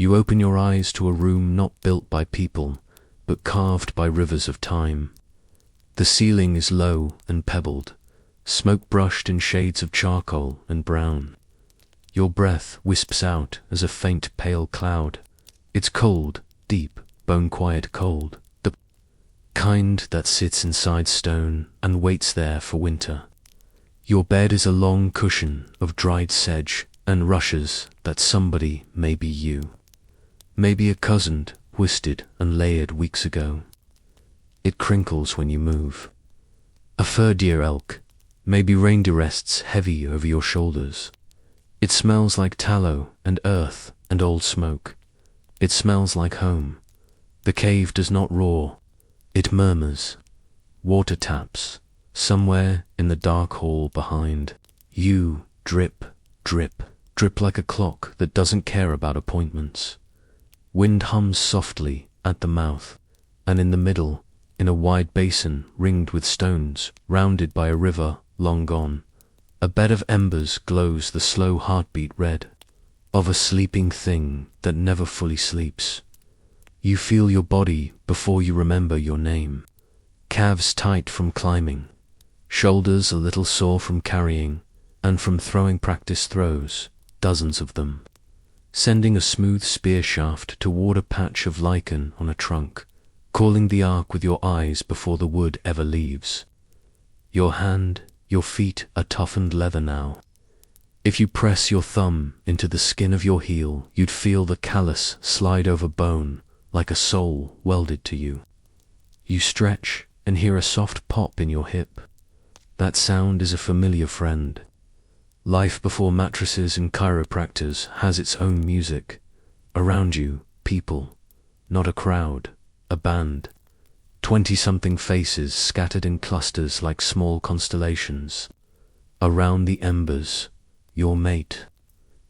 You open your eyes to a room not built by people, but carved by rivers of time. The ceiling is low and pebbled, smoke brushed in shades of charcoal and brown. Your breath wisps out as a faint pale cloud. It's cold, deep, bone-quiet cold, the kind that sits inside stone and waits there for winter. Your bed is a long cushion of dried sedge and rushes that somebody, maybe you, maybe a cousin, twisted and layered weeks ago. It crinkles when you move. A fur deer elk, maybe reindeer rests heavy over your shoulders. It smells like tallow and earth and old smoke. It smells like home. The cave does not roar. It murmurs. Water taps. Somewhere in the dark hall behind. You drip, drip, drip like a clock that doesn't care about appointments. Wind hums softly at the mouth, and in the middle, in a wide basin ringed with stones, rounded by a river long gone, a bed of embers glows the slow heartbeat red of a sleeping thing that never fully sleeps. You feel your body before you remember your name. Calves tight from climbing, shoulders a little sore from carrying, and from throwing practice throws, dozens of them, sending a smooth spear shaft toward a patch of lichen on a trunk, calling the arc with your eyes before the wood ever leaves. Your hand, your feet are toughened leather now. If you press your thumb into the skin of your heel, you'd feel the callus slide over bone like a soul welded to you. You stretch and hear a soft pop in your hip. That sound is a familiar friend. Life before mattresses and chiropractors has its own music. Around you, people, not a crowd, a band. 20-something faces scattered in clusters like small constellations. Around the embers, your mate.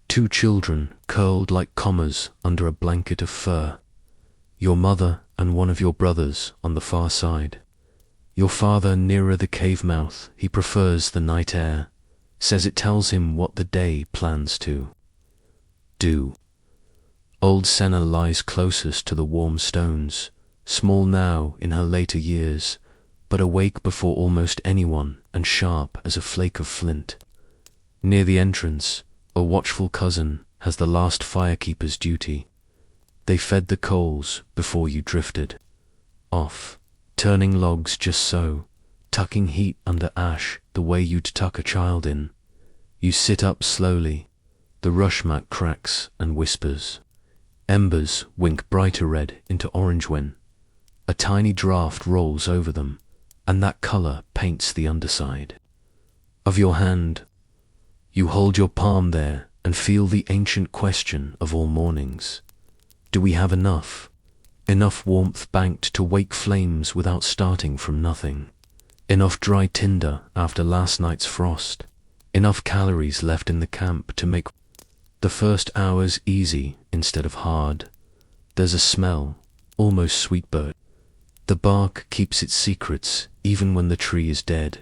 2 children curled like commas under a blanket of fur. Your mother and one of your brothers on the far side. Your father nearer the cave mouth, he prefers the night air, says it tells him what the day plans to do. Old Senna lies closest to the warm stones, small now in her later years, but awake before almost anyone and sharp as a flake of flint. Near the entrance, a watchful cousin has the last firekeeper's duty. They fed the coals before you drifted off, turning logs just so, tucking heat under ash the way you'd tuck a child in. You sit up slowly, the rush mat cracks and whispers. Embers wink brighter red into orange when a tiny draft rolls over them, and that color paints the underside of your hand. You hold your palm there and feel the ancient question of all mornings. Do we have enough? Enough warmth banked to wake flames without starting from nothing. Enough dry tinder after last night's frost. Enough calories left in the camp to make the first hours easy instead of hard. There's a smell, almost sweet bird. The bark keeps its secrets even when the tree is dead.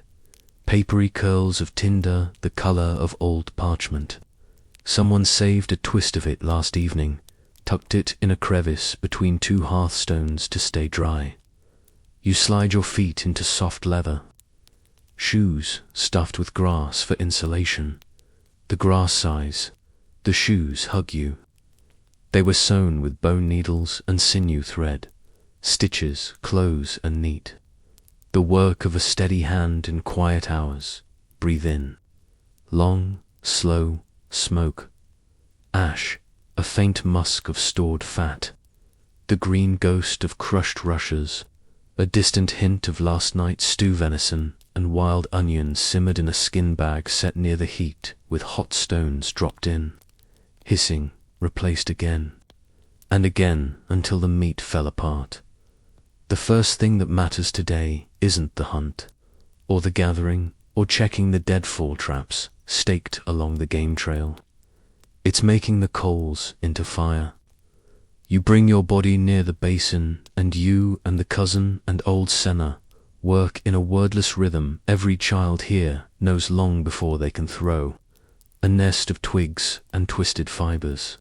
Papery curls of tinder, the color of old parchment. Someone saved a twist of it last evening, tucked it in a crevice between 2 hearthstones to stay dry. You slide your feet into soft leather. Shoes stuffed with grass for insulation. The grass size. The shoes hug you. They were sewn with bone needles and sinew thread. Stitches close and neat. The work of a steady hand in quiet hours. Breathe in. Long, slow, smoke. Ash, a faint musk of stored fat. The green ghost of crushed rushes. A distant hint of last night's stew venison and wild onions simmered in a skin bag set near the heat with hot stones dropped in. Hissing, replaced again. And again until the meat fell apart. The first thing that matters today isn't the hunt, or the gathering, or checking the deadfall traps staked along the game trail. It's making the coals into fire. You bring your body near the basin, and you and the cousin and old Senna work in a wordless rhythm every child here knows long before they can throw. A nest of twigs and twisted fibers.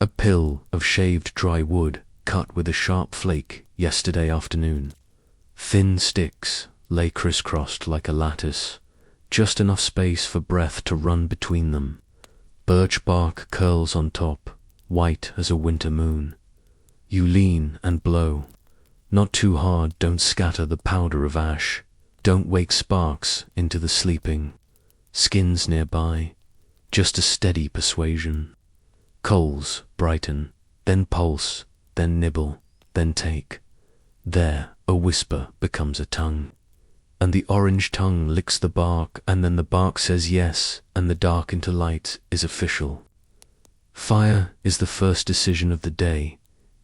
A pill of shaved dry wood cut with a sharp flake yesterday afternoon. Thin sticks lay crisscrossed like a lattice, just enough space for breath to run between them. Birch bark curls on top, white as a winter moon. You lean and blow. Not too hard, don't scatter the powder of ash. Don't wake sparks into the sleeping. Skins nearby, just a steady persuasion. Coals brighten, then pulse, then nibble, then take. There, a whisper becomes a tongue. And the orange tongue licks the bark, and then the bark says yes, and the dark into light is official. Fire is the first decision of the day,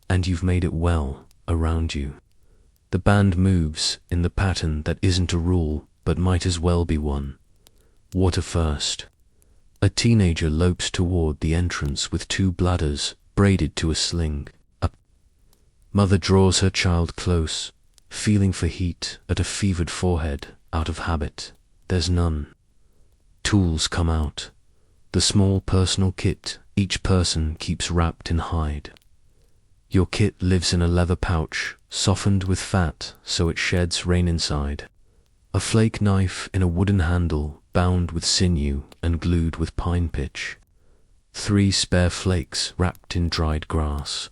and you've made it well around you. The band moves in the pattern that isn't a rule, but might as well be one. Water first. A teenager lopes toward the entrance with 2 bladders braided to a sling. A mother draws her child close, feeling for heat at a fevered forehead out of habit. There's none. Tools come out. The small personal kit each person keeps wrapped in hide. Your kit lives in a leather pouch, softened with fat so it sheds rain inside. A flake knife in a wooden handle, bound with sinew and glued with pine pitch. 3 spare flakes wrapped in dried grass.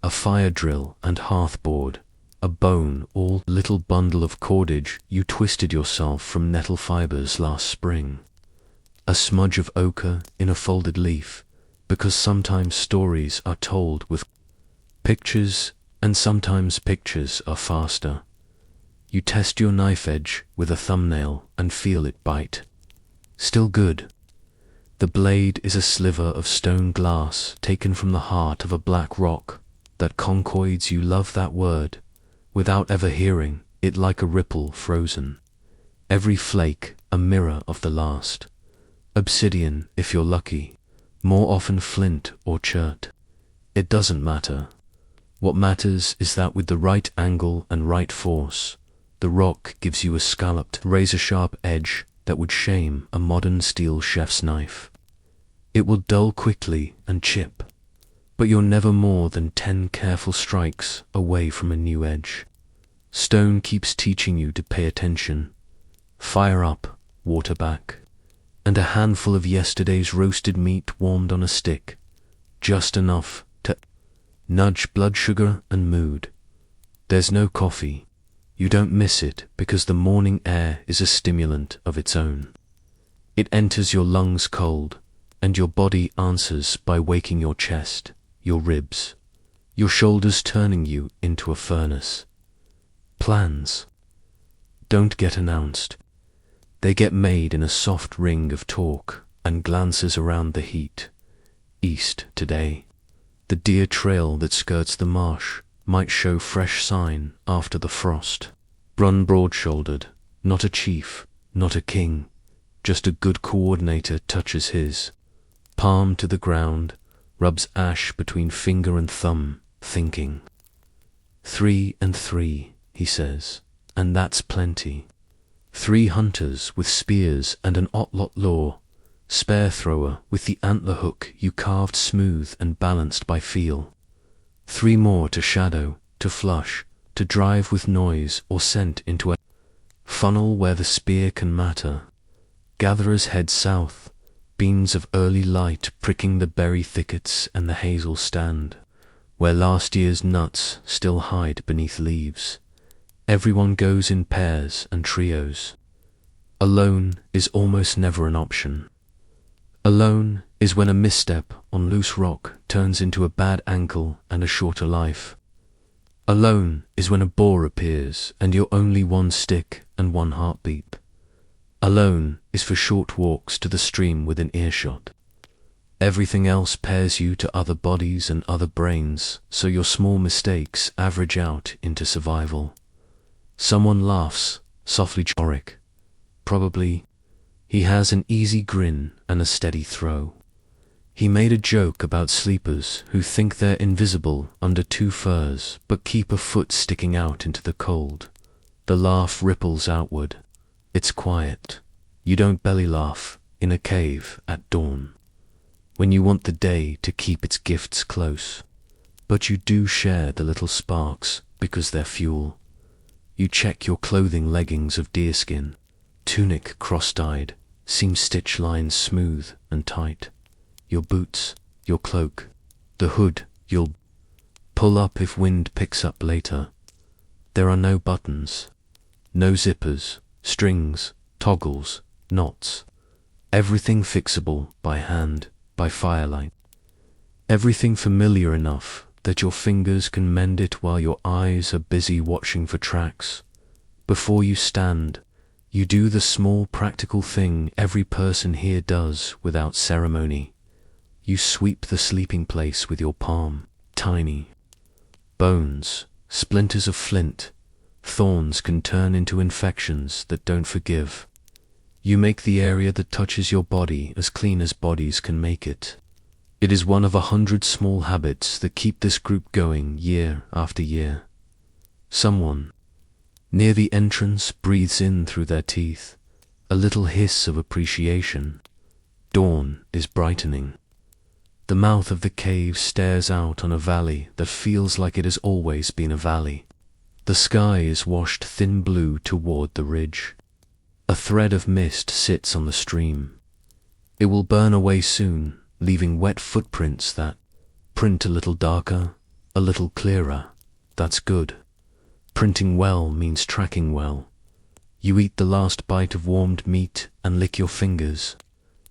A fire drill and hearthboard. A bone, all little bundle of cordage you twisted yourself from nettle fibers last spring. A smudge of ochre in a folded leaf, because sometimes stories are told with pictures, and sometimes pictures are faster. You test your knife edge with a thumbnail and feel it bite. Still good. The blade is a sliver of stone glass taken from the heart of a black rock that conchoids. You love that word, without ever hearing it, like a ripple frozen. Every flake a mirror of the last. Obsidian if you're lucky, more often flint or chert. It doesn't matter. What matters is that with the right angle and right force, the rock gives you a scalloped, razor-sharp edge that would shame a modern steel chef's knife. It will dull quickly and chip, but you're never more than 10 careful strikes away from a new edge. Stone keeps teaching you to pay attention. Fire up, water back, and a handful of yesterday's roasted meat warmed on a stick, just enough to nudge blood sugar and mood. There's no coffee. You don't miss it because the morning air is a stimulant of its own. It enters your lungs cold, and your body answers by waking your chest, your ribs, your shoulders, turning you into a furnace. Plans don't get announced. They get made in a soft ring of talk and glances around the heat. East today. The deer trail that skirts the marsh might show fresh sign after the frost. Run broad-shouldered, not a chief, not a king, just a good coordinator touches his. Palm to the ground, rubs ash between finger and thumb, thinking. 3 and 3, he says, and that's plenty. 3 hunters with spears and an otlot law, spear thrower with the antler hook you carved smooth and balanced by feel. 3 more to shadow, to flush, to drive with noise or scent into a funnel where the spear can matter. Gatherers head south, beams of early light pricking the berry thickets and the hazel stand, where last year's nuts still hide beneath leaves. Everyone goes in pairs and trios. Alone is almost never an option. Alone is when a misstep on loose rock turns into a bad ankle and a shorter life. Alone is when a boar appears and you're only 1 stick and 1 heartbeat. Alone is for short walks to the stream within earshot. Everything else pairs you to other bodies and other brains, so your small mistakes average out into survival. Someone laughs, softly choric. Probably, he has an easy grin and a steady throw. He made a joke about sleepers who think they're invisible under 2 furs but keep a foot sticking out into the cold. The laugh ripples outward. It's quiet. You don't belly laugh in a cave at dawn. when you want the day to keep its gifts close. But you do share the little sparks because they're fuel. You check your clothing, leggings of deerskin, tunic cross-dyed, seam stitch lines smooth and tight. Your boots, your cloak, the hood you'll pull up if wind picks up later. There are no buttons, no zippers, strings, toggles, knots. Everything fixable by hand, by firelight. Everything familiar enough that your fingers can mend it while your eyes are busy watching for tracks. Before you stand, you do the small practical thing every person here does without ceremony. You sweep the sleeping place with your palm. Tiny bones, splinters of flint, thorns can turn into infections that don't forgive. You make the area that touches your body as clean as bodies can make it. It is one of 100 small habits that keep this group going year after year. Someone near the entrance breathes in through their teeth, a little hiss of appreciation. Dawn is brightening. The mouth of the cave stares out on a valley that feels like it has always been a valley. The sky is washed thin blue toward the ridge. A thread of mist sits on the stream. It will burn away soon, leaving wet footprints that print a little darker, a little clearer. That's good. Printing well means tracking well. You eat the last bite of warmed meat and lick your fingers.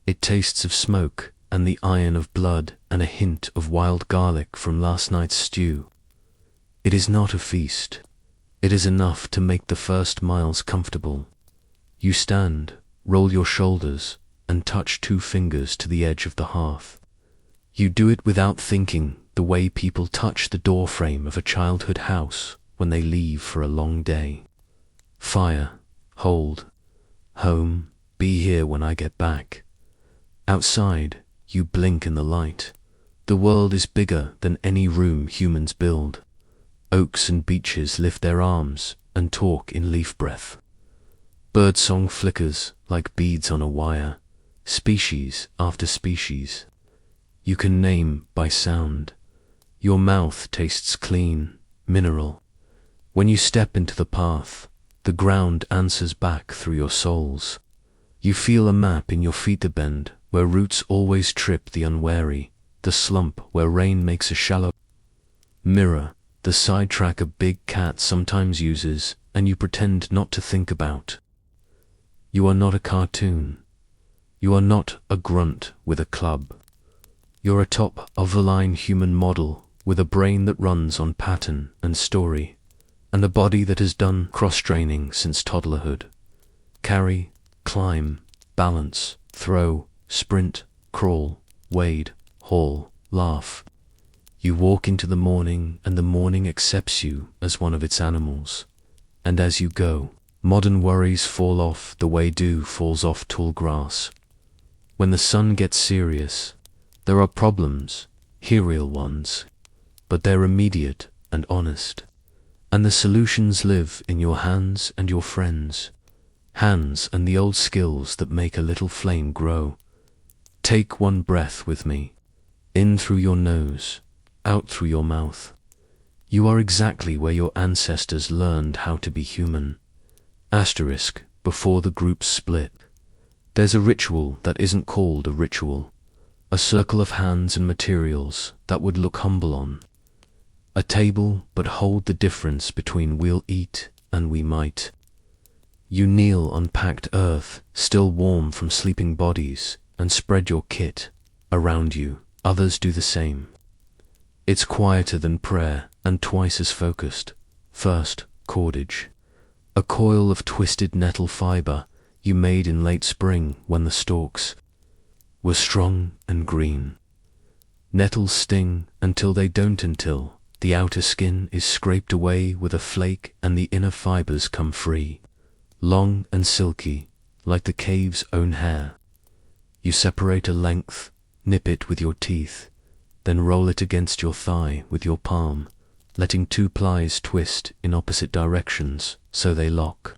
It tastes of smoke and the iron of blood and a hint of wild garlic from last night's stew. It is not a feast. It is enough to make the first miles comfortable. You stand, roll your shoulders, and touch 2 fingers to the edge of the hearth. You do it without thinking, the way people touch the doorframe of a childhood house when they leave for a long day. Fire, hold, home, be here when I get back. Outside, you blink in the light. The world is bigger than any room humans build. Oaks and beeches lift their arms and talk in leaf breath. Birdsong flickers like beads on a wire, species after species. You can name by sound. Your mouth tastes clean, mineral. When you step into the path, the ground answers back through your soles. You feel a map in your feet, the bend where roots always trip the unwary, the slump where rain makes a shallow mirror, the sidetrack a big cat sometimes uses and you pretend not to think about. You are not a cartoon. You are not a grunt with a club. You're a top-of-the-line human model with a brain that runs on pattern and story, and a body that has done cross-training since toddlerhood. Carry, climb, balance, throw, sprint, crawl, wade, haul, laugh. You walk into the morning and the morning accepts you as one of its animals. And as you go, modern worries fall off the way dew falls off tall grass. When the sun gets serious, there are problems, real ones, but they're immediate and honest. And the solutions live in your hands and your friends. Hands and the old skills that make a little flame grow. Take one breath with me, in through your nose, out through your mouth. You are exactly where your ancestors learned how to be human. Asterisk, before the groups split. There's a ritual that isn't called a ritual. A circle of hands and materials that would look humble on a table but hold the difference between we'll eat and we might. You kneel on packed earth, still warm from sleeping bodies, and spread your kit around you. Others do the same. It's quieter than prayer and twice as focused. First, cordage. A coil of twisted nettle fiber you made in late spring when the stalks were strong and green. Nettles sting until they don't, until the outer skin is scraped away with a flake and the inner fibers come free. Long and silky, like the cave's own hair. You separate a length, nip it with your teeth, then roll it against your thigh with your palm, letting 2 plies twist in opposite directions so they lock.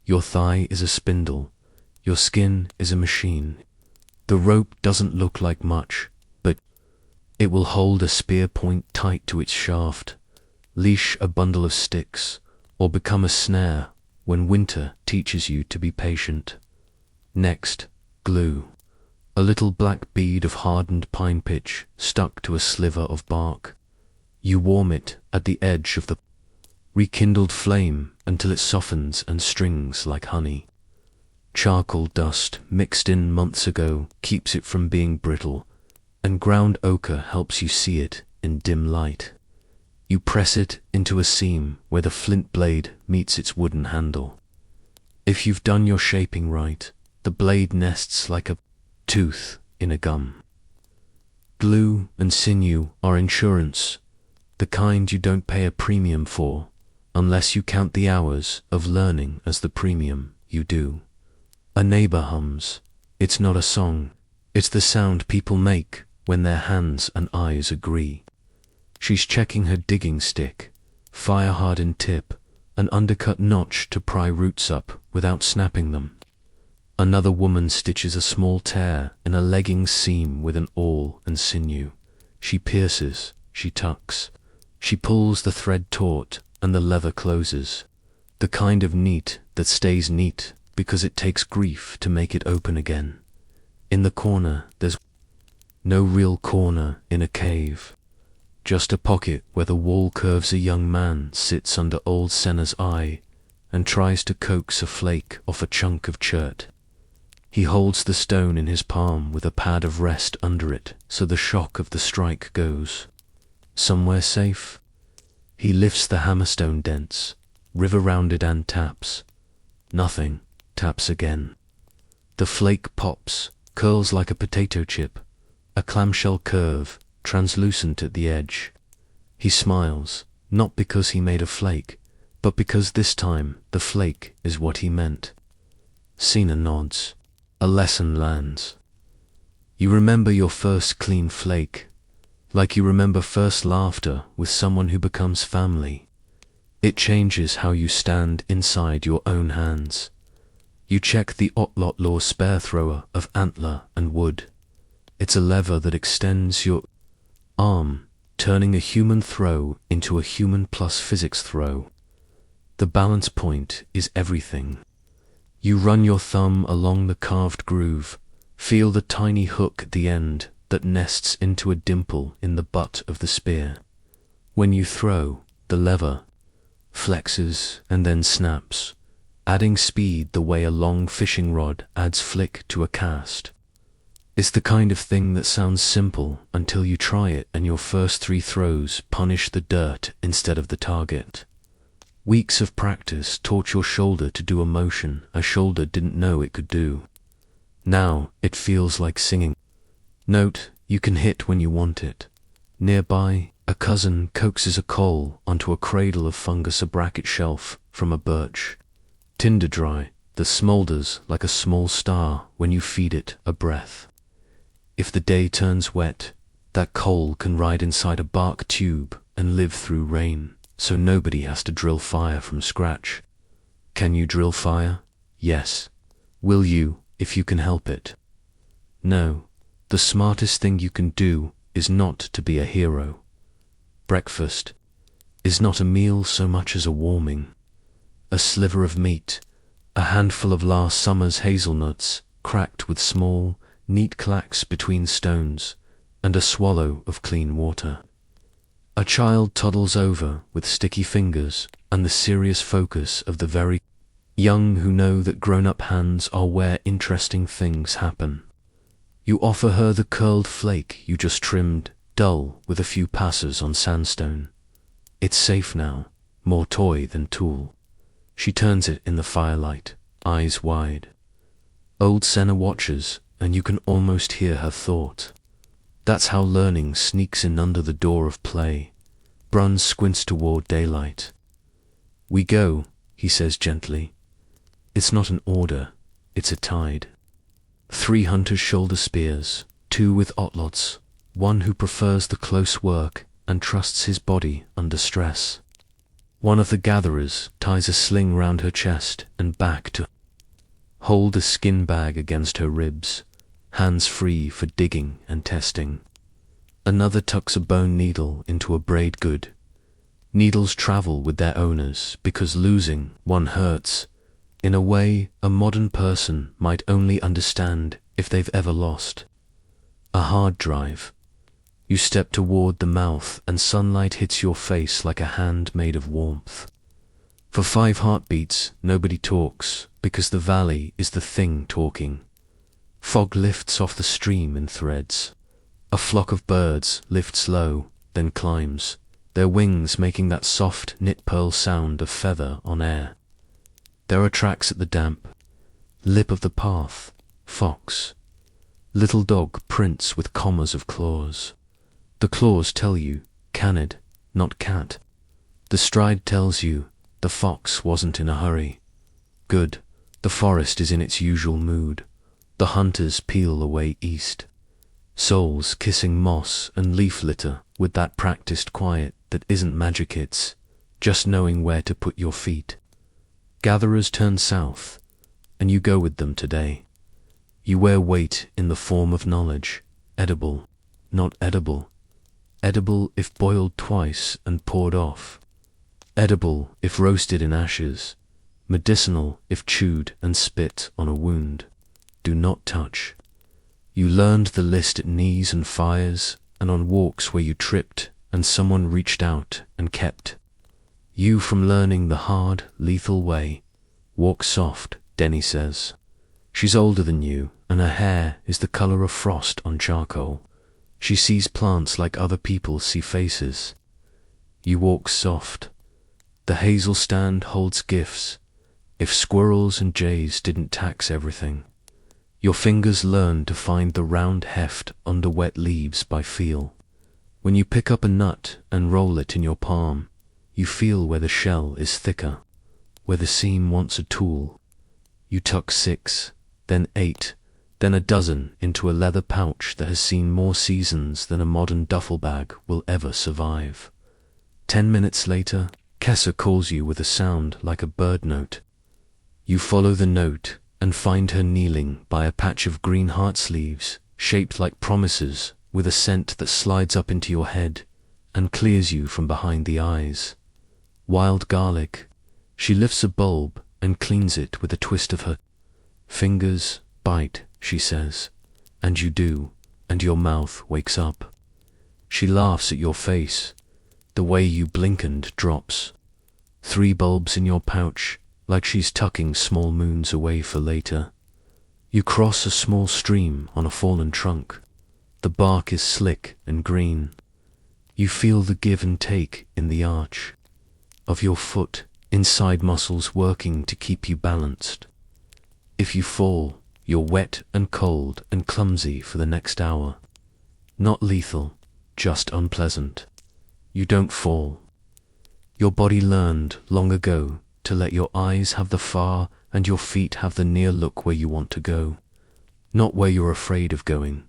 Your thigh is a spindle, your skin is a machine. The rope doesn't look like much, It will hold a spear point tight to its shaft, leash a bundle of sticks, or become a snare when winter teaches you to be patient. Next, glue. A little black bead of hardened pine pitch stuck to a sliver of bark. You warm it at the edge of the rekindled flame until it softens and strings like honey. Charcoal dust mixed in months ago keeps it from being brittle, and ground ochre helps you see it in dim light. You press it into a seam where the flint blade meets its wooden handle. If you've done your shaping right, the blade nests like a tooth in a gum. Glue and sinew are insurance, the kind you don't pay a premium for, unless you count the hours of learning as the premium you do. A neighbor hums. It's not a song. It's the sound people make when their hands and eyes agree. She's checking her digging stick, fire-hardened tip, an undercut notch to pry roots up without snapping them. Another woman stitches a small tear in a legging's seam with an awl and sinew. She pierces, she tucks. She pulls the thread taut and the leather closes. The kind of neat that stays neat because it takes grief to make it open again. In the corner, there's no real corner in a cave. Just a pocket where the wall curves. A young man sits under old Senna's eye and tries to coax a flake off a chunk of chert. He holds the stone in his palm with a pad of rest under it so the shock of the strike goes. Somewhere safe? He lifts the hammerstone dents, river-rounded, and taps. Nothing. Taps again. The flake pops, curls like a potato chip, a clamshell curve, translucent at the edge. He smiles, not because he made a flake, but because this time the flake is what he meant. Sina nods. A lesson lands. You remember your first clean flake, like you remember first laughter with someone who becomes family. It changes how you stand inside your own hands. You check the Otlotlaw spare thrower of antler and wood. It's a lever that extends your arm, turning a human throw into a human plus physics throw. The balance point is everything. You run your thumb along the carved groove, feel the tiny hook at the end that nests into a dimple in the butt of the spear. When you throw, the lever flexes and then snaps, adding speed the way a long fishing rod adds flick to a cast. It's the kind of thing that sounds simple until you try it and your first 3 throws punish the dirt instead of the target. Weeks of practice taught your shoulder to do a motion a shoulder didn't know it could do. Now it feels like singing. Note you can hit when you want it. Nearby, a cousin coaxes a coal onto a cradle of fungus, a bracket shelf from a birch. Tinder dry, that smoulders like a small star when you feed it a breath. If the day turns wet, that coal can ride inside a bark tube and live through rain, so nobody has to drill fire from scratch. Can you drill fire? Yes. Will you, if you can help it? No. The smartest thing you can do is not to be a hero. Breakfast is not a meal so much as a warming. A sliver of meat, a handful of last summer's hazelnuts cracked with small, neat clacks between stones, and a swallow of clean water. A child toddles over with sticky fingers and the serious focus of the very young who know that grown-up hands are where interesting things happen. You offer her the curled flake you just trimmed, dull with a few passes on sandstone. It's safe now, more toy than tool. She turns it in the firelight, eyes wide. Old Senna watches, and you can almost hear her thought. That's how learning sneaks in under the door of play. Brun squints toward daylight. We go, he says gently. It's not an order, it's a tide. 3 hunters shoulder spears, 2 with otlots, 1 who prefers the close work and trusts his body under stress. One of the gatherers ties a sling round her chest and back to hold a skin bag against her ribs, hands free for digging and testing. Another tucks a bone needle into a braid good. Needles travel with their owners because losing one hurts, in a way a modern person might only understand if they've ever lost. A hard drive. You step toward the mouth and sunlight hits your face like a hand made of warmth. For 5 heartbeats, nobody talks because the valley is the thing talking. Fog lifts off the stream in threads. A flock of birds lifts low, then climbs, their wings making that soft knit pearl sound of feather on air. There are tracks at the damp lip of the path, fox. Little dog prints with commas of claws. The claws tell you, canid, not cat. The stride tells you, the fox wasn't in a hurry. Good, the forest is in its usual mood. The hunters peel away east. Souls kissing moss and leaf litter with that practiced quiet that isn't magic, it's just knowing where to put your feet. Gatherers turn south, and you go with them today. You wear weight in the form of knowledge, edible, not edible. Edible if boiled twice and poured off. Edible if roasted in ashes. Medicinal if chewed and spit on a wound. Do not touch. You learned the list at knees and fires and on walks where you tripped and someone reached out and kept you from learning the hard, lethal way. Walk soft, Denny says. She's older than you and her hair is the color of frost on charcoal. She sees plants like other people see faces. You walk soft. The hazel stand holds gifts. If squirrels and jays didn't tax everything. Your fingers learn to find the round heft under wet leaves by feel. When you pick up a nut and roll it in your palm, you feel where the shell is thicker, where the seam wants a tool. You tuck 6, then 8, then a dozen into a leather pouch that has seen more seasons than a modern duffel bag will ever survive. 10 minutes later, Kessa calls you with a sound like a bird note. You follow the note and find her kneeling by a patch of green heart sleeves, shaped like promises, with a scent that slides up into your head and clears you from behind the eyes. Wild garlic. She lifts a bulb and cleans it with a twist of her fingers. Bite, she says, and you do, and your mouth wakes up. She laughs at your face. The way you blinkened drops. 3 bulbs in your pouch, like she's tucking small moons away for later. You cross a small stream on a fallen trunk. The bark is slick and green. You feel the give and take in the arch of your foot, inside muscles working to keep you balanced. If you fall, you're wet and cold and clumsy for the next hour. Not lethal, just unpleasant. You don't fall. Your body learned long ago to let your eyes have the far and your feet have the near look where you want to go, not where you're afraid of going.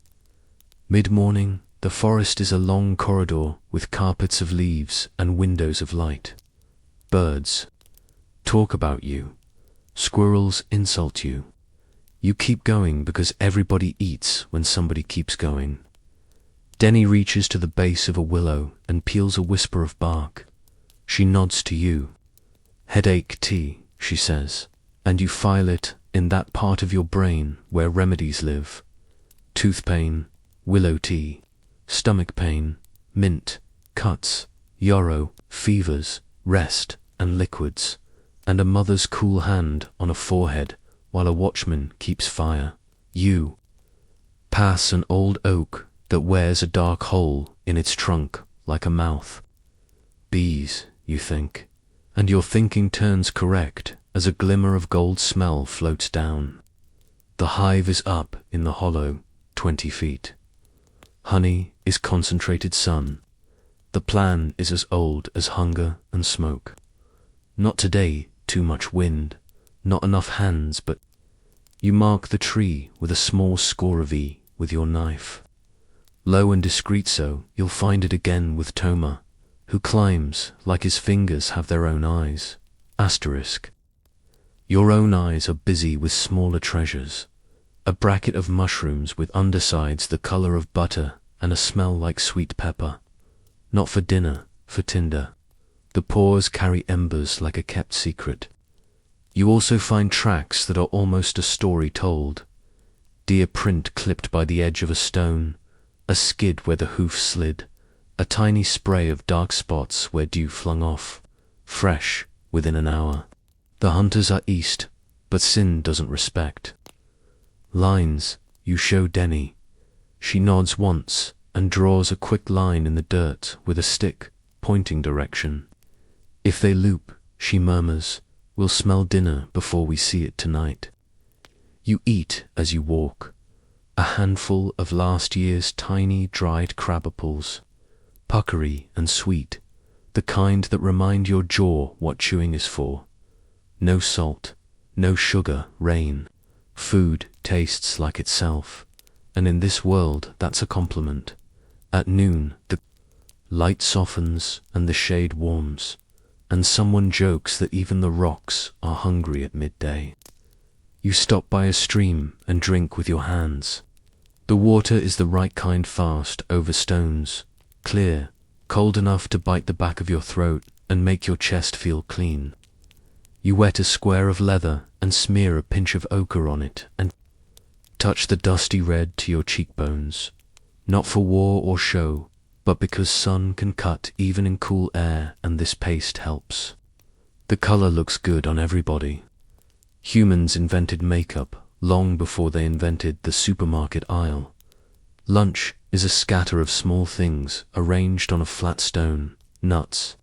Mid-morning, the forest is a long corridor with carpets of leaves and windows of light. Birds talk about you. Squirrels insult you. You keep going because everybody eats when somebody keeps going. Denny reaches to the base of a willow and peels a whisper of bark. She nods to you. Headache tea, she says, and you file it in that part of your brain where remedies live. Tooth pain, willow tea, stomach pain, mint, cuts, yarrow, fevers, rest, and liquids, and a mother's cool hand on a forehead while a watchman keeps fire. You pass an old oak that wears a dark hole in its trunk like a mouth. Bees, you think, and your thinking turns correct as a glimmer of gold smell floats down. The hive is up in the hollow, 20 feet. Honey is concentrated sun. The plan is as old as hunger and smoke. Not today, too much wind, not enough hands, but you mark the tree with a small score of E with your knife. Low and discreet so, you'll find it again with Toma, who climbs like his fingers have their own eyes. Asterisk. Your own eyes are busy with smaller treasures. A bracket of mushrooms with undersides the color of butter and a smell like sweet pepper. Not for dinner, for tinder. The paws carry embers like a kept secret. You also find tracks that are almost a story told. Deer print clipped by the edge of a stone, a skid where the hoof slid, a tiny spray of dark spots where dew flung off, fresh within an hour. The hunters are east, but sin doesn't respect. Lines, you show Denny. She nods once and draws a quick line in the dirt with a stick, pointing direction. If they loop, she murmurs, we'll smell dinner before we see it tonight. You eat as you walk. A handful of last year's tiny dried crab apples, puckery and sweet, the kind that remind your jaw what chewing is for. No salt, no sugar, rain. Food tastes like itself, and in this world that's a compliment. At noon, the light softens and the shade warms, and someone jokes that even the rocks are hungry at midday. You stop by a stream and drink with your hands. The water is the right kind, fast over stones, clear, cold enough to bite the back of your throat and make your chest feel clean. You wet a square of leather and smear a pinch of ochre on it and touch the dusty red to your cheekbones, not for war or show, but because sun can cut even in cool air and this paste helps. The color looks good on everybody. Humans invented makeup long before they invented the supermarket aisle. Lunch is a scatter of small things arranged on a flat stone, nuts,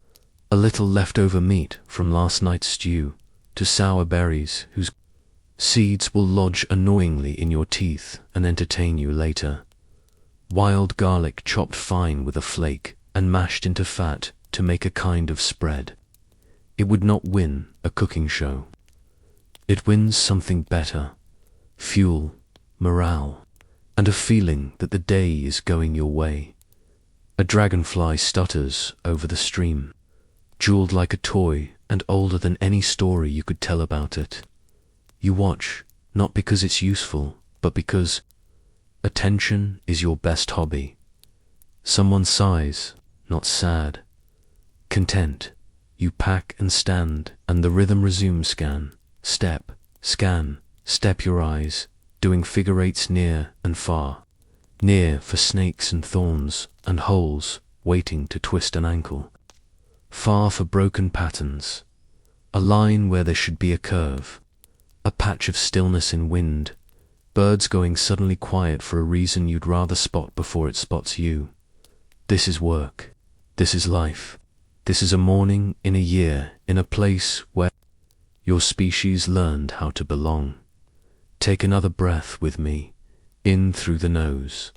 a little leftover meat from last night's stew, to sour berries whose seeds will lodge annoyingly in your teeth and entertain you later. Wild garlic chopped fine with a flake and mashed into fat to make a kind of spread. It would not win a cooking show. It wins something better, fuel, morale, and a feeling that the day is going your way. A dragonfly stutters over the stream, jeweled like a toy and older than any story you could tell about it. You watch, not because it's useful, but because attention is your best hobby. Someone sighs, not sad. Content, you pack and stand, and the rhythm resumes. Step, scan, step your eyes, doing figure eights near and far. Near for snakes and thorns and holes waiting to twist an ankle. Far for broken patterns, a line where there should be a curve, a patch of stillness in wind, birds going suddenly quiet for a reason you'd rather spot before it spots you. This is work. This is life. This is a morning in a year in a place where your species learned how to belong. Take another breath with me, in through the nose.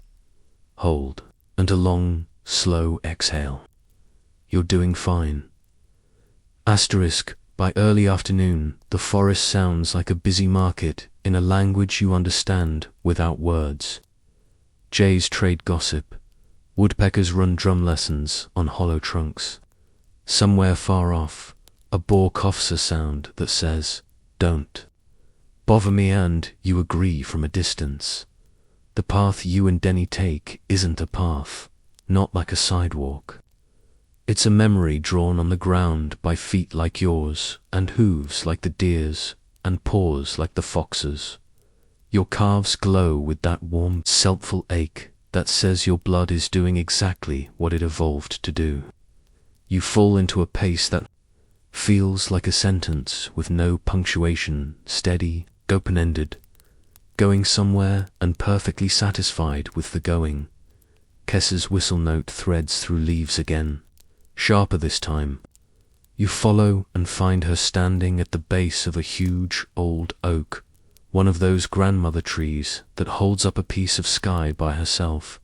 Hold, and a long, slow exhale. You're doing fine. Asterisk, by early afternoon, the forest sounds like a busy market in a language you understand without words. Jays trade gossip. Woodpeckers run drum lessons on hollow trunks. Somewhere far off, a boar coughs a sound that says, don't bother me, and you agree from a distance. The path you and Denny take isn't a path, not like a sidewalk. It's a memory drawn on the ground by feet like yours, and hooves like the deer's, and paws like the fox's. Your calves glow with that warm, selfful ache that says your blood is doing exactly what it evolved to do. You fall into a pace that feels like a sentence with no punctuation, steady, open-ended, going somewhere and perfectly satisfied with the going. Kess's whistle note threads through leaves again, sharper this time. You follow and find her standing at the base of a huge old oak, one of those grandmother trees that holds up a piece of sky by herself.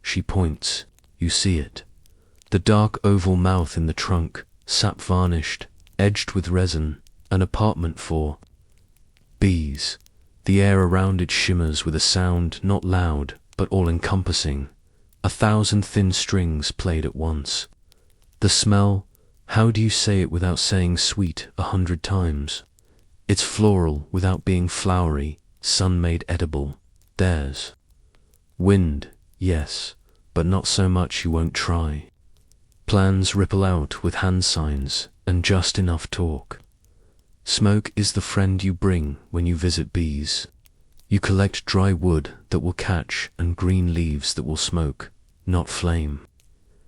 She points, you see it. The dark oval mouth in the trunk, sap varnished, edged with resin, an apartment for bees. The air around it shimmers with a sound not loud, but all-encompassing. 1,000 thin strings played at once. The smell, how do you say it without saying sweet 100 times? It's floral without being flowery, sun-made edible. Theirs. Wind, yes, but not so much you won't try. Plans ripple out with hand signs and just enough talk. Smoke is the friend you bring when you visit bees. You collect dry wood that will catch and green leaves that will smoke, not flame.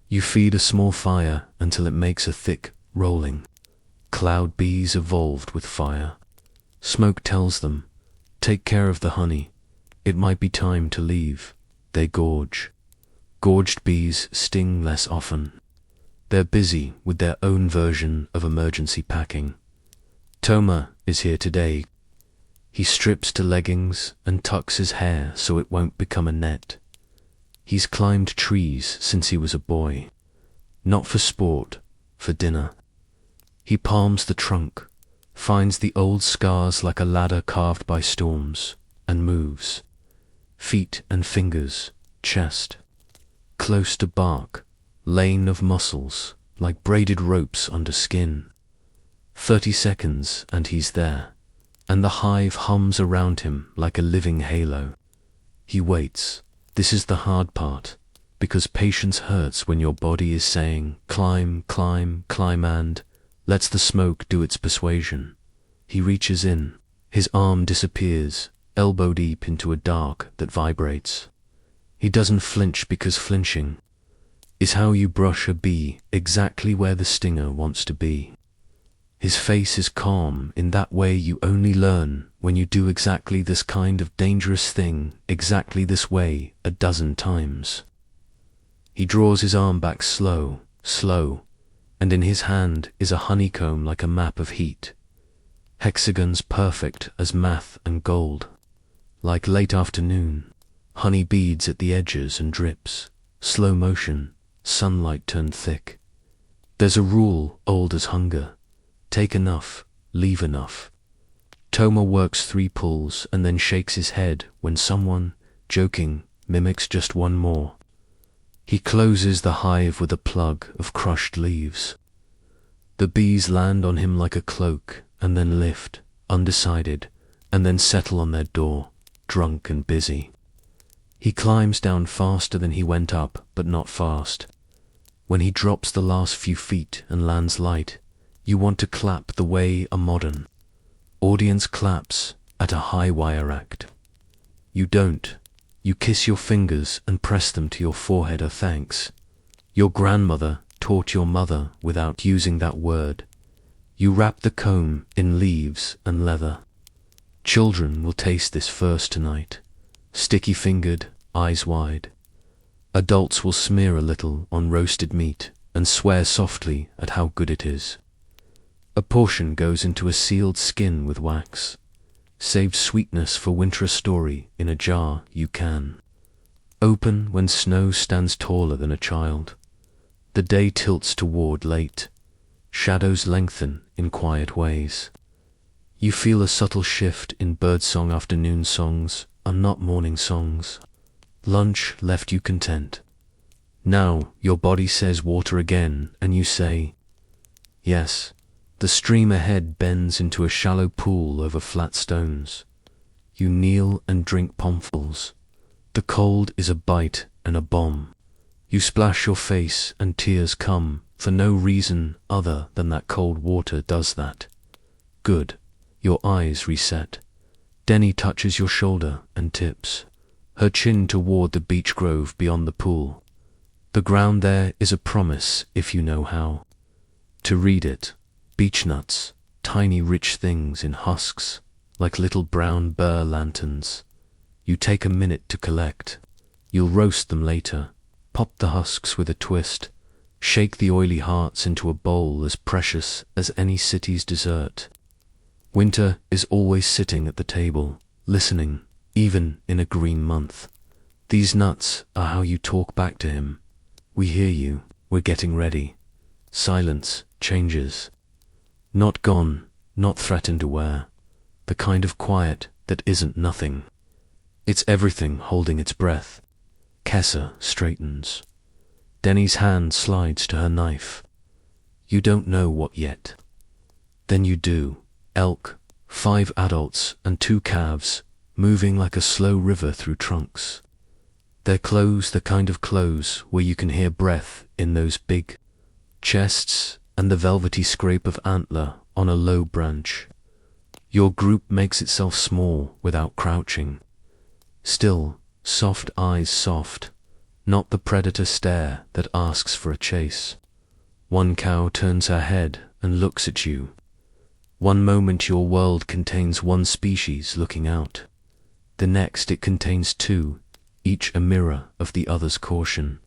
You feed a small fire until it makes a thick, rolling. Cloud bees evolved with fire. Smoke tells them, take care of the honey. It might be time to leave. They gorge. Gorged bees sting less often. They're busy with their own version of emergency packing. Toma is here today. He strips to leggings and tucks his hair so it won't become a net. He's climbed trees since he was a boy. Not for sport, for dinner. He palms the trunk, finds the old scars like a ladder carved by storms, and moves. Feet and fingers, chest. Close to bark, lane of muscles, like braided ropes under skin. 30 seconds and he's there, and the hive hums around him like a living halo. He waits. This is the hard part, because patience hurts when your body is saying, climb, climb, climb, and lets the smoke do its persuasion. He reaches in. His arm disappears, elbow deep into a dark that vibrates. He doesn't flinch because flinching is how you brush a bee exactly where the stinger wants to be. His face is calm in that way you only learn when you do exactly this kind of dangerous thing exactly this way a dozen times. He draws his arm back slow, slow, and in his hand is a honeycomb like a map of heat. Hexagons perfect as math and gold. Like late afternoon, honey beads at the edges and drips. Slow motion, sunlight turned thick. There's a rule old as hunger. Take enough, leave enough. Toma works 3 pulls and then shakes his head when someone, joking, mimics just one more. He closes the hive with a plug of crushed leaves. The bees land on him like a cloak and then lift, undecided, and then settle on their door, drunk and busy. He climbs down faster than he went up, but not fast. When he drops the last few feet and lands light, you want to clap the way a modern audience claps at a high wire act. You don't. You kiss your fingers and press them to your forehead a thanks. Your grandmother taught your mother without using that word. You wrap the comb in leaves and leather. Children will taste this first tonight, sticky-fingered, eyes wide. Adults will smear a little on roasted meat and swear softly at how good it is. A portion goes into a sealed skin with wax. Saved sweetness for winter story in a jar you can. Open when snow stands taller than a child. The day tilts toward late. Shadows lengthen in quiet ways. You feel a subtle shift in birdsong. Afternoon songs are not morning songs. Lunch left you content. Now your body says water again and you say, yes. The stream ahead bends into a shallow pool over flat stones. You kneel and drink pomfuls. The cold is a bite and a bomb. You splash your face and tears come for no reason other than that cold water does that. Good. Your eyes reset. Denny touches your shoulder and tips, her chin toward the beech grove beyond the pool. The ground there is a promise if you know how to read it. Beechnuts, tiny rich things in husks, like little brown burr lanterns. You take a minute to collect. You'll roast them later. Pop the husks with a twist. Shake the oily hearts into a bowl as precious as any city's dessert. Winter is always sitting at the table, listening, even in a green month. These nuts are how you talk back to him. We hear you, we're getting ready. Silence changes. Not gone, not threatened aware. The kind of quiet that isn't nothing. It's everything holding its breath. Kessa straightens. Denny's hand slides to her knife. You don't know what yet. Then you do. Elk, 5 adults and 2 calves, moving like a slow river through trunks. They're clothes, the kind of clothes where you can hear breath in those big chests and the velvety scrape of antler on a low branch. Your group makes itself small without crouching. Still, soft eyes soft, not the predator stare that asks for a chase. One cow turns her head and looks at you. One moment your world contains one species looking out. The next it contains two, each a mirror of the other's caution.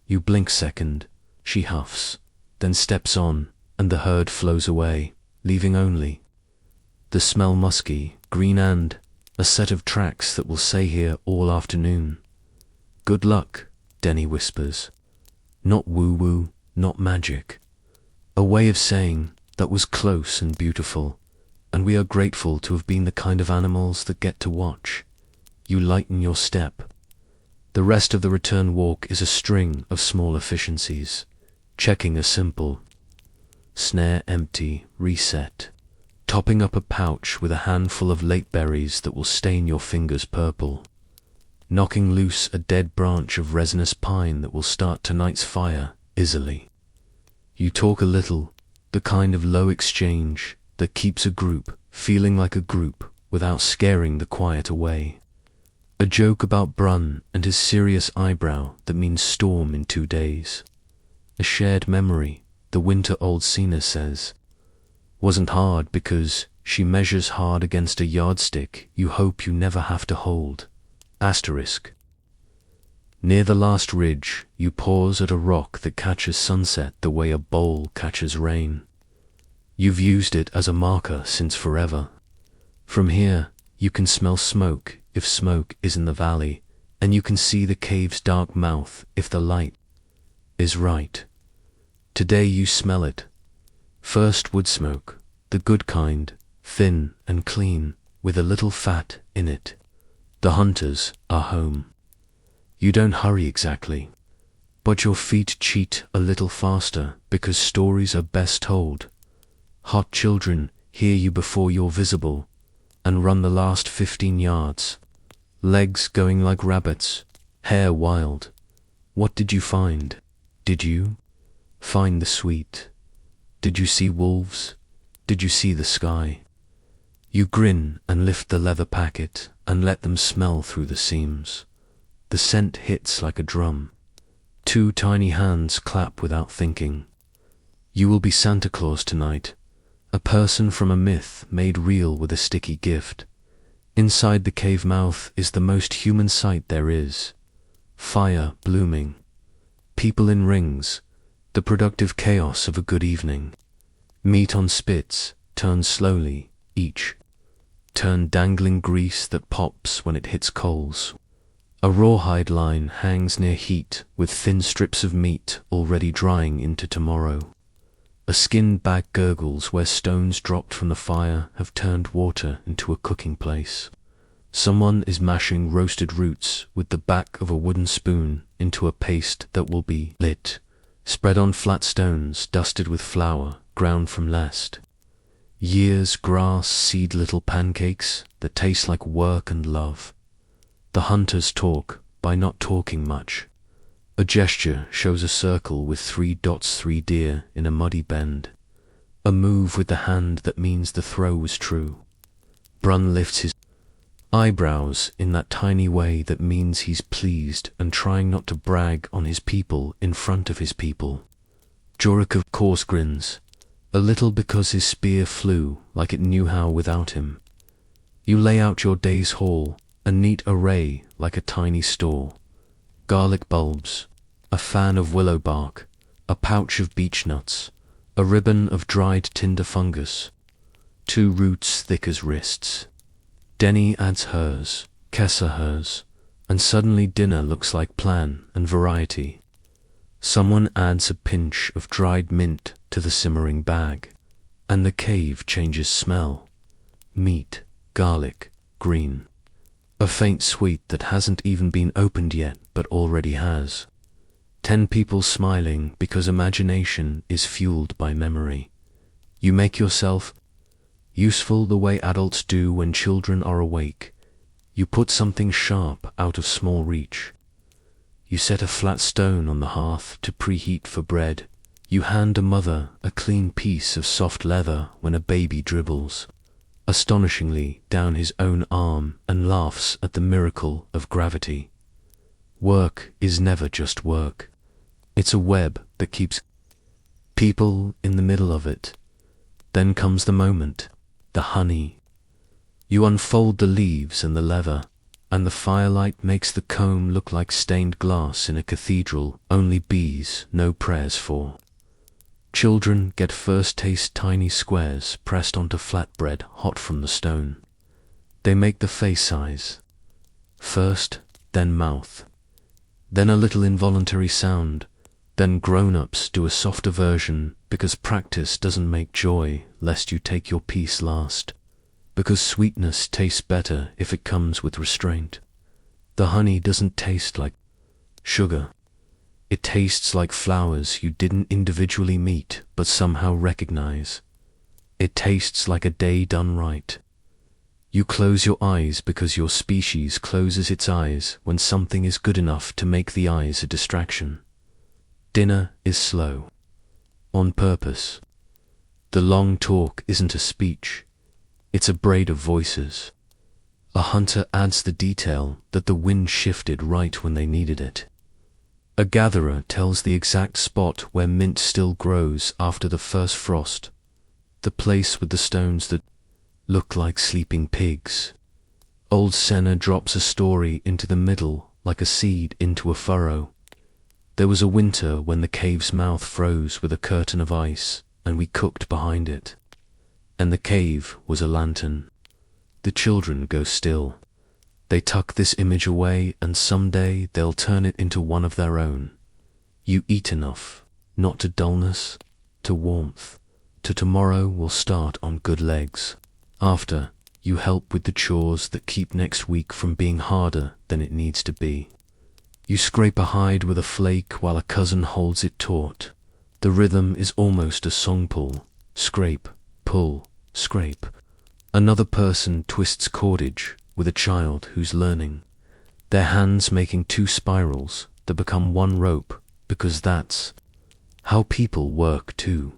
You blink second, she huffs, then steps on, and the herd flows away, leaving only the smell musky, green and a set of tracks that will stay here all afternoon. Good luck, Denny whispers. Not woo-woo, not magic. A way of saying that was close and beautiful, and we are grateful to have been the kind of animals that get to watch. You lighten your step. The rest of the return walk is a string of small efficiencies, checking a simple snare empty, reset, topping up a pouch with a handful of late berries that will stain your fingers purple, knocking loose a dead branch of resinous pine that will start tonight's fire easily. You talk a little, the kind of low exchange that keeps a group feeling like a group without scaring the quiet away. A joke about Brun and his serious eyebrow that means storm in 2 days. A shared memory, the winter-old Sina says, wasn't hard because she measures hard against a yardstick you hope you never have to hold. Asterisk. Near the last ridge, you pause at a rock that catches sunset the way a bowl catches rain. You've used it as a marker since forever. From here, you can smell smoke if smoke is in the valley, and you can see the cave's dark mouth if the light is right. Today you smell it. First wood smoke, the good kind, thin and clean, with a little fat in it. The hunters are home. You don't hurry exactly, but your feet cheat a little faster because stories are best told. Hot children hear you before you're visible and run the last 15 yards, legs going like rabbits, hair wild. What did you find? Did you find the sweet? Did you see wolves? Did you see the sky? You grin and lift the leather packet and let them smell through the seams. The scent hits like a drum. 2 tiny hands clap without thinking. You will be Santa Claus tonight, a person from a myth made real with a sticky gift. Inside the cave mouth is the most human sight there is. Fire blooming. People in rings, the productive chaos of a good evening. Meat on spits, turned slowly, each turn dangling grease that pops when it hits coals. A rawhide line hangs near heat with thin strips of meat already drying into tomorrow. A skinned bag gurgles where stones dropped from the fire have turned water into a cooking place. Someone is mashing roasted roots with the back of a wooden spoon into a paste that will be lit, spread on flat stones dusted with flour ground from lest. Years grass seed little pancakes that taste like work and love. The hunters talk by not talking much. A gesture shows a circle with 3 dots, 3 deer in a muddy bend. A move with the hand that means the throw was true. Brun lifts his eyebrows in that tiny way that means he's pleased and trying not to brag on his people in front of his people. Jorik of course grins, a little because his spear flew like it knew how without him. You lay out your day's haul, a neat array like a tiny store. Garlic bulbs, a fan of willow bark, a pouch of beech nuts, a ribbon of dried tinder fungus, 2 roots thick as wrists. Denny adds hers, Kessa hers, and suddenly dinner looks like plan and variety. Someone adds a pinch of dried mint to the simmering bag, and the cave changes smell. Meat, garlic, green. A faint sweet that hasn't even been opened yet but already has. 10 people smiling because imagination is fueled by memory. You make yourself useful the way adults do when children are awake. You put something sharp out of small reach. You set a flat stone on the hearth to preheat for bread. You hand a mother a clean piece of soft leather when a baby dribbles astonishingly down his own arm and laughs at the miracle of gravity. Work is never just work. It's a web that keeps people in the middle of it. Then comes the moment, the honey. You unfold the leaves and the leather, and the firelight makes the comb look like stained glass in a cathedral only bees know prayers for. Children get first taste tiny squares pressed onto flatbread hot from the stone. They make the face eyes. First, then mouth. Then a little involuntary sound. Then grown-ups do a softer version because practice doesn't make joy lest you take your piece last. Because sweetness tastes better if it comes with restraint. The honey doesn't taste like sugar. It tastes like flowers you didn't individually meet but somehow recognize. It tastes like a day done right. You close your eyes because your species closes its eyes when something is good enough to make the eyes a distraction. Dinner is slow. On purpose. The long talk isn't a speech. It's a braid of voices. A hunter adds the detail that the wind shifted right when they needed it. A gatherer tells the exact spot where mint still grows after the first frost, the place with the stones that look like sleeping pigs. Old Senna drops a story into the middle like a seed into a furrow. There was a winter when the cave's mouth froze with a curtain of ice, and we cooked behind it. And the cave was a lantern. The children go still. They tuck this image away, and someday they'll turn it into one of their own. You eat enough, not to dullness, to warmth, to tomorrow will start on good legs. After, you help with the chores that keep next week from being harder than it needs to be. You scrape a hide with a flake while a cousin holds it taut. The rhythm is almost a song pull. Scrape, pull, scrape. Another person twists cordage with a child who's learning, their hands making two spirals that become one rope because that's how people work too.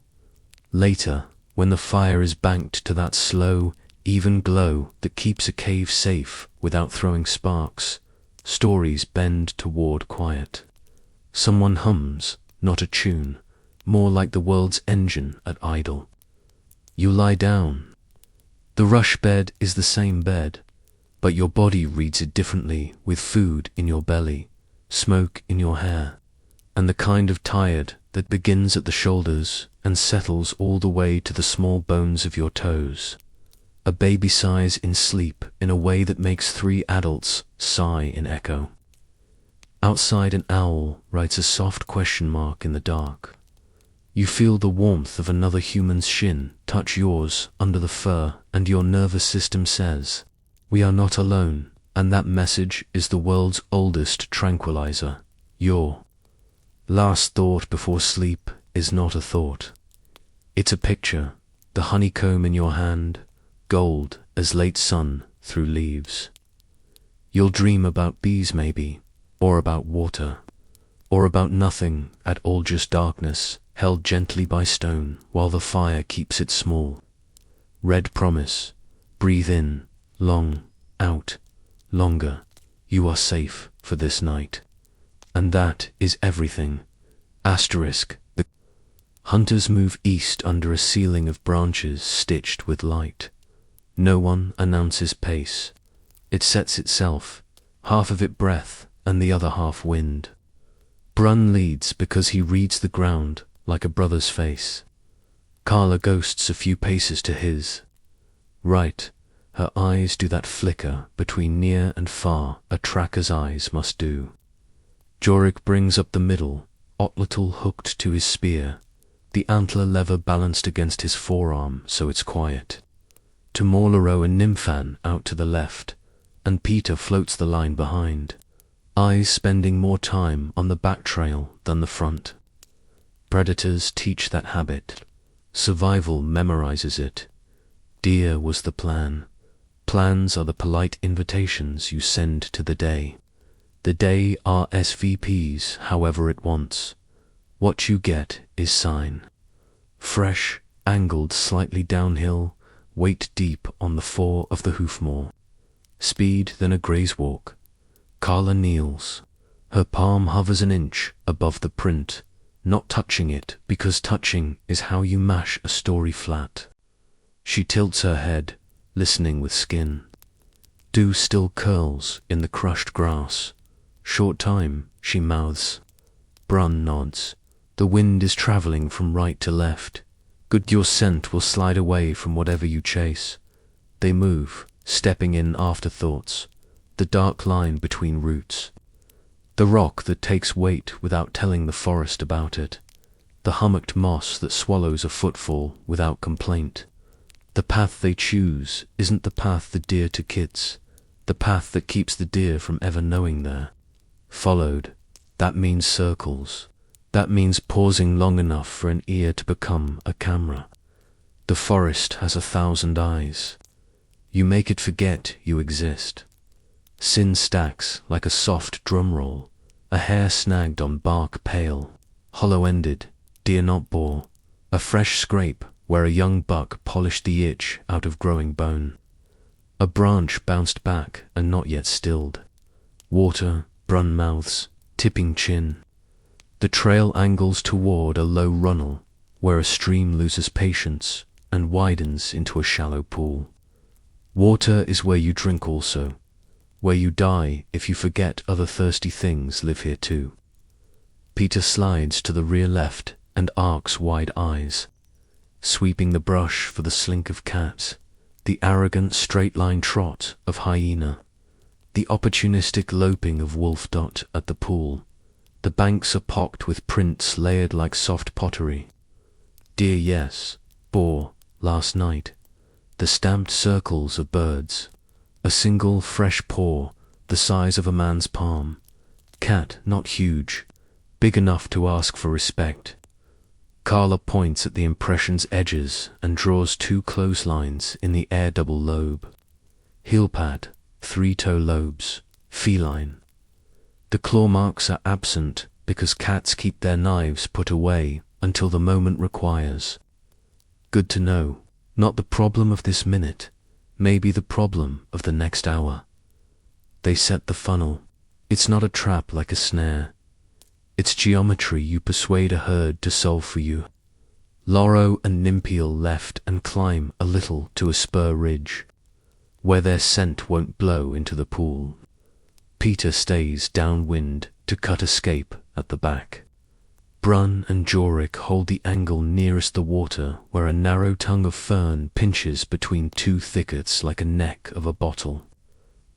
Later, when the fire is banked to that slow, even glow that keeps a cave safe without throwing sparks, stories bend toward quiet. Someone hums, not a tune, more like the world's engine at idle. You lie down. The rush bed is the same bed, but your body reads it differently with food in your belly, smoke in your hair, and the kind of tired that begins at the shoulders and settles all the way to the small bones of your toes. A baby sighs in sleep in a way that makes 3 adults sigh in echo. Outside, an owl writes a soft question mark in the dark. You feel the warmth of another human's shin touch yours under the fur, and your nervous system says, "We are not alone," and that message is the world's oldest tranquilizer. Your last thought before sleep is not a thought. It's a picture, the honeycomb in your hand, gold as late sun through leaves. You'll dream about bees maybe, or about water, or about nothing at all, just darkness held gently by stone while the fire keeps it small. Red promise, breathe in, long, out, longer, you are safe for this night. And that is everything. Asterisk, the hunters move east under a ceiling of branches stitched with light. No one announces pace. It sets itself, half of it breath and the other half wind. Brun leads because he reads the ground like a brother's face. Carla ghosts a few paces to his. Right, her eyes do that flicker between near and far a tracker's eyes must do. Jorik brings up the middle, Otlittle hooked to his spear, the antler lever balanced against his forearm so it's quiet. Tomorrow and Nymphan out to the left, and Peter floats the line behind, eyes spending more time on the back trail than the front. Predators teach that habit. Survival memorizes it. Deer was the plan. Plans are the polite invitations you send to the day. The day RSVPs however it wants. What you get is sign. Fresh, angled slightly downhill, weight deep on the fore of the hoofmore. Speed than a graze walk. Carla kneels. Her palm hovers an inch above the print, not touching it because touching is how you mash a story flat. She tilts her head, listening with skin. Dew still curls in the crushed grass. Short time, she mouths. Brun nods. The wind is travelling from right to left. Good, your scent will slide away from whatever you chase. They move, stepping in afterthoughts. The dark line between roots. The rock that takes weight without telling the forest about it. The hummocked moss that swallows a footfall without complaint. The path they choose isn't the path the deer to kids. The path that keeps the deer from ever knowing there. Followed, that means circles. That means pausing long enough for an ear to become a camera. The forest has 1,000 eyes. You make it forget you exist. Sin stacks like a soft drum roll, a hair snagged on bark pale, hollow-ended, deer not bore, a fresh scrape where a young buck polished the itch out of growing bone. A branch bounced back and not yet stilled. Water, brun mouths, tipping chin. The trail angles toward a low runnel, where a stream loses patience and widens into a shallow pool. Water is where you drink also, where you die if you forget other thirsty things live here too. Peter slides to the rear left and arcs wide eyes, sweeping the brush for the slink of cats, the arrogant straight-line trot of hyena, the opportunistic loping of wolf dot at the pool. The banks are pocked with prints layered like soft pottery. Deer yes, boar last night. The stamped circles of birds. A single fresh paw, the size of a man's palm. Cat not huge, big enough to ask for respect. Carla points at the impression's edges and draws 2 clotheslines in the air double lobe. Heel pad, 3-toe lobes, feline. The claw marks are absent because cats keep their knives put away until the moment requires. Good to know, not the problem of this minute, maybe the problem of the next hour. They set the funnel. It's not a trap like a snare. It's geometry you persuade a herd to solve for you. Lauro and Nimpiel left and climb a little to a spur ridge, where their scent won't blow into the pool. Peter stays downwind to cut escape at the back. Brun and Jorik hold the angle nearest the water where a narrow tongue of fern pinches between 2 thickets like a neck of a bottle.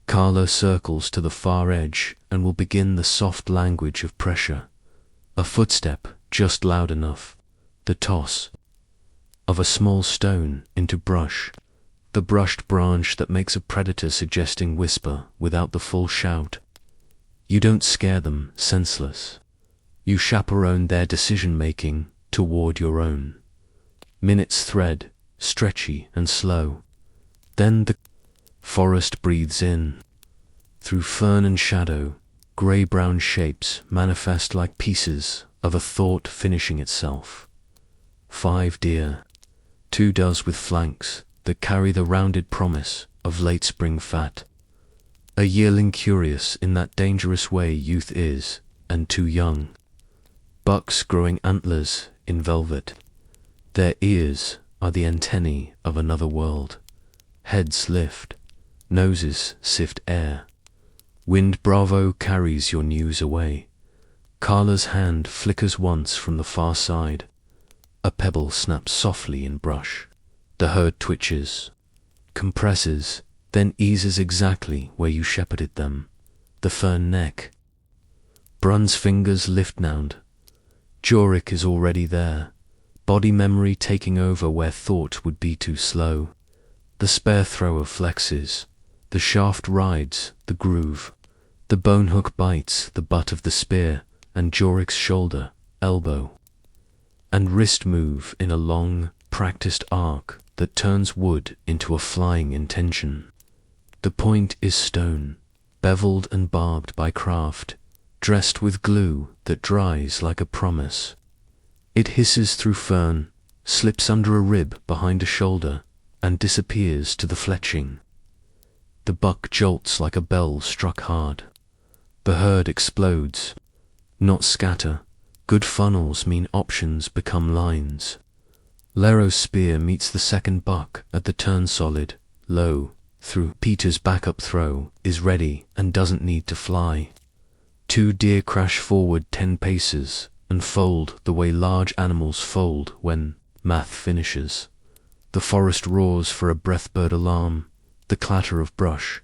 Carla circles to the far edge and will begin the soft language of pressure. A footstep just loud enough. The toss of a small stone into brush. The brushed branch that makes a predator suggesting whisper without the full shout. You don't scare them senseless. You chaperone their decision-making toward your own. Minutes thread, stretchy and slow. Then the forest breathes in. Through fern and shadow, grey-brown shapes manifest like pieces of a thought finishing itself. 5 deer, 2 does with flanks that carry the rounded promise of late spring fat. A yearling curious in that dangerous way youth is, and too young. Bucks growing antlers in velvet. Their ears are the antennae of another world. Heads lift, noses sift air. Wind Bravo carries your news away. Carla's hand flickers once from the far side. A pebble snaps softly in brush. The herd twitches, compresses, then eases exactly where you shepherded them, the fern neck. Brun's fingers lift nound. Jorik is already there, body memory taking over where thought would be too slow. The spare thrower flexes, the shaft rides the groove, the bone hook bites the butt of the spear and Jorik's shoulder, elbow, and wrist move in a long, practiced arc that turns wood into a flying intention. The point is stone. beveled and barbed by craft, dressed with glue that dries like a promise. It hisses through fern, slips under a rib behind a shoulder, and disappears to the fletching. The buck jolts like a bell struck hard. The herd explodes. Not scatter. Good funnels mean options become lines. Lero's spear meets the second buck at the turn solid, low, through. Peter's backup throw is ready and doesn't need to fly. 2 deer crash forward 10 paces and fold the way large animals fold when math finishes. The forest roars for a breathbird alarm, the clatter of brush,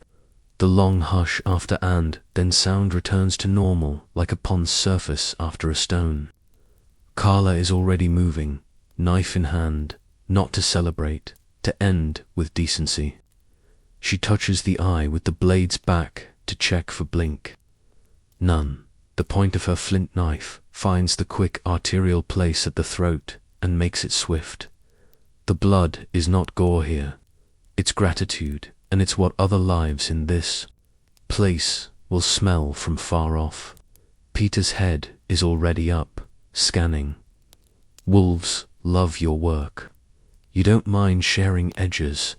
the long hush after, and then sound returns to normal like a pond's surface after a stone. Carla is already moving, knife in hand, not to celebrate, to end with decency. She touches the eye with the blade's back to check for blink. None. The point of her flint knife finds the quick arterial place at the throat and makes it swift. The blood is not gore here. It's gratitude, and it's what other lives in this place will smell from far off. Peter's head is already up, scanning. Wolves love your work. You don't mind sharing edges.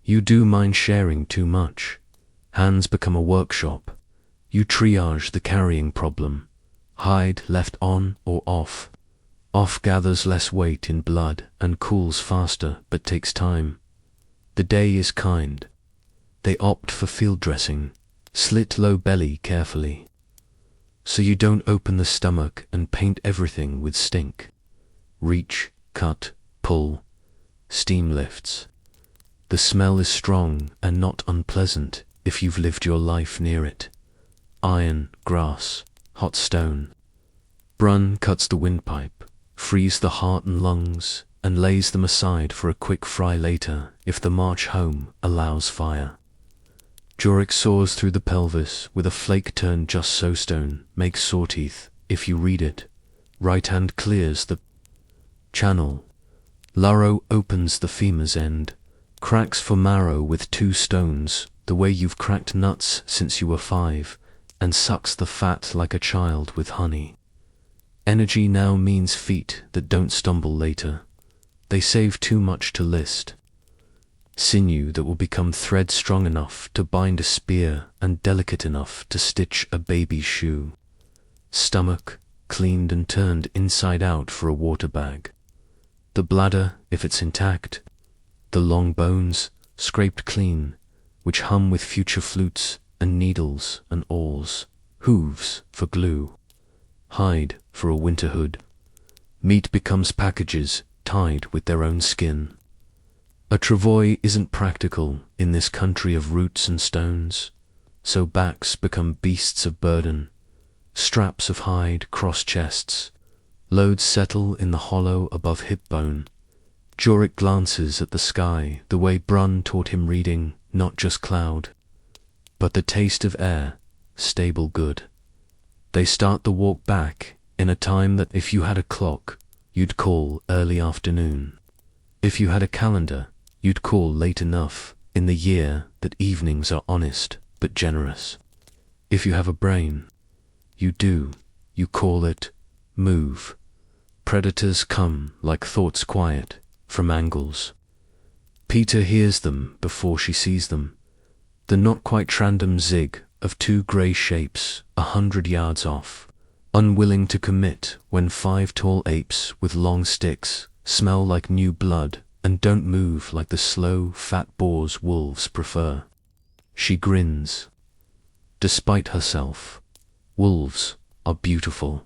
You do mind sharing too much. Hands become a workshop. You triage the carrying problem. Hide left on or off. Off gathers less weight in blood and cools faster but takes time. The day is kind. They opt for field dressing. Slit low belly carefully, so you don't open the stomach and paint everything with stink. Reach, cut, pull. Steam lifts. The smell is strong and not unpleasant if you've lived your life near it. Iron, grass, hot stone. Brun cuts the windpipe, frees the heart and lungs, and lays them aside for a quick fry later if the march home allows fire. Jorik saws through the pelvis with a flake turned just so stone, makes sawteeth if you read it. Right hand clears the channel. Laro opens the femur's end, cracks for marrow with 2 stones, the way you've cracked nuts since you were 5, and sucks the fat like a child with honey. Energy now means feet that don't stumble later. They save too much to list. Sinew that will become thread strong enough to bind a spear and delicate enough to stitch a baby's shoe. Stomach cleaned and turned inside out for a water bag. The bladder, if it's intact. The long bones, scraped clean, which hum with future flutes and needles and awls. Hooves for glue. Hide for a winter hood. Meat becomes packages tied with their own skin. A travois isn't practical in this country of roots and stones, so backs become beasts of burden. Straps of hide cross chests. Loads settle in the hollow above hip bone. Jorik glances at the sky the way Brun taught him reading, not just cloud, but the taste of air, stable good. They start the walk back in a time that if you had a clock, you'd call early afternoon. If you had a calendar, you'd call late enough in the year that evenings are honest but generous. If you have a brain, you call it move. Predators come like thoughts quiet from angles. Peter hears them before she sees them. The not quite random zig of 2 grey shapes 100 yards off, unwilling to commit when 5 tall apes with long sticks smell like new blood and don't move like the slow, fat boars wolves prefer. She grins. Despite herself, wolves are beautiful.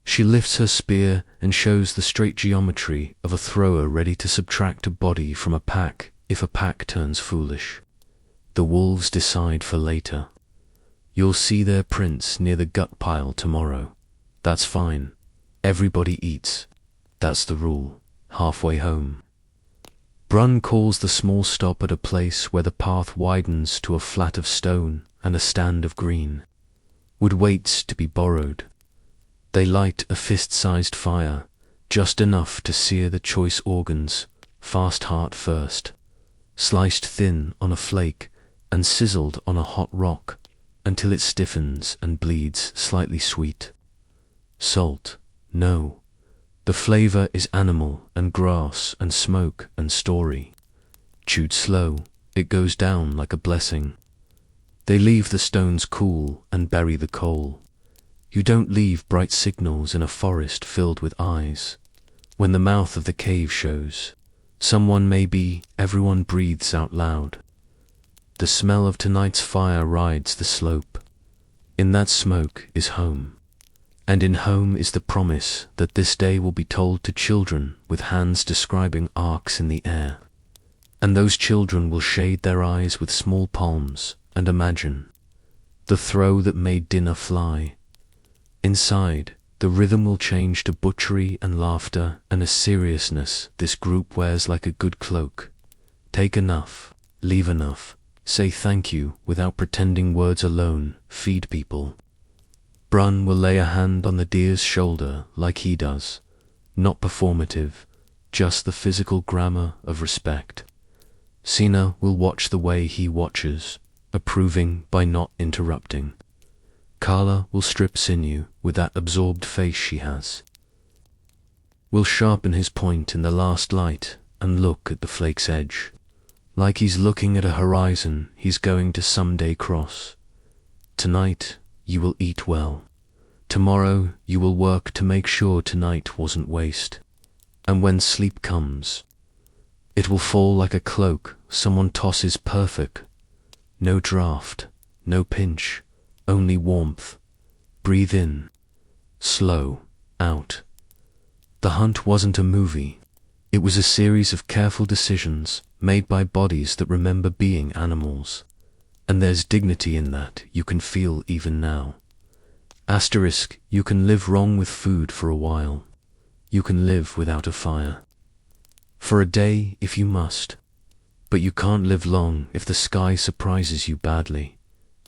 She lifts her spear and shows the straight geometry of a thrower ready to subtract a body from a pack if a pack turns foolish. The wolves decide for later. You'll see their prints near the gut pile tomorrow. That's fine. Everybody eats. That's the rule. Halfway home. Brun calls the small stop at a place where the path widens to a flat of stone and a stand of green. Wood weights to be borrowed. They light a fist-sized fire, just enough to sear the choice organs, fast heart first, sliced thin on a flake and sizzled on a hot rock, until it stiffens and bleeds slightly sweet. Salt? No. The flavor is animal and grass and smoke and story. Chewed slow, it goes down like a blessing. They leave the stones cool and bury the coal. You don't leave bright signals in a forest filled with eyes. When the mouth of the cave shows, someone may be, everyone breathes out loud. The smell of tonight's fire rides the slope. In that smoke is home. And in home is the promise that this day will be told to children with hands describing arcs in the air. And those children will shade their eyes with small palms and imagine the throw that made dinner fly. Inside, the rhythm will change to butchery and laughter and a seriousness this group wears like a good cloak. Take enough, leave enough, say thank you without pretending words alone feed people. Brun will lay a hand on the deer's shoulder like he does, not performative, just the physical grammar of respect. Sina will watch the way he watches, approving by not interrupting. Kala will strip sinew with that absorbed face she has. Will sharpen his point in the last light and look at the flake's edge, like he's looking at a horizon he's going to someday cross. Tonight, you will eat well. Tomorrow you will work to make sure tonight wasn't waste. And when sleep comes, it will fall like a cloak someone tosses perfect. No draft, no pinch, only warmth. Breathe in, slow, out. The hunt wasn't a movie. It was a series of careful decisions made by bodies that remember being animals. And there's dignity in that you can feel even now. Asterisk, you can live wrong with food for a while. You can live without a fire. For a day if you must. But you can't live long if the sky surprises you badly.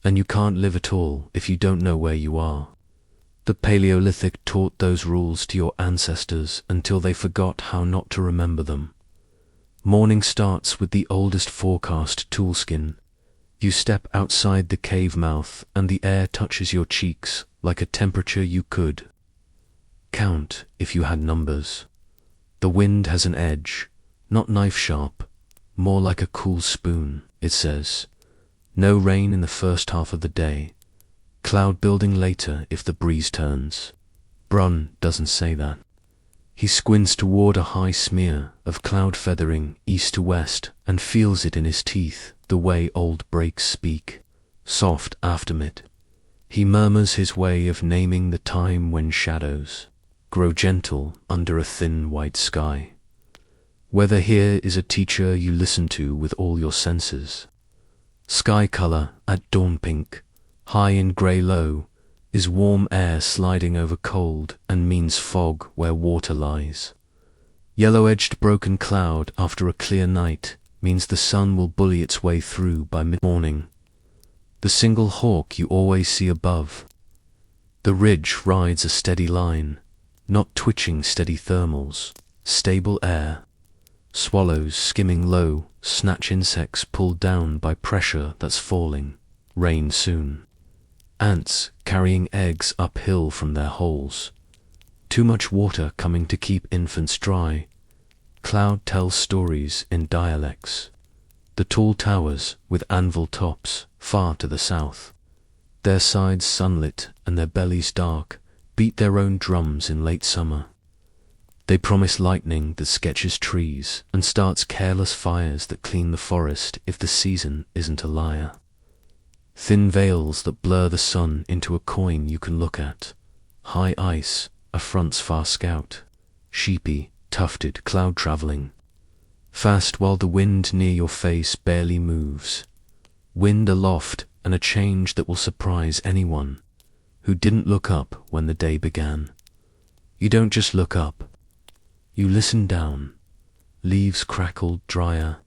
And you can't live at all if you don't know where you are. The Paleolithic taught those rules to your ancestors until they forgot how not to remember them. Morning starts with the oldest forecast toolskin. You step outside the cave mouth and the air touches your cheeks like a temperature you could count if you had numbers. The wind has an edge, not knife sharp, more like a cool spoon, it says. No rain in the first half of the day. Cloud building later if the breeze turns. Brun doesn't say that. He squints toward a high smear of cloud feathering east to west and feels it in his teeth the way old breaks speak, soft aftermid. He murmurs his way of naming the time when shadows grow gentle under a thin white sky. Weather here is a teacher you listen to with all your senses. Sky color at dawn pink, high in grey low, is warm air sliding over cold and means fog where water lies. Yellow-edged broken cloud after a clear night means the sun will bully its way through by mid-morning. The single hawk you always see above. The ridge rides a steady line, not twitching steady thermals, stable air. Swallows skimming low snatch insects pulled down by pressure that's falling. Rain soon. Ants carrying eggs uphill from their holes. Too much water coming to keep infants dry. Cloud tells stories in dialects. The tall towers with anvil tops far to the south. Their sides sunlit and their bellies dark beat their own drums in late summer. They promise lightning that sketches trees and starts careless fires that clean the forest if the season isn't a liar. Thin veils that blur the sun into a coin you can look at. High ice, a front's far scout. Sheepy, tufted cloud travelling. Fast while the wind near your face barely moves. Wind aloft and a change that will surprise anyone who didn't look up when the day began. You don't just look up. You listen down. Leaves crackled drier.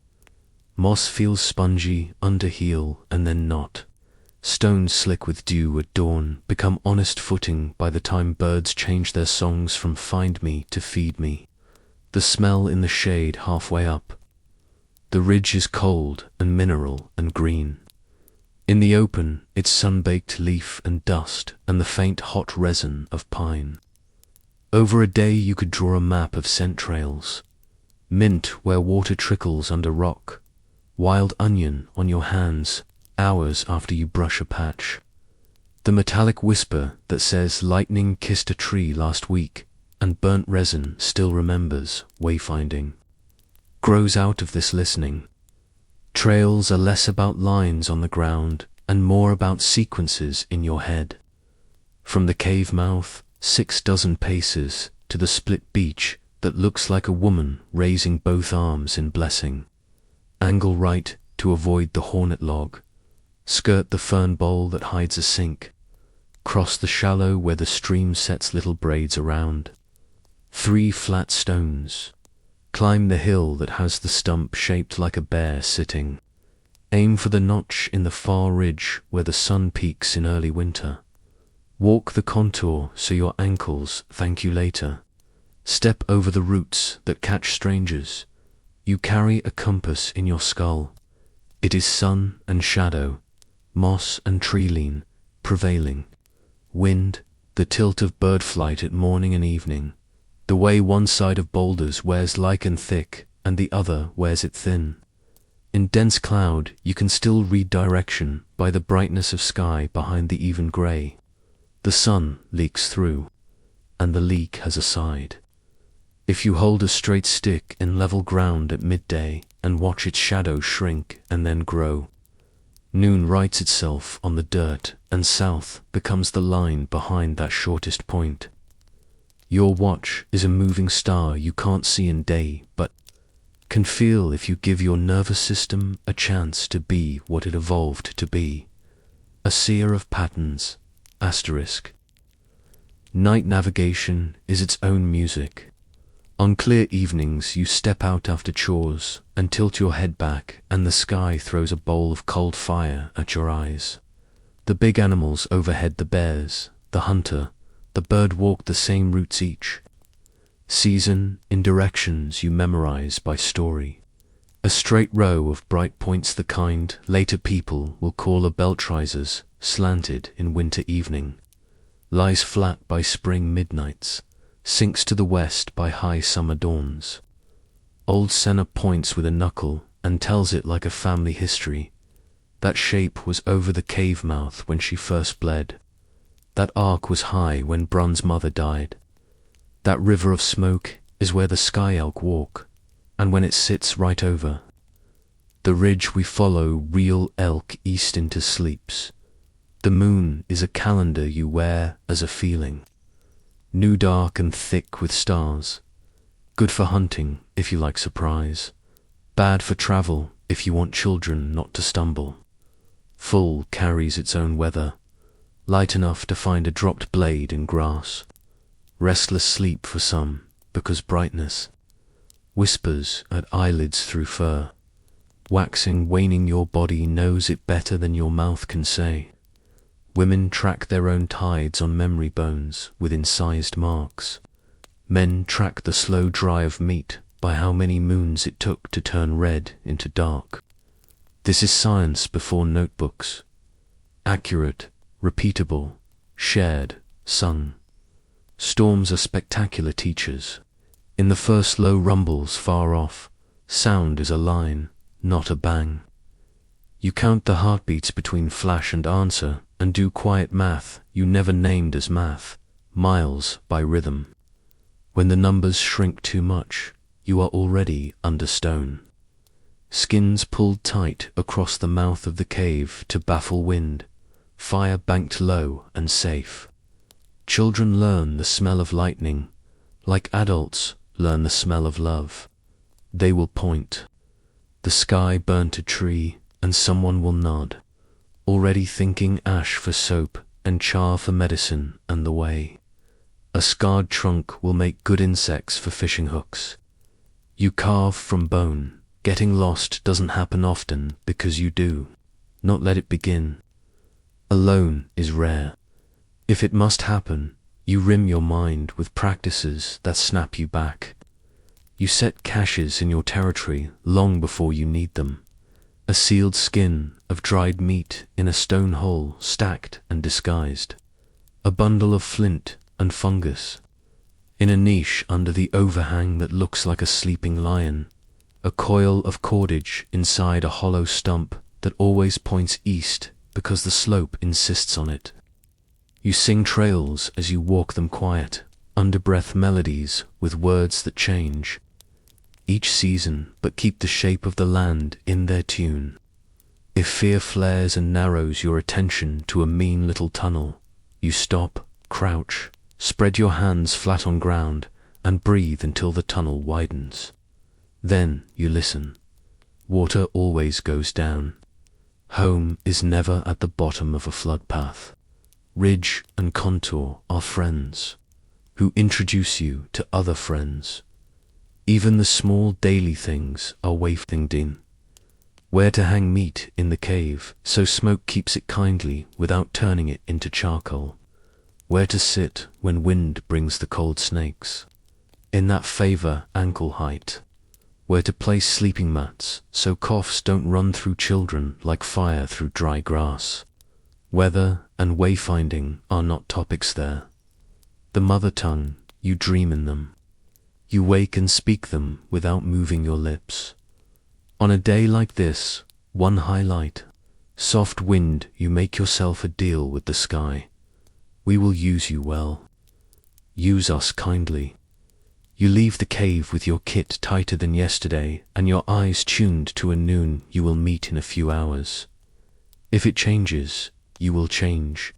Moss feels spongy under heel and then not. Stones slick with dew at dawn become honest footing by the time birds change their songs from find me to feed me. The smell in the shade halfway up. The ridge is cold and mineral and green. In the open, it's sun-baked leaf and dust and the faint hot resin of pine. Over a day you could draw a map of scent trails. Mint where water trickles under rock. Wild onion on your hands, hours after you brush a patch. The metallic whisper that says lightning kissed a tree last week and burnt resin still remembers wayfinding grows out of this listening. Trails are less about lines on the ground and more about sequences in your head. From the cave mouth, 6 dozen paces, to the split beach that looks like a woman raising both arms in blessing. Angle right to avoid the hornet log. Skirt the fern bowl that hides a sink. Cross the shallow where the stream sets little braids around. 3 flat stones. Climb the hill that has the stump shaped like a bear sitting. Aim for the notch in the far ridge where the sun peaks in early winter. Walk the contour so your ankles thank you later. Step over the roots that catch strangers. You carry a compass in your skull. It is sun and shadow, moss and tree lean, prevailing. Wind, the tilt of bird flight at morning and evening. The way one side of boulders wears lichen thick and the other wears it thin. In dense cloud you can still read direction by the brightness of sky behind the even grey. The sun leaks through, and the leak has a side. If you hold a straight stick in level ground at midday and watch its shadow shrink and then grow, noon writes itself on the dirt and south becomes the line behind that shortest point. Your watch is a moving star you can't see in day, but can feel if you give your nervous system a chance to be what it evolved to be. A seer of patterns, asterisk. Night navigation is its own music. On clear evenings you step out after chores and tilt your head back and the sky throws a bowl of cold fire at your eyes. The big animals overhead, the bears, the hunter, the bird walk the same routes each. Season in directions you memorize by story. A straight row of bright points, the kind later people will call a beltrizers, slanted in winter evening. Lies flat by spring midnights, sinks to the west by high summer dawns. Old Senna points with a knuckle and tells it like a family history. That shape was over the cave mouth when she first bled. That arc was high when Brun's mother died. That river of smoke is where the sky elk walk, and when it sits right over the ridge we follow, real elk east into sleeps. The moon is a calendar you wear as a feeling. New dark and thick with stars. Good for hunting if you like surprise. Bad for travel if you want children not to stumble. Full carries its own weather. Light enough to find a dropped blade in grass. Restless sleep for some, because brightness whispers at eyelids through fur. Waxing, waning, your body knows it better than your mouth can say. Women track their own tides on memory bones with incised marks. Men track the slow dry of meat by how many moons it took to turn red into dark. This is science before notebooks. Accurate, repeatable, shared, sung. Storms are spectacular teachers. In the first low rumbles far off, sound is a line, not a bang. You count the heartbeats between flash and answer and do quiet math you never named as math, miles by rhythm. When the numbers shrink too much, you are already under stone. Skins pulled tight across the mouth of the cave to baffle wind, fire banked low and safe. Children learn the smell of lightning, like adults learn the smell of love. They will point. The sky burnt a tree, and someone will nod, already thinking ash for soap and char for medicine and the way. A scarred trunk will make good insects for fishing hooks. You carve from bone. Getting lost doesn't happen often because you do not let it begin. Alone is rare. If it must happen, you rim your mind with practices that snap you back. You set caches in your territory long before you need them. A sealed skin of dried meat in a stone hole, stacked and disguised. A bundle of flint and fungus. In a niche under the overhang that looks like a sleeping lion. A coil of cordage inside a hollow stump that always points east because the slope insists on it. You sing trails as you walk them quiet, under-breath melodies with words that change each season but keep the shape of the land in their tune. If fear flares and narrows your attention to a mean little tunnel, you stop, crouch, spread your hands flat on ground, and breathe until the tunnel widens. Then you listen. Water always goes down. Home is never at the bottom of a flood path. Ridge and contour are friends, who introduce you to other friends. Even the small daily things are wayfinding. Where to hang meat in the cave so smoke keeps it kindly without turning it into charcoal. Where to sit when wind brings the cold snakes, in that favor ankle height. Where to place sleeping mats so coughs don't run through children like fire through dry grass. Weather and wayfinding are not topics there. The mother tongue, you dream in them. You wake and speak them without moving your lips. On a day like this, one highlight, soft wind, you make yourself a deal with the sky. We will use you well. Use us kindly. You leave the cave with your kit tighter than yesterday and your eyes tuned to a noon you will meet in a few hours. If it changes, you will change.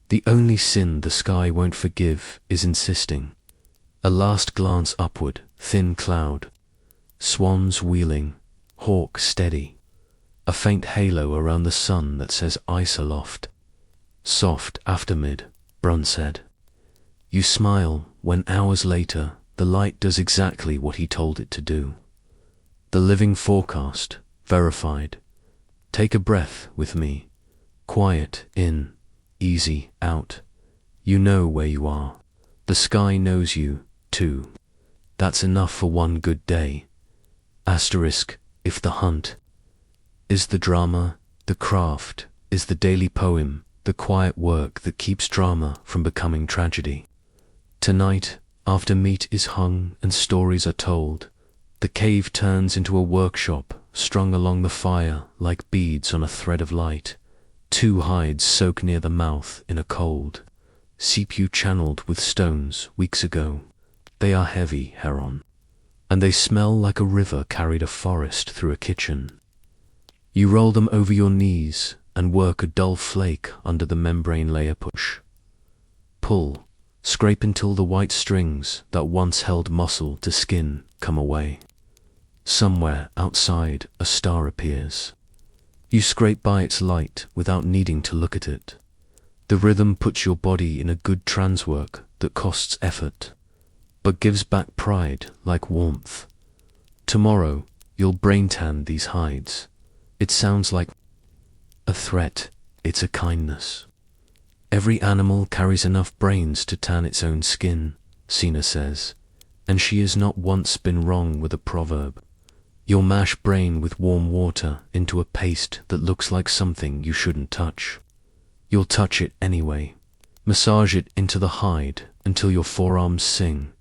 The only sin the sky won't forgive is insisting. A last glance upward, thin cloud. Swans wheeling, hawk steady. A faint halo around the sun that says ice aloft. Soft aftermid, Brun said. You smile when hours later the light does exactly what he told it to do. The living forecast, verified. Take a breath with me. Quiet in, easy out. You know where you are. The sky knows you, too. That's enough for one good day. Asterisk, if the hunt is the drama, the craft is the daily poem, the quiet work that keeps drama from becoming tragedy. Tonight, after meat is hung and stories are told, the cave turns into a workshop strung along the fire like beads on a thread of light. Two hides soak near the mouth in a cold CPU channeled with stones weeks ago. They are heavy, Heron, and they smell like a river carried a forest through a kitchen. You roll them over your knees and work a dull flake under the membrane layer. Push. Pull. Scrape until the white strings that once held muscle to skin come away. Somewhere outside a star appears. You scrape by its light without needing to look at it. The rhythm puts your body in a good trance work that costs effort, but gives back pride like warmth. Tomorrow, you'll brain tan these hides. It sounds like a threat, it's a kindness. Every animal carries enough brains to tan its own skin, Sina says, and she has not once been wrong with a proverb. You'll mash brain with warm water into a paste that looks like something you shouldn't touch. You'll touch it anyway. Massage it into the hide until your forearms sing.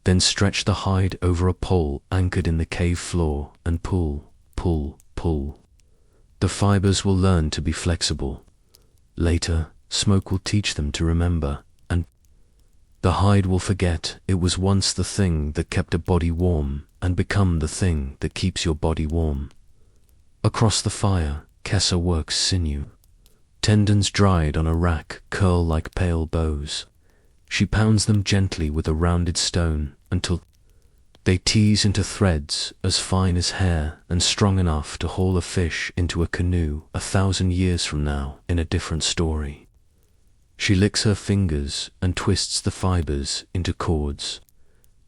Then stretch the hide over a pole anchored in the cave floor and pull, pull, pull. The fibers will learn to be flexible. Later, smoke will teach them to remember, and the hide will forget it was once the thing that kept a body warm and become the thing that keeps your body warm. Across the fire, Kessa works sinew. Tendons dried on a rack curl like pale bows. She pounds them gently with a rounded stone until they tease into threads as fine as hair and strong enough to haul a fish into a canoe 1,000 years from now in a different story. She licks her fingers and twists the fibers into cords,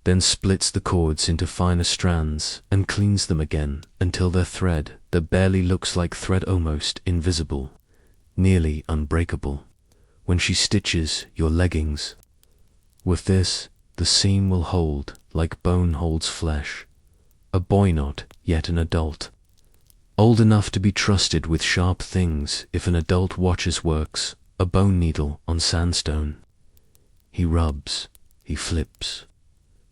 then splits the cords into finer strands and cleans them again until they're thread that barely looks like thread, almost invisible, nearly unbreakable. When she stitches your leggings with this, the seam will hold like bone holds flesh. A boy, not yet an adult. old enough to be trusted with sharp things if an adult watches works, a bone needle on sandstone. He rubs, he flips.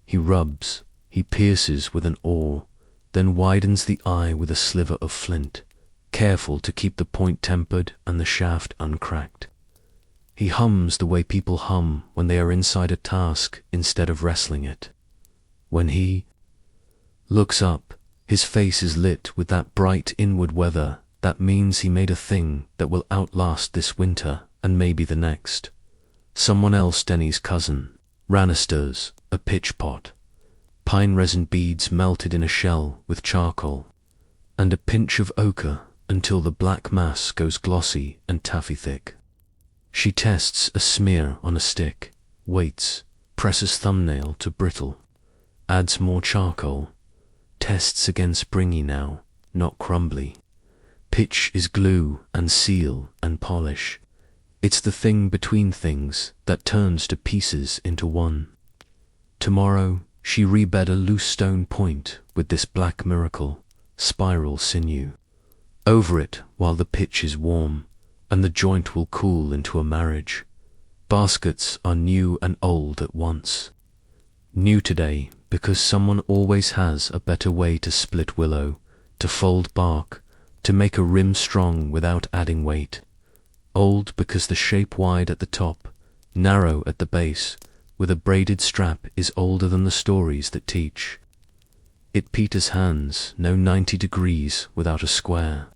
He rubs, he pierces with an awl, then widens the eye with a sliver of flint, careful to keep the point tempered and the shaft uncracked. He hums the way people hum when they are inside a task instead of wrestling it. When he looks up, his face is lit with that bright inward weather that means he made a thing that will outlast this winter and maybe the next. Someone else Denny's cousin, Rannisters, a pitch pot, pine resin beads melted in a shell with charcoal, and a pinch of ochre until the black mass goes glossy and taffy thick. She tests a smear on a stick, waits, presses thumbnail to brittle, adds more charcoal, tests again springy now, not crumbly. Pitch is glue and seal and polish. It's the thing between things that turns to pieces into one. Tomorrow she rebed a loose stone point with this black miracle, spiral sinew. Over it while the pitch is warm, and the joint will cool into a marriage. Baskets are new and old at once. New today because someone always has a better way to split willow, to fold bark, to make a rim strong without adding weight. Old because the shape wide at the top, narrow at the base, with a braided strap is older than the stories that teach. It Peter's hands no 90 degrees without a square.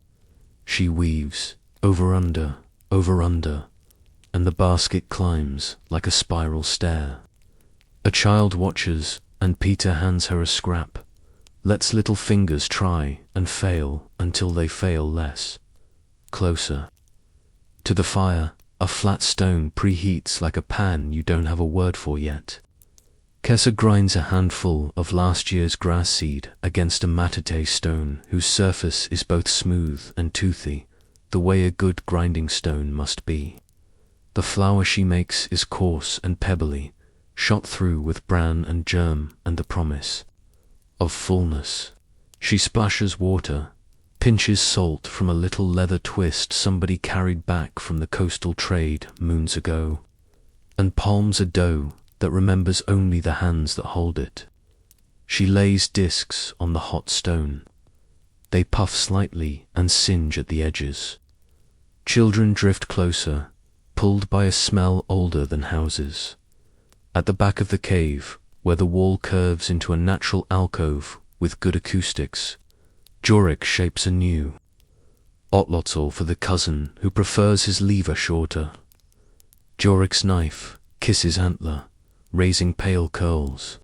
She weaves, over under, and the basket climbs like a spiral stair. A child watches, and Peter hands her a scrap, lets little fingers try and fail until they fail less. Closer. To the fire, a flat stone preheats like a pan you don't have a word for yet. Kessa grinds a handful of last year's grass seed against a matete stone whose surface is both smooth and toothy, the way a good grinding stone must be. The flour she makes is coarse and pebbly, shot through with bran and germ and the promise of fullness. She splashes water, pinches salt from a little leather twist somebody carried back from the coastal trade moons ago, and palms a dough that remembers only the hands that hold it. She lays discs on the hot stone. They puff slightly and singe at the edges. Children drift closer, pulled by a smell older than houses. At the back of the cave, where the wall curves into a natural alcove with good acoustics, Jorik shapes anew. Otlotl for the cousin who prefers his lever shorter. Jorik's knife kisses antler, raising pale curls.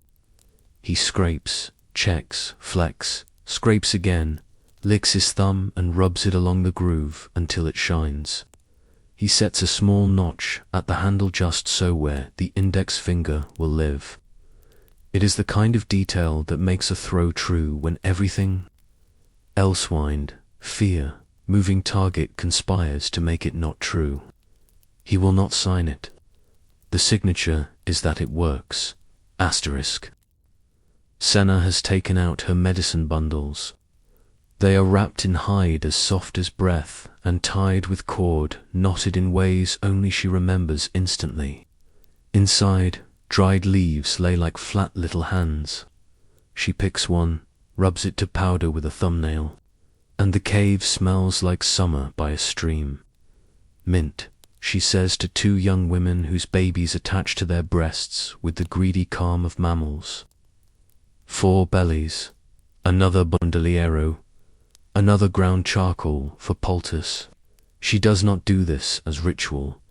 He scrapes, checks, flecks, scrapes again, licks his thumb and rubs it along the groove until it shines. He sets a small notch at the handle just so where the index finger will live. It is the kind of detail that makes a throw true when everything else wind, fear, moving target conspires to make it not true. He will not sign it. The signature is that it works. Asterisk. Senna has taken out her medicine bundles. They are wrapped in hide as soft as breath and tied with cord knotted in ways only she remembers instantly. Inside, dried leaves lay like flat little hands. She picks one, rubs it to powder with a thumbnail, and the cave smells like summer by a stream. Mint, she says to two young women whose babies attach to their breasts with the greedy calm of mammals. 4 bellies, another bandoliero, another ground charcoal for poultice. She does not do this as ritual,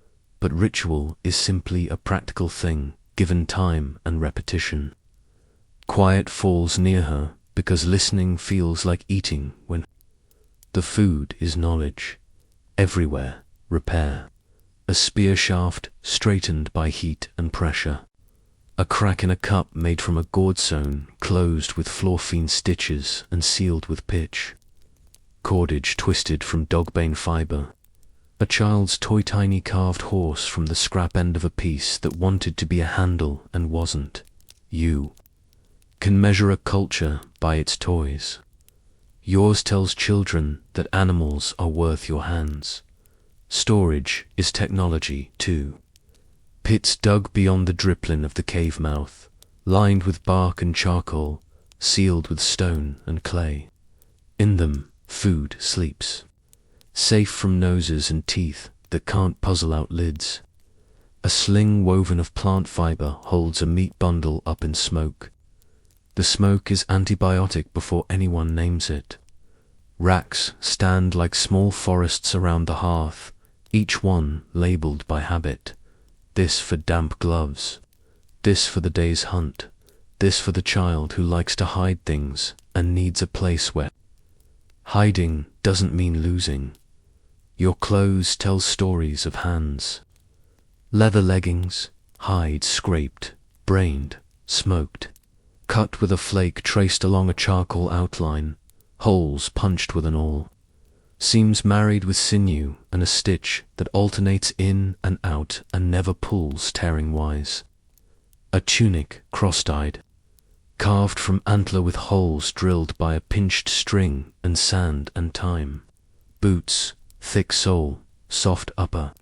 but ritual is simply a practical thing given time and repetition. Quiet falls near her because listening feels like eating when the food is knowledge. Everywhere, repair. A spear shaft straightened by heat and pressure. A crack in a cup made from a gourd sewn, closed with florphine stitches and sealed with pitch. Cordage twisted from dogbane fibre. A child's toy tiny carved horse from the scrap end of a piece that wanted to be a handle and wasn't. You can measure a culture by its toys. Yours tells children that animals are worth your hands. Storage is technology too. Pits dug beyond the drippling of the cave mouth, lined with bark and charcoal, sealed with stone and clay. In them, food sleeps, safe from noses and teeth that can't puzzle out lids. A sling woven of plant fiber holds a meat bundle up in smoke. The smoke is antibiotic before anyone names it. Racks stand like small forests around the hearth, each one labeled by habit. This for damp gloves, this for the day's hunt, this for the child who likes to hide things and needs a place where hiding doesn't mean losing. Your clothes tell stories of hands. Leather leggings, hide scraped, brained, smoked, cut with a flake traced along a charcoal outline, holes punched with an awl, seams married with sinew and a stitch that alternates in and out and never pulls tearing wise. A tunic cross-dyed, carved from antler with holes drilled by a pinched string and sand and time. Boots, thick sole, soft upper,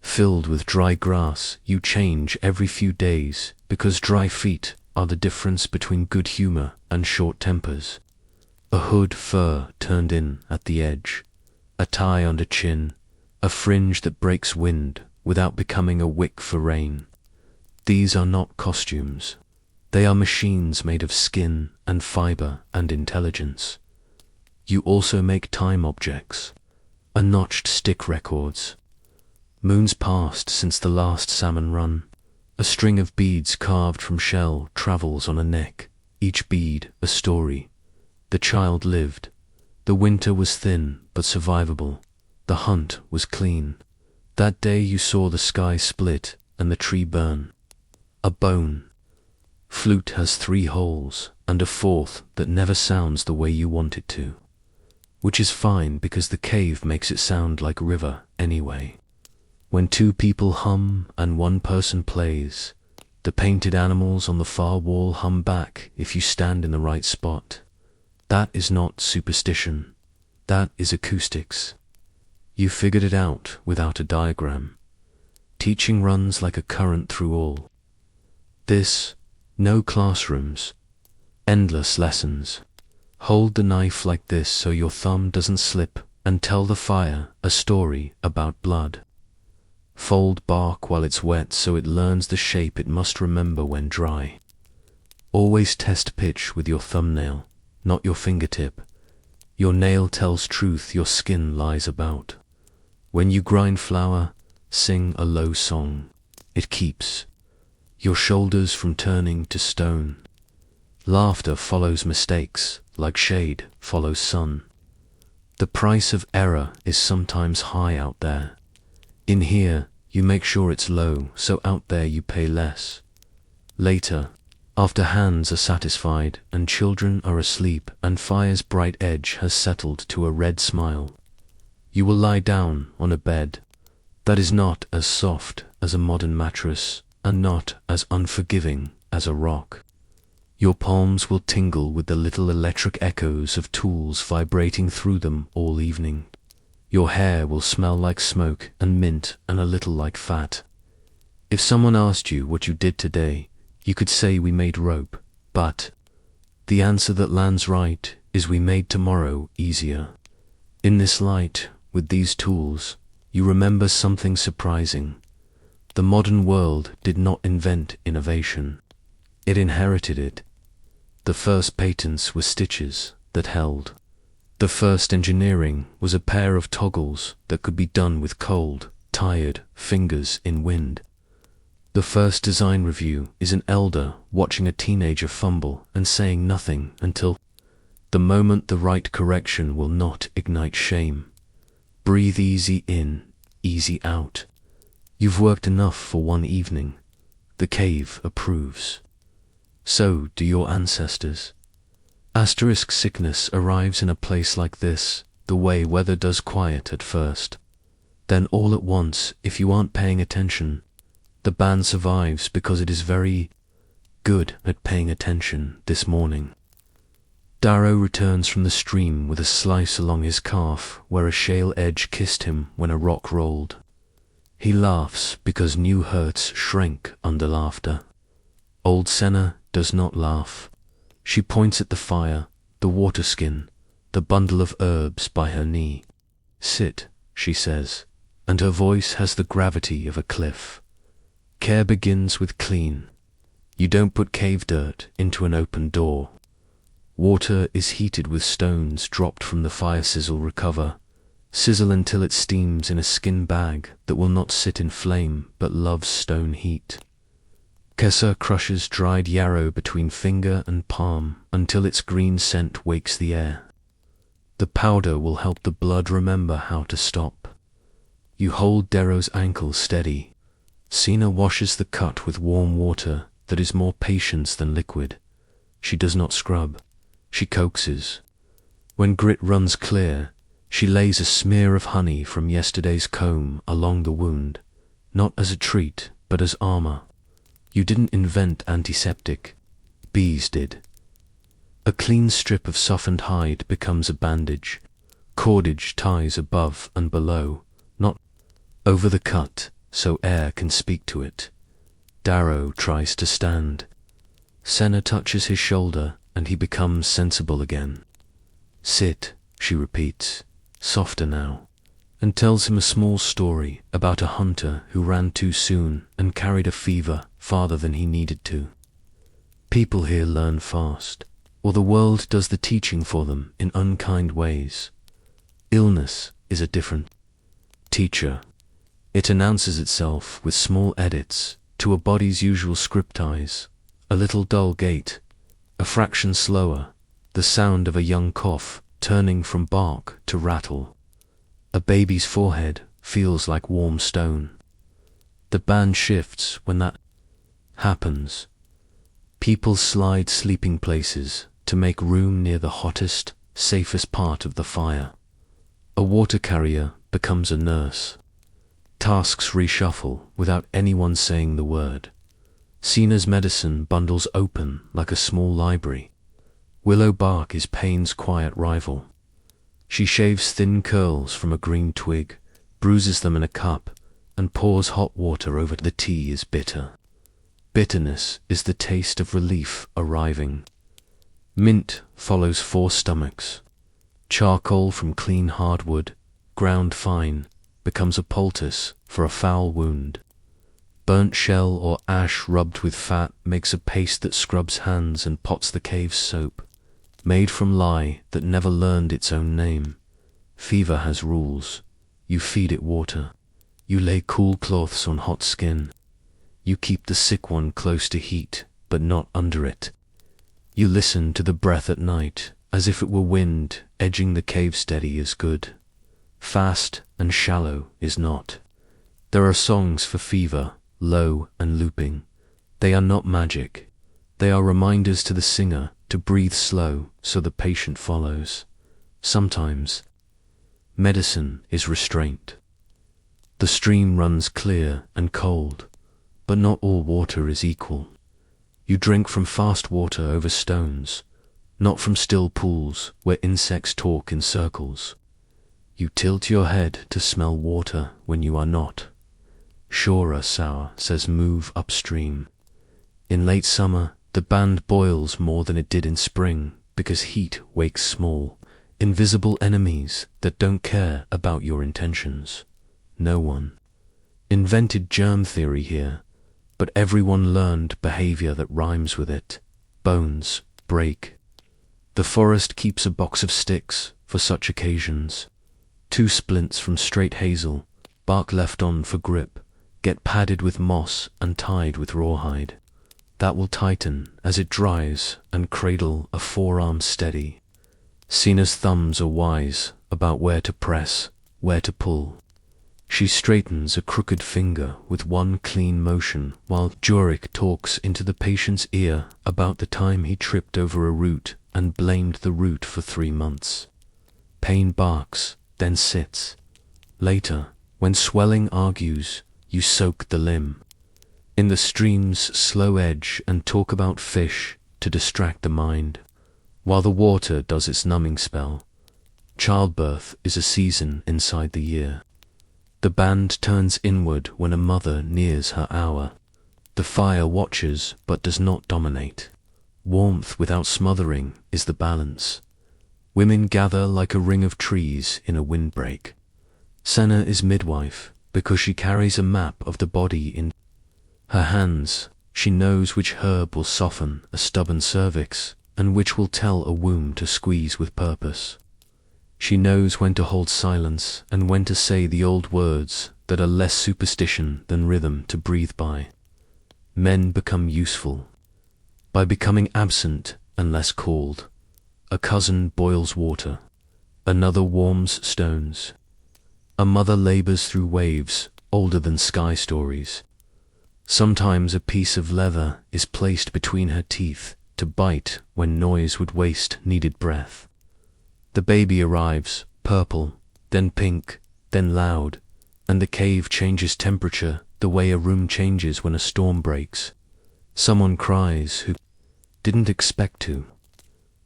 filled with dry grass you change every few days because dry feet are the difference between good humor and short tempers. A hood fur turned in at the edge, a tie under chin, a fringe that breaks wind without becoming a wick for rain. These are not costumes. They are machines made of skin and fiber and intelligence. You also make time objects, a notched stick records. Moons passed since the last salmon run. A string of beads carved from shell travels on a neck, each bead a story. The child lived. The winter was thin but survivable. The hunt was clean. That day you saw the sky split and the tree burn. A bone. Flute has 3 holes and a 4th that never sounds the way you want it to. Which is fine because the cave makes it sound like river anyway. When 2 people hum and 1 person plays, the painted animals on the far wall hum back if you stand in the right spot. That is not superstition. That is acoustics. You figured it out without a diagram. Teaching runs like a current through all. This, no classrooms, endless lessons. Hold the knife like this so your thumb doesn't slip and tell the fire a story about blood. Fold bark while it's wet so it learns the shape it must remember when dry. Always test pitch with your thumbnail, not your fingertip. Your nail tells truth your skin lies about. When you grind flour, sing a low song. It keeps your shoulders from turning to stone. Laughter follows mistakes, like shade follows sun. The price of error is sometimes high out there. In here, you make sure it's low, so out there you pay less. Later, after hands are satisfied and children are asleep and fire's bright edge has settled to a red smile, you will lie down on a bed that is not as soft as a modern mattress and not as unforgiving as a rock. Your palms will tingle with the little electric echoes of tools vibrating through them all evening. Your hair will smell like smoke and mint and a little like fat. If someone asked you what you did today, you could say we made rope, but the answer that lands right is we made tomorrow easier. In this light, with these tools, you remember something surprising. The modern world did not invent innovation. It inherited it. The first patents were stitches that held. The first engineering was a pair of toggles that could be done with cold, tired fingers in wind. The first design review is an elder watching a teenager fumble and saying nothing until the moment the right correction will not ignite shame. Breathe easy in, easy out. You've worked enough for one evening. The cave approves. So do your ancestors. Asterisk sickness arrives in a place like this, the way weather does quiet at first. Then all at once, if you aren't paying attention, the band survives because it is very good at paying attention this morning. Darrow returns from the stream with a slice along his calf where a shale edge kissed him when a rock rolled. He laughs because new hurts shrink under laughter. Old Senna does not laugh. She points at the fire, the water skin, the bundle of herbs by her knee. "Sit," she says, and her voice has the gravity of a cliff. Care begins with clean. You don't put cave dirt into an open door. Water is heated with stones dropped from the fire sizzle recover. Sizzle until it steams in a skin bag that will not sit in flame but loves stone heat. Kessa crushes dried yarrow between finger and palm until its green scent wakes the air. The powder will help the blood remember how to stop. You hold Darrow's ankle steady. Sina washes the cut with warm water that is more patience than liquid. She does not scrub. She coaxes. When grit runs clear, she lays a smear of honey from yesterday's comb along the wound, not as a treat, but as armor. You didn't invent antiseptic. Bees did. A clean strip of softened hide becomes a bandage. Cordage ties above and below, not over the cut, so air can speak to it. Darrow tries to stand. Senna touches his shoulder, and he becomes sensible again. "Sit," she repeats, softer now, and tells him a small story about a hunter who ran too soon and carried a fever farther than he needed to. People here learn fast, or the world does the teaching for them in unkind ways. Illness is a different teacher. It announces itself with small edits to a body's usual scriptize, a little dull gait, a fraction slower, the sound of a young cough turning from bark to rattle. A baby's forehead feels like warm stone. The band shifts when that happens. People slide sleeping places to make room near the hottest, safest part of the fire. A water carrier becomes a nurse. Tasks reshuffle without anyone saying the word. Sina's medicine bundles open like a small library. Willow bark is pain's quiet rival. She shaves thin curls from a green twig, bruises them in a cup, and pours hot water over the tea is bitter. Bitterness is the taste of relief arriving. Mint follows 4 stomachs. Charcoal from clean hardwood, ground fine, becomes a poultice for a foul wound. Burnt shell or ash rubbed with fat makes a paste that scrubs hands and pots the cave's soap. Made from lye that never learned its own name. Fever has rules. You feed it water. You lay cool cloths on hot skin. You keep the sick one close to heat, but not under it. You listen to the breath at night, as if it were wind edging the cave steady is good. Fast and shallow is not. There are songs for fever, low and looping. They are not magic. They are reminders to the singer to breathe slow so the patient follows. Sometimes, medicine is restraint. The stream runs clear and cold, but not all water is equal. You drink from fast water over stones, not from still pools where insects talk in circles. You tilt your head to smell water when you are not. Shora Sour says move upstream. In late summer, the band boils more than it did in spring because heat wakes small, invisible enemies that don't care about your intentions. No one invented germ theory here, but everyone learned behavior that rhymes with it. Bones break. The forest keeps a box of sticks for such occasions. 2 splints from straight hazel, bark left on for grip, get padded with moss and tied with rawhide. That will tighten as it dries and cradle a forearm steady. Sina's thumbs are wise about where to press, where to pull. She straightens a crooked finger with one clean motion while Jorik talks into the patient's ear about the time he tripped over a root and blamed the root for 3 months. Pain barks, then sits. Later, when swelling argues, you soak the limb in the stream's slow edge and talk about fish to distract the mind. while the water does its numbing spell. Childbirth is a season inside the year. The band turns inward when a mother nears her hour. The fire watches but does not dominate. Warmth without smothering is the balance. Women gather like a ring of trees in a windbreak. Senna is midwife because she carries a map of the body in her hands. She knows which herb will soften a stubborn cervix and which will tell a womb to squeeze with purpose. She knows when to hold silence and when to say the old words that are less superstition than rhythm to breathe by. Men become useful by becoming absent and less called. A cousin boils water, another warms stones. A mother labors through waves older than sky stories. Sometimes a piece of leather is placed between her teeth to bite when noise would waste needed breath. The baby arrives, purple, then pink, then loud, and the cave changes temperature the way a room changes when a storm breaks. Someone cries who didn't expect to.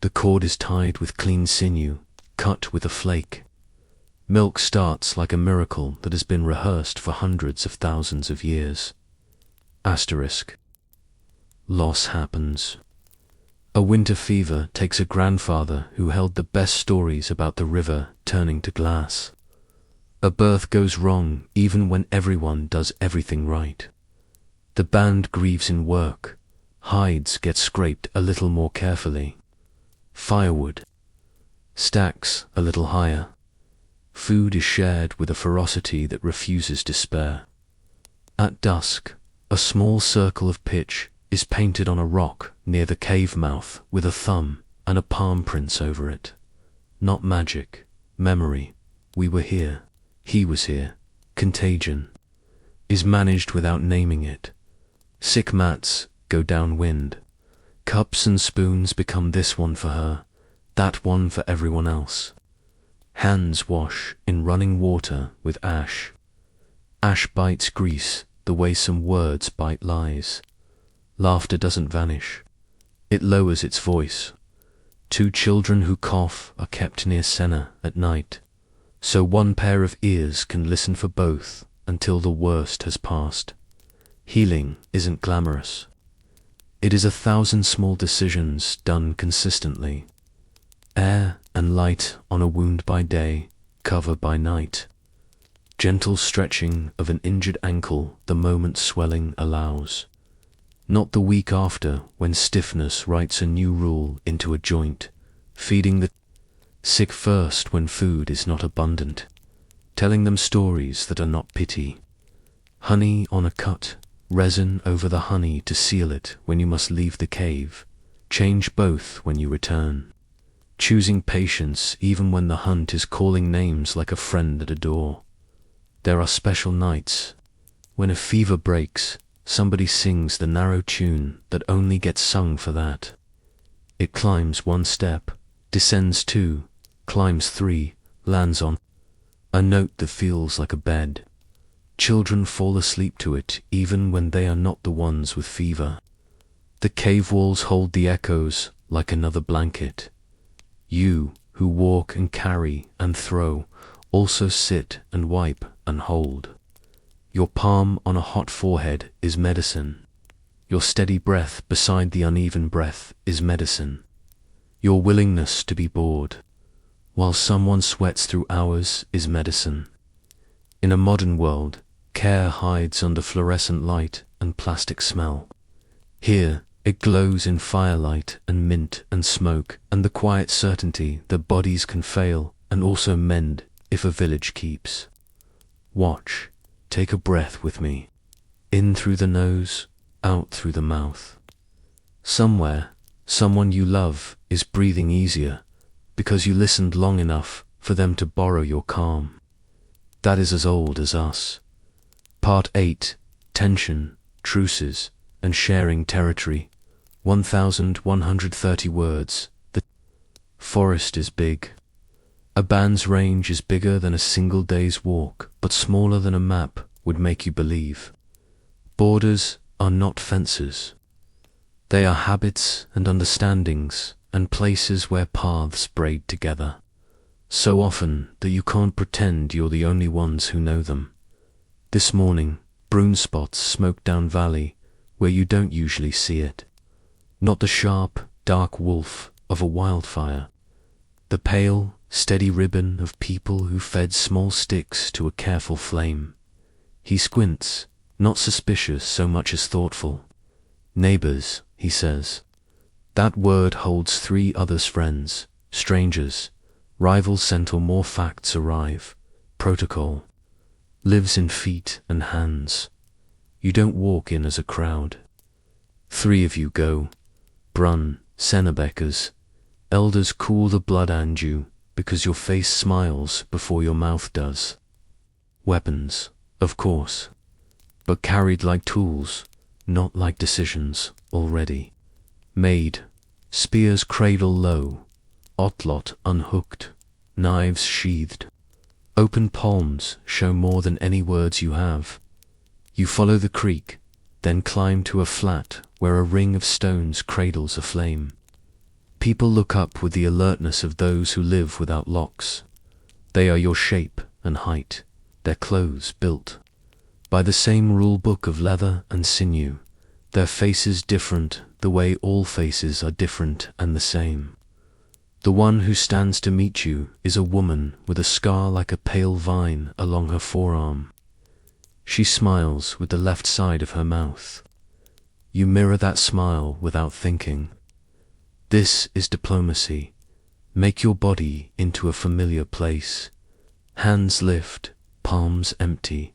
The cord is tied with clean sinew, cut with a flake. Milk starts like a miracle that has been rehearsed for hundreds of thousands of years. Asterisk. Loss happens. A winter fever takes a grandfather who held the best stories about the river turning to glass. A birth goes wrong even when everyone does everything right. The band grieves in work. Hides get scraped a little more carefully. Firewood stacks a little higher. Food is shared with a ferocity that refuses despair. At dusk, a small circle of pitch is painted on a rock near the cave mouth with a thumb and a palm prints over it. Not magic, memory. We were here. He was here. Contagion is managed without naming it. Sick mats go downwind. Cups and spoons become this one for her, that one for everyone else. Hands wash in running water with ash. Ash bites grease the way some words bite lies. Laughter doesn't vanish. It lowers its voice. 2 children who cough are kept near Senna at night, so one pair of ears can listen for both until the worst has passed. Healing isn't glamorous. It is 1,000 small decisions done consistently. Air and light on a wound by day, cover by night. Gentle stretching of an injured ankle the moment swelling allows. Not the week after when stiffness writes a new rule into a joint. Feeding the sick first when food is not abundant. Telling them stories that are not pity. Honey on a cut, resin over the honey to seal it when you must leave the cave. Change both when you return. Choosing patience even when the hunt is calling names like a friend at a door. There are special nights when a fever breaks, somebody sings the narrow tune that only gets sung for that. It climbs 1 step, descends 2, climbs 3, lands on a note that feels like a bed. Children fall asleep to it even when they are not the ones with fever. The cave walls hold the echoes like another blanket. You, who walk and carry and throw, also sit and wipe and hold. Your palm on a hot forehead is medicine. Your steady breath beside the uneven breath is medicine. Your willingness to be bored, while someone sweats through hours, is medicine. In a modern world, care hides under fluorescent light and plastic smell. Here, it glows in firelight and mint and smoke and the quiet certainty that bodies can fail and also mend if a village keeps. Watch, take a breath with me. In through the nose, out through the mouth. Somewhere, someone you love is breathing easier because you listened long enough for them to borrow your calm. That is as old as us. Part 8, Tension, Truces, and Sharing Territory. 1,130 words. The forest is big. A band's range is bigger than a single day's walk, but smaller than a map would make you believe. Borders are not fences. They are habits and understandings and places where paths braid together, so often that you can't pretend you're the only ones who know them. This morning, brune spots smoked down valley where you don't usually see it. Not the sharp, dark wolf of a wildfire. The pale, steady ribbon of people who fed small sticks to a careful flame. He squints, not suspicious so much as thoughtful. Neighbors, he says. That word holds 3 others friends, strangers, rivals sent or more facts arrive. Protocol. Lives in feet and hands. You don't walk in as a crowd. 3 of you go. Brun, Sennebeckers. Elders cool the blood and you, because your face smiles before your mouth does. Weapons, of course, but carried like tools, not like decisions, already. Made, spears cradle low, otlot unhooked, knives sheathed. Open palms show more than any words you have. You follow the creek, then climb to a flat where a ring of stones cradles a flame. People look up with the alertness of those who live without locks. They are your shape and height, their clothes built by the same rule book of leather and sinew, their faces different the way all faces are different and the same. The one who stands to meet you is a woman with a scar like a pale vine along her forearm. She smiles with the left side of her mouth. You mirror that smile without thinking. This is diplomacy. Make your body into a familiar place. Hands lift, palms empty.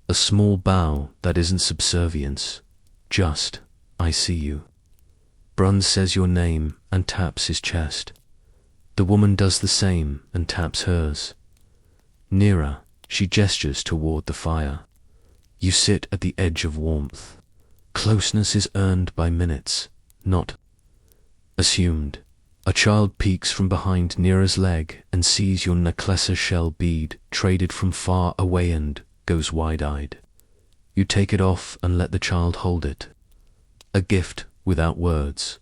A small bow that isn't subservience. Just, I see you. Brun says your name and taps his chest. The woman does the same and taps hers. Nearer, she gestures toward the fire. You sit at the edge of warmth. Closeness is earned by minutes, not assumed. A child peeks from behind Neera's leg and sees your necklace shell bead traded from far away and goes wide-eyed. You take it off and let the child hold it. A gift without words.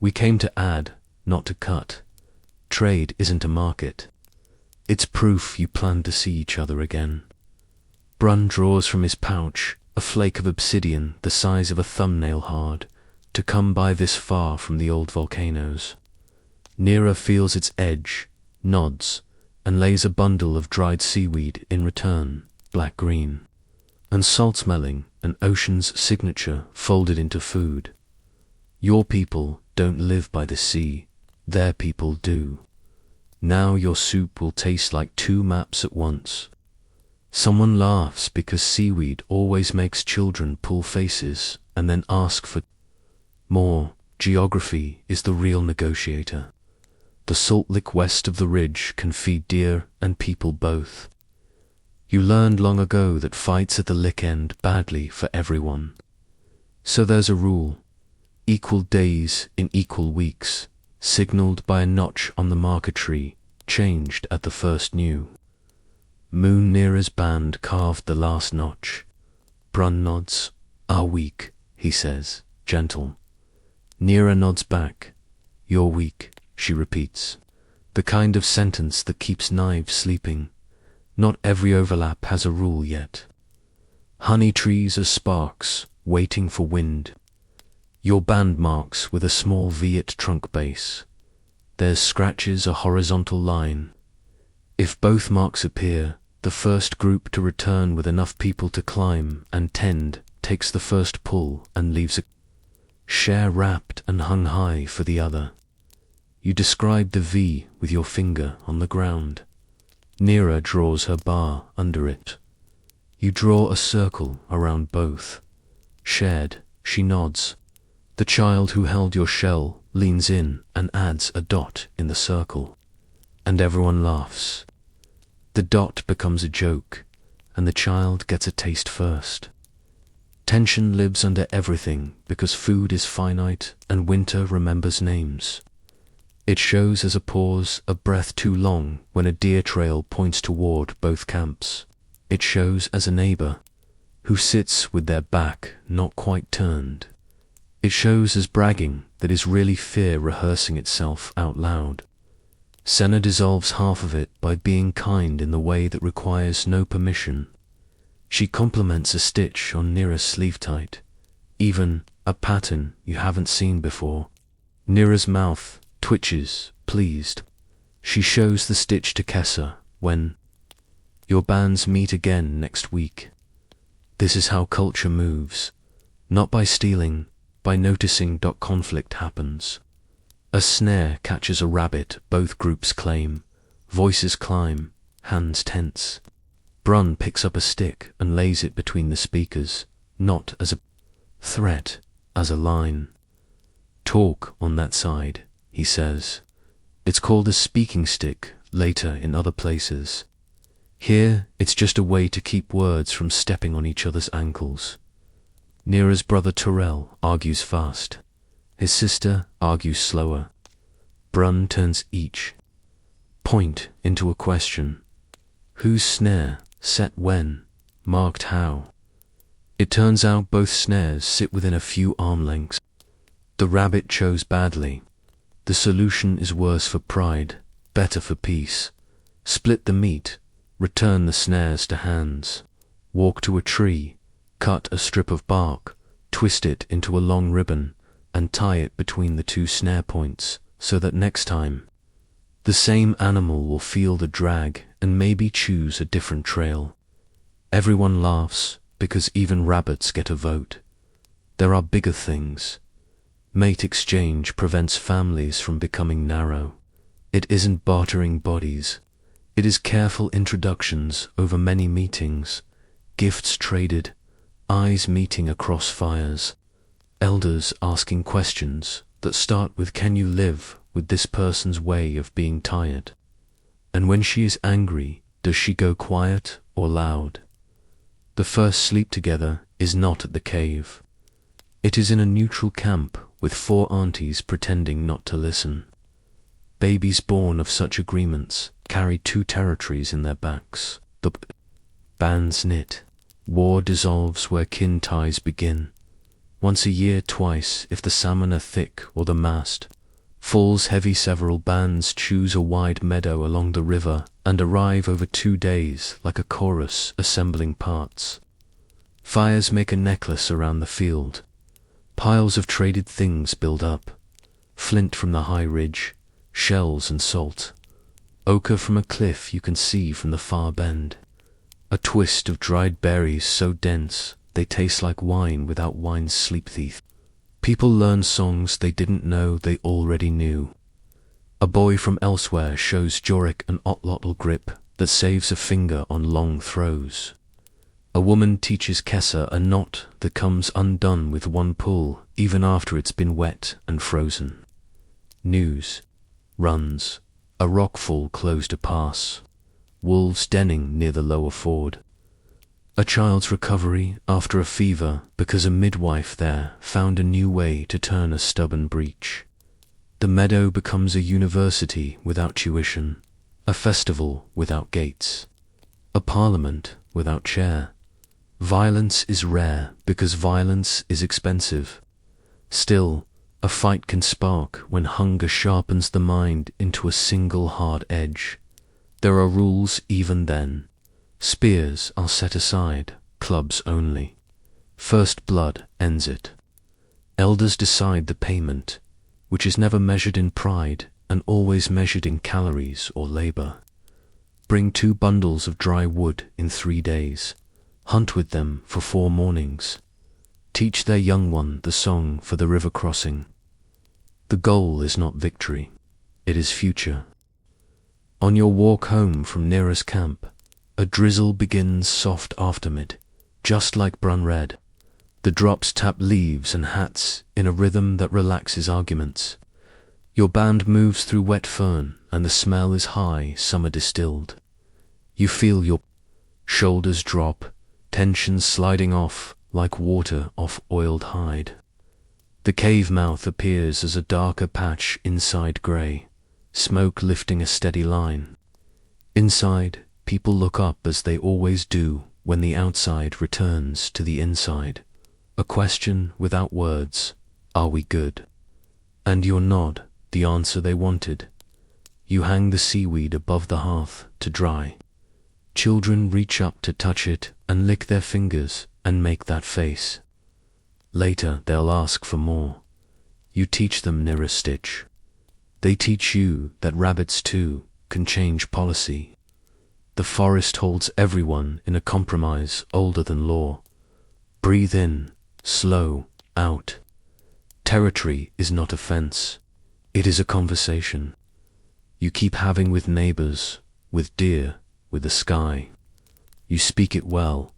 We came to add, not to cut. Trade isn't a market. It's proof you plan to see each other again. Brun draws from his pouch a flake of obsidian the size of a thumbnail hard, to come by this far from the old volcanoes. Neera feels its edge, nods, and lays a bundle of dried seaweed in return, black-green, and salt-smelling, an ocean's signature folded into food. Your people don't live by the sea, their people do. Now your soup will taste like 2 maps at once. Someone laughs because seaweed always makes children pull faces and then ask for more. Geography is the real negotiator. The salt lick west of the ridge can feed deer and people both. You learned long ago that fights at the lick end badly for everyone. So there's a rule. Equal days in equal weeks, signaled by a notch on the marker tree, changed at the first new. Moon Neera's band carved the last notch. Brun nods. Are weak, he says, gentle. Neera nods back. You're weak, she repeats. The kind of sentence that keeps knives sleeping. Not every overlap has a rule yet. Honey trees are sparks, waiting for wind. Your band marks with a small V at trunk base. There's scratches a horizontal line. If both marks appear, the first group to return with enough people to climb and tend takes the first pull and leaves a share wrapped and hung high for the other. You describe the V with your finger on the ground. Neera draws her bar under it. You draw a circle around both. Shared, she nods. The child who held your shell leans in and adds a dot in the circle. And everyone laughs. The dot becomes a joke, and the child gets a taste first. Tension lives under everything because food is finite and winter remembers names. It shows as a pause, a breath too long when a deer trail points toward both camps. It shows as a neighbor who sits with their back not quite turned. It shows as bragging that is really fear rehearsing itself out loud. Senna dissolves half of it by being kind in the way that requires no permission. She compliments a stitch on Nira's sleeve tight, even a pattern you haven't seen before. Nira's mouth twitches, pleased. She shows the stitch to Kessa when your bands meet again next week. This is how culture moves, not by stealing, by noticing. Conflict happens. A snare catches a rabbit, both groups claim. Voices climb, hands tense. Brun picks up a stick and lays it between the speakers, not as a threat, as a line. Talk on that side, he says. It's called a speaking stick later in other places. Here, it's just a way to keep words from stepping on each other's ankles. Nira's brother Terrell argues fast. His sister argues slower. Brun turns each point into a question. Whose snare, set when, marked how? It turns out both snares sit within a few arm lengths. The rabbit chose badly. The solution is worse for pride, better for peace. Split the meat, return the snares to hands. Walk to a tree, cut a strip of bark, twist it into a long ribbon, and tie it between the two snare points, so that next time, the same animal will feel the drag and maybe choose a different trail. Everyone laughs, because even rabbits get a vote. There are bigger things. Mate exchange prevents families from becoming narrow. It isn't bartering bodies. It is careful introductions over many meetings, gifts traded, eyes meeting across fires, elders asking questions that start with "Can you live with this person's way of being tired?" And when she is angry, does she go quiet or loud? The first sleep together is not at the cave. It is in a neutral camp with 4 aunties pretending not to listen. Babies born of such agreements carry 2 territories in their backs. The bands knit. War dissolves where kin ties begin. Once a year, twice, if the salmon are thick or the mast falls heavy, several bands choose a wide meadow along the river and arrive over 2 days like a chorus assembling parts. Fires make a necklace around the field. Piles of traded things build up. Flint from the high ridge, shells and salt. Ochre from a cliff you can see from the far bend. A twist of dried berries so dense they taste like wine without wine's sleep thief. People learn songs they didn't know they already knew. A boy from elsewhere shows Jorik an otlotl grip that saves a finger on long throws. A woman teaches Kessa a knot that comes undone with one pull, even after it's been wet and frozen. News. Runs. A rockfall closed a pass. Wolves denning near the lower ford. A child's recovery after a fever because a midwife there found a new way to turn a stubborn breach. The meadow becomes a university without tuition, a festival without gates, a parliament without chair. Violence is rare because violence is expensive. Still, a fight can spark when hunger sharpens the mind into a single hard edge. There are rules even then. Spears are set aside, clubs only. First blood ends it. Elders decide the payment, which is never measured in pride and always measured in calories or labor. Bring 2 bundles of dry wood in 3 days. Hunt with them for 4 mornings. Teach their young one the song for the river crossing. The goal is not victory, it is future. On your walk home from Nira's camp, a drizzle begins soft after mid, just like Brun read. The drops tap leaves and hats in a rhythm that relaxes arguments. Your band moves through wet fern and the smell is high, summer distilled. You feel your shoulders drop, tension sliding off like water off oiled hide. The cave mouth appears as a darker patch inside grey, smoke lifting a steady line. Inside, people look up as they always do when the outside returns to the inside. A question without words. Are we good? And your nod, the answer they wanted. You hang the seaweed above the hearth to dry. Children reach up to touch it and lick their fingers and make that face. Later they'll ask for more. You teach them near a stitch. They teach you that rabbits too can change policy. The forest holds everyone in a compromise older than law. Breathe in, slow, out. Territory is not a fence. It is a conversation. You keep having with neighbors, with deer, with the sky. You speak it well.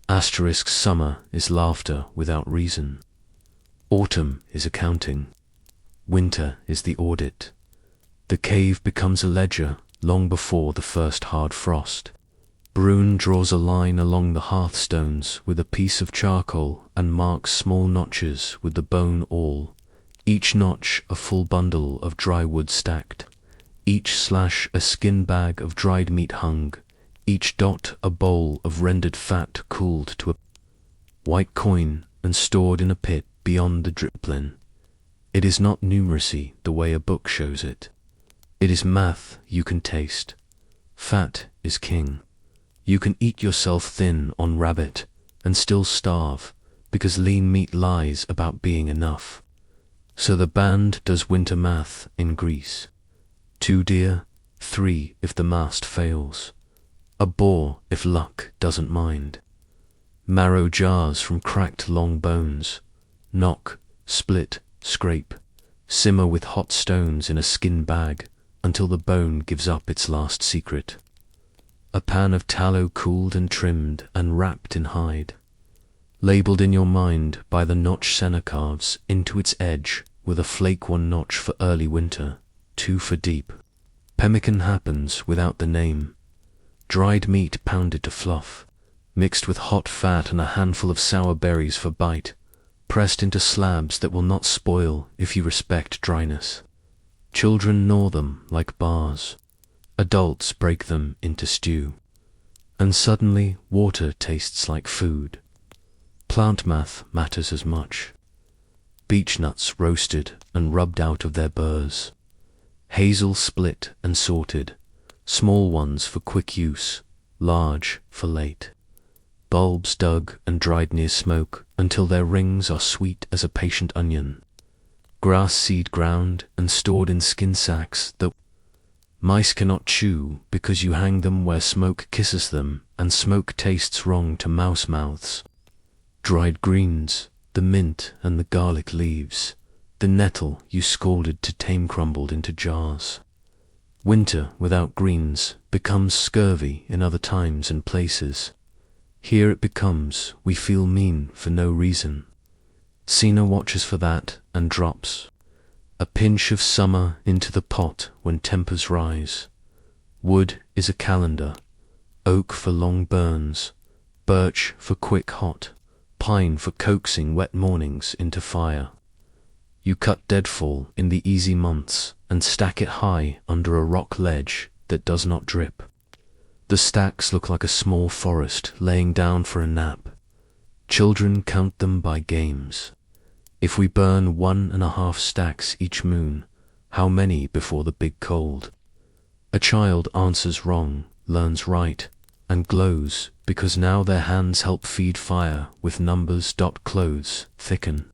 Asterisk summer is laughter without reason. Autumn is accounting. Winter is the audit. The cave becomes a ledger long before the first hard frost. Brune draws a line along the hearthstones with a piece of charcoal and marks small notches with the bone awl, each notch a full bundle of dry wood stacked, each slash a skin bag of dried meat hung, each dot a bowl of rendered fat cooled to a white coin and stored in a pit beyond the driplin. It is not numeracy the way a book shows it. It is math you can taste. Fat is king. You can eat yourself thin on rabbit and still starve because lean meat lies about being enough. So the band does winter math in Greece. 2 deer, 3 if the mast fails. A boar if luck doesn't mind. Marrow jars from cracked long bones. Knock, split, scrape. Simmer with hot stones in a skin bag until the bone gives up its last secret. A pan of tallow cooled and trimmed and wrapped in hide. Labelled in your mind by the notch senna carves into its edge with a flake 1 notch for early winter, 2 for deep. Pemmican happens without the name. Dried meat pounded to fluff, mixed with hot fat and a handful of sour berries for bite, pressed into slabs that will not spoil if you respect dryness. Children gnaw them like bars. Adults break them into stew. And suddenly water tastes like food. Plant math matters as much. Beech nuts roasted and rubbed out of their burrs. Hazel split and sorted. Small ones for quick use, large for late. Bulbs dug and dried near smoke until their rings are sweet as a patient onion. Grass seed ground and stored in skin sacks that mice cannot chew because you hang them where smoke kisses them and smoke tastes wrong to mouse mouths. Dried greens, the mint and the garlic leaves, the nettle you scalded to tame crumbled into jars. Winter without greens becomes scurvy in other times and places. Here it becomes we feel mean for no reason. Sina watches for that and drops. A pinch of summer into the pot when tempers rise. Wood is a calendar. Oak for long burns. Birch for quick hot. Pine for coaxing wet mornings into fire. You cut deadfall in the easy months and stack it high under a rock ledge that does not drip. The stacks look like a small forest laying down for a nap. Children count them by games. If we burn 1.5 stacks each moon, how many before the big cold? A child answers wrong, learns right, and glows because now their hands help feed fire with numbers. Clothes thicken.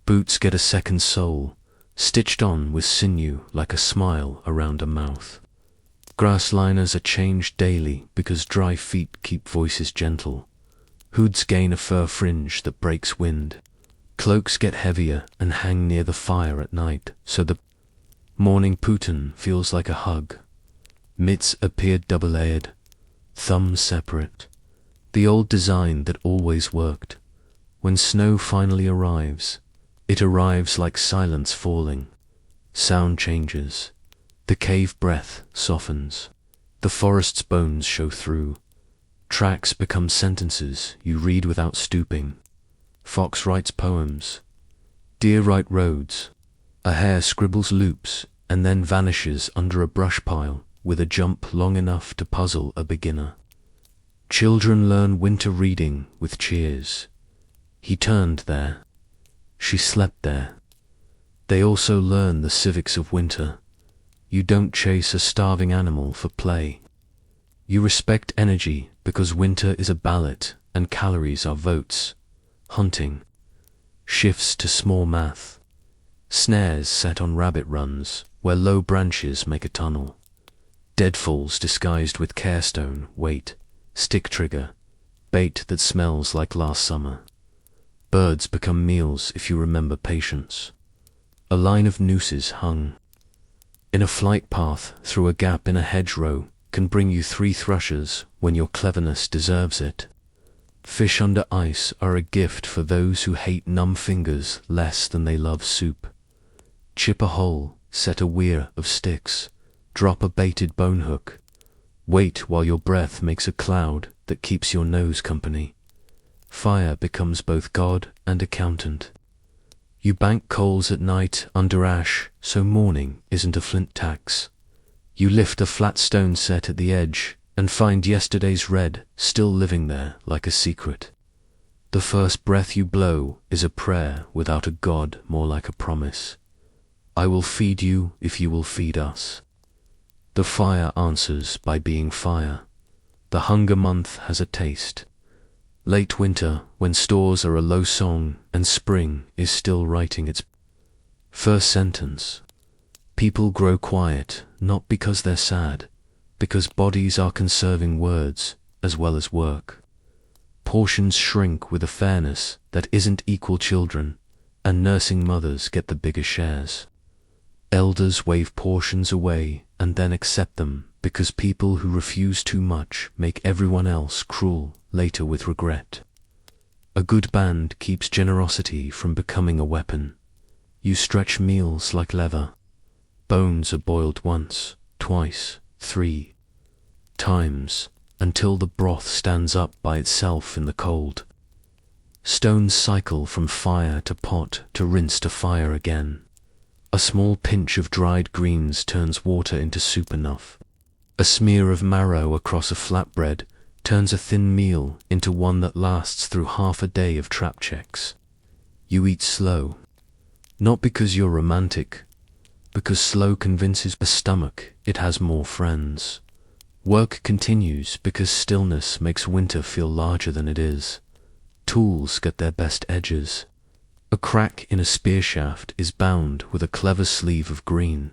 Boots get a second soul, stitched on with sinew like a smile around a mouth. Grass liners are changed daily because dry feet keep voices gentle. Hoods gain a fur fringe that breaks wind. Cloaks get heavier and hang near the fire at night, so the morning putin feels like a hug. Mitts appear double-layered, thumbs separate. The old design that always worked. When snow finally arrives, it arrives like silence falling. Sound changes. The cave breath softens. The forest's bones show through. Tracks become sentences you read without stooping. Fox writes poems. Deer write roads. A hare scribbles loops and then vanishes under a brush pile with a jump long enough to puzzle a beginner. Children learn winter reading with cheers. He turned there. She slept there. They also learn the civics of winter. You don't chase a starving animal for play. You respect energy because winter is a ballot and calories are votes. Hunting. Shifts to small math. Snares set on rabbit runs where low branches make a tunnel. Deadfalls disguised with carestone, weight, stick trigger, bait that smells like last summer. Birds become meals if you remember patience. A line of nooses hung. In a flight path through a gap in a hedgerow can bring you 3 thrushes when your cleverness deserves it. Fish under ice are a gift for those who hate numb fingers less than they love soup. Chip a hole, set a weir of sticks, drop a baited bone hook. Wait while your breath makes a cloud that keeps your nose company. Fire becomes both god and accountant. You bank coals at night under ash, so morning isn't a flint tax. You lift a flat stone set at the edge and find yesterday's red still living there like a secret. The first breath you blow is a prayer without a god, more like a promise. I will feed you if you will feed us. The fire answers by being fire. The hunger month has a taste. Late winter, when stores are a low song and spring is still writing its first sentence. People grow quiet, not because they're sad, because bodies are conserving words as well as work. Portions shrink with a fairness that isn't equal children, and nursing mothers get the bigger shares. Elders wave portions away and then accept them because people who refuse too much make everyone else cruel later with regret. A good band keeps generosity from becoming a weapon. You stretch meals like leather. Bones are boiled once, twice, 3 times, until the broth stands up by itself in the cold. Stones cycle from fire to pot to rinse to fire again. A small pinch of dried greens turns water into soup enough. A smear of marrow across a flatbread turns a thin meal into one that lasts through half a day of trap checks. You eat slow, not because you're romantic, because slow convinces a stomach it has more friends. Work continues because stillness makes winter feel larger than it is. Tools get their best edges. A crack in a spear shaft is bound with a clever sleeve of green.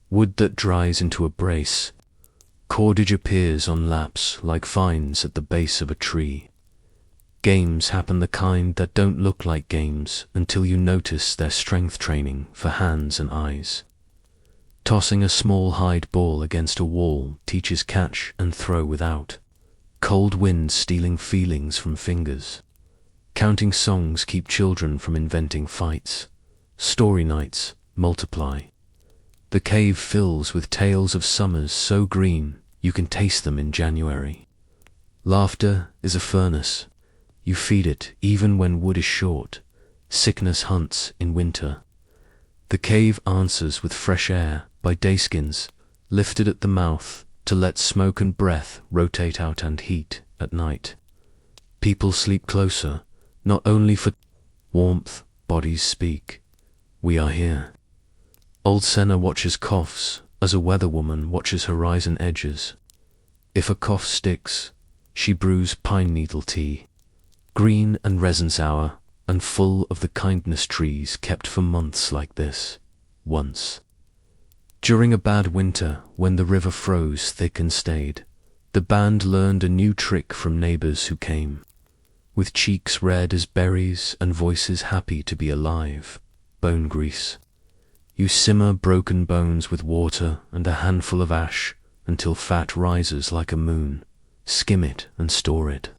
Wood that dries into a brace. Cordage appears on laps like vines at the base of a tree. Games happen the kind that don't look like games until you notice their strength training for hands and eyes. Tossing a small hide ball against a wall teaches catch and throw without. Cold wind stealing feelings from fingers. Counting songs keep children from inventing fights. Story nights multiply. The cave fills with tales of summers so green you can taste them in January. Laughter is a furnace. You feed it even when wood is short. Sickness hunts in winter. The cave answers with fresh air by dayskins lifted at the mouth to let smoke and breath rotate out and heat at night. People sleep closer, not only for warmth, bodies speak. We are here. Old Senna watches coughs as a weatherwoman watches horizon edges. If a cough sticks, she brews pine needle tea, green and resin sour, and full of the kindness trees kept for months like this, once. During a bad winter, when the river froze thick and stayed, the band learned a new trick from neighbors who came, with cheeks red as berries and voices happy to be alive, bone grease. You simmer broken bones with water and a handful of ash until fat rises like a moon. Skim it and store it.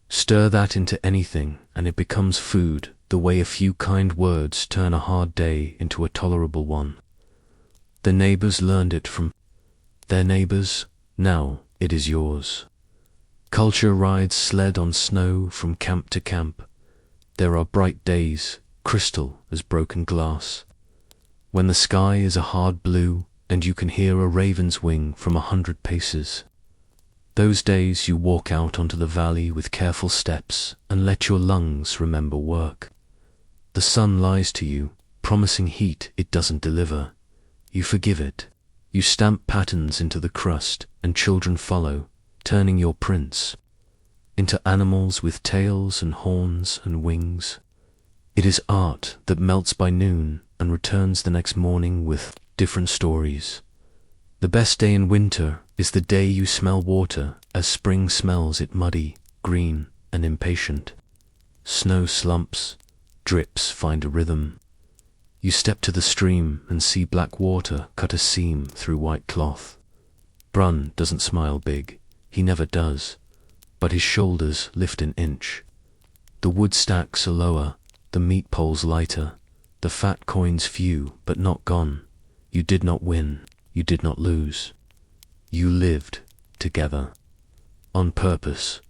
Stir that into anything and it becomes food, the way a few kind words turn a hard day into a tolerable one. The neighbors learned it from their neighbors, now it is yours. Culture rides sled on snow from camp to camp. There are bright days, crystal as broken glass, when the sky is a hard blue and you can hear a raven's wing from 100 paces. Those days you walk out onto the valley with careful steps and let your lungs remember work. The sun lies to you, promising heat it doesn't deliver. You forgive it. You stamp patterns into the crust, and children follow, turning your prints into animals with tails and horns and wings. It is art that melts by noon and returns the next morning with different stories. The best day in winter is the day you smell water as spring smells it muddy, green, and impatient. Snow slumps, drips find a rhythm. You step to the stream and see black water cut a seam through white cloth. Brun doesn't smile big, he never does, but his shoulders lift an inch. The wood stacks are lower, the meat poles lighter, the fat coins few but not gone. You did not win, you did not lose. You lived together, on purpose.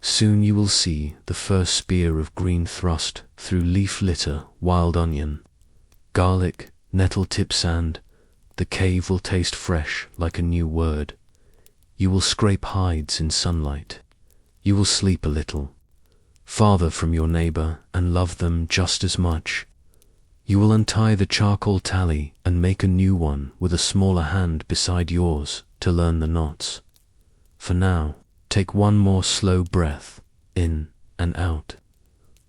Soon you will see the first spear of green thrust through leaf litter, wild onion, garlic, nettle-tip sand. The cave will taste fresh like a new word. You will scrape hides in sunlight. You will sleep a little, farther from your neighbor, and love them just as much. You will untie the charcoal tally and make a new one with a smaller hand beside yours to learn the knots. For now, take one more slow breath, in and out.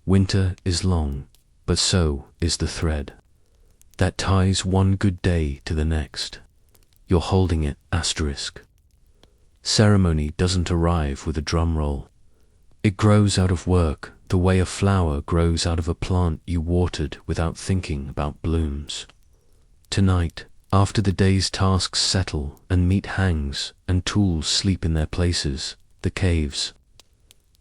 Winter is long, but so is the thread that ties one good day to the next. You're holding it, asterisk. Ceremony doesn't arrive with a drum roll. It grows out of work, the way a flower grows out of a plant you watered without thinking about blooms. Tonight, after the day's tasks settle and meat hangs and tools sleep in their places, the cave's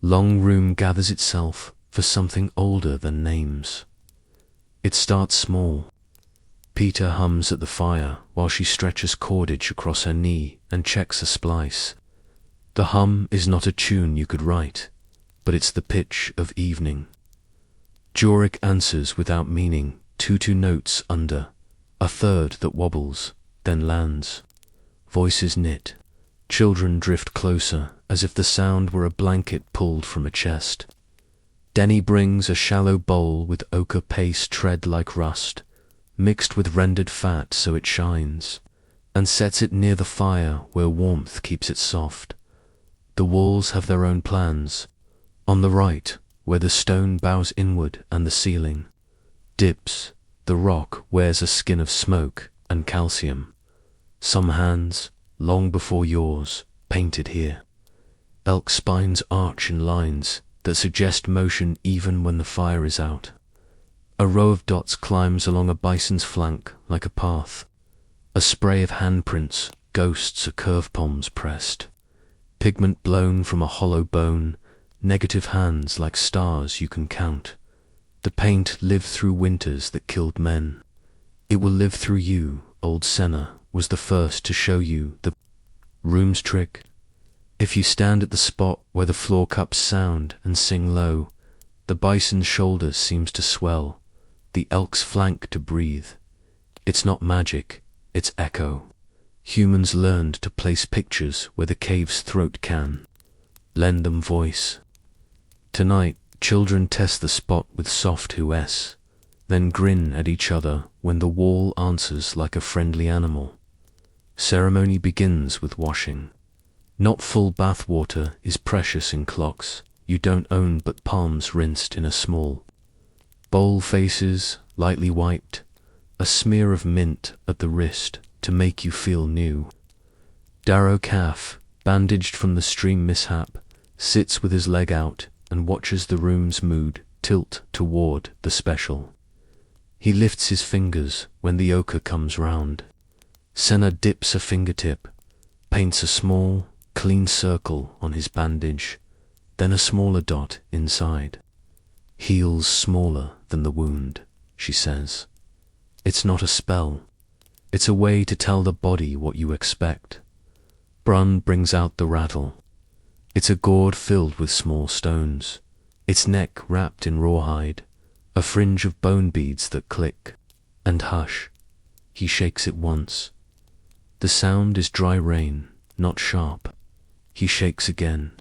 long room gathers itself for something older than names. It starts small. Peter hums at the fire while she stretches cordage across her knee and checks a splice. The hum is not a tune you could write, but it's the pitch of evening. Jorik answers without meaning, 2 notes under, a third that wobbles, then lands. Voices knit. Children drift closer, as if the sound were a blanket pulled from a chest. Denny brings a shallow bowl with ochre paste tread like rust, mixed with rendered fat so it shines, and sets it near the fire where warmth keeps it soft. The walls have their own plans. On the right, where the stone bows inward and the ceiling dips, the rock wears a skin of smoke and calcium. Some hands, long before yours, painted here. Elk spines arch in lines that suggest motion even when the fire is out. A row of dots climbs along a bison's flank like a path. A spray of handprints, ghosts are curve palms pressed. Pigment blown from a hollow bone, negative hands like stars you can count. The paint lived through winters that killed men. It will live through you, old Senna was the first to show you the room's trick. If you stand at the spot where the floor cups sound and sing low, the bison's shoulder seems to swell, the elk's flank to breathe. It's not magic, it's echo. Humans learned to place pictures where the cave's throat can lend them voice. Tonight, children test the spot with soft who's, then grin at each other when the wall answers like a friendly animal. Ceremony begins with washing. Not full bath water is precious in clocks you don't own, but palms rinsed in a small bowl, faces lightly wiped, a smear of mint at the wrist to make you feel new. Darrow calf, bandaged from the stream mishap, sits with his leg out and watches the room's mood tilt toward the special. He lifts his fingers when the ochre comes round. Senna dips a fingertip, paints a small, clean circle on his bandage, then a smaller dot inside. Heals smaller than the wound, she says. It's not a spell. It's a way to tell the body what you expect. Brun brings out the rattle. It's a gourd filled with small stones, its neck wrapped in rawhide, a fringe of bone beads that click. And hush. He shakes it once. The sound is dry rain, not sharp. He shakes again.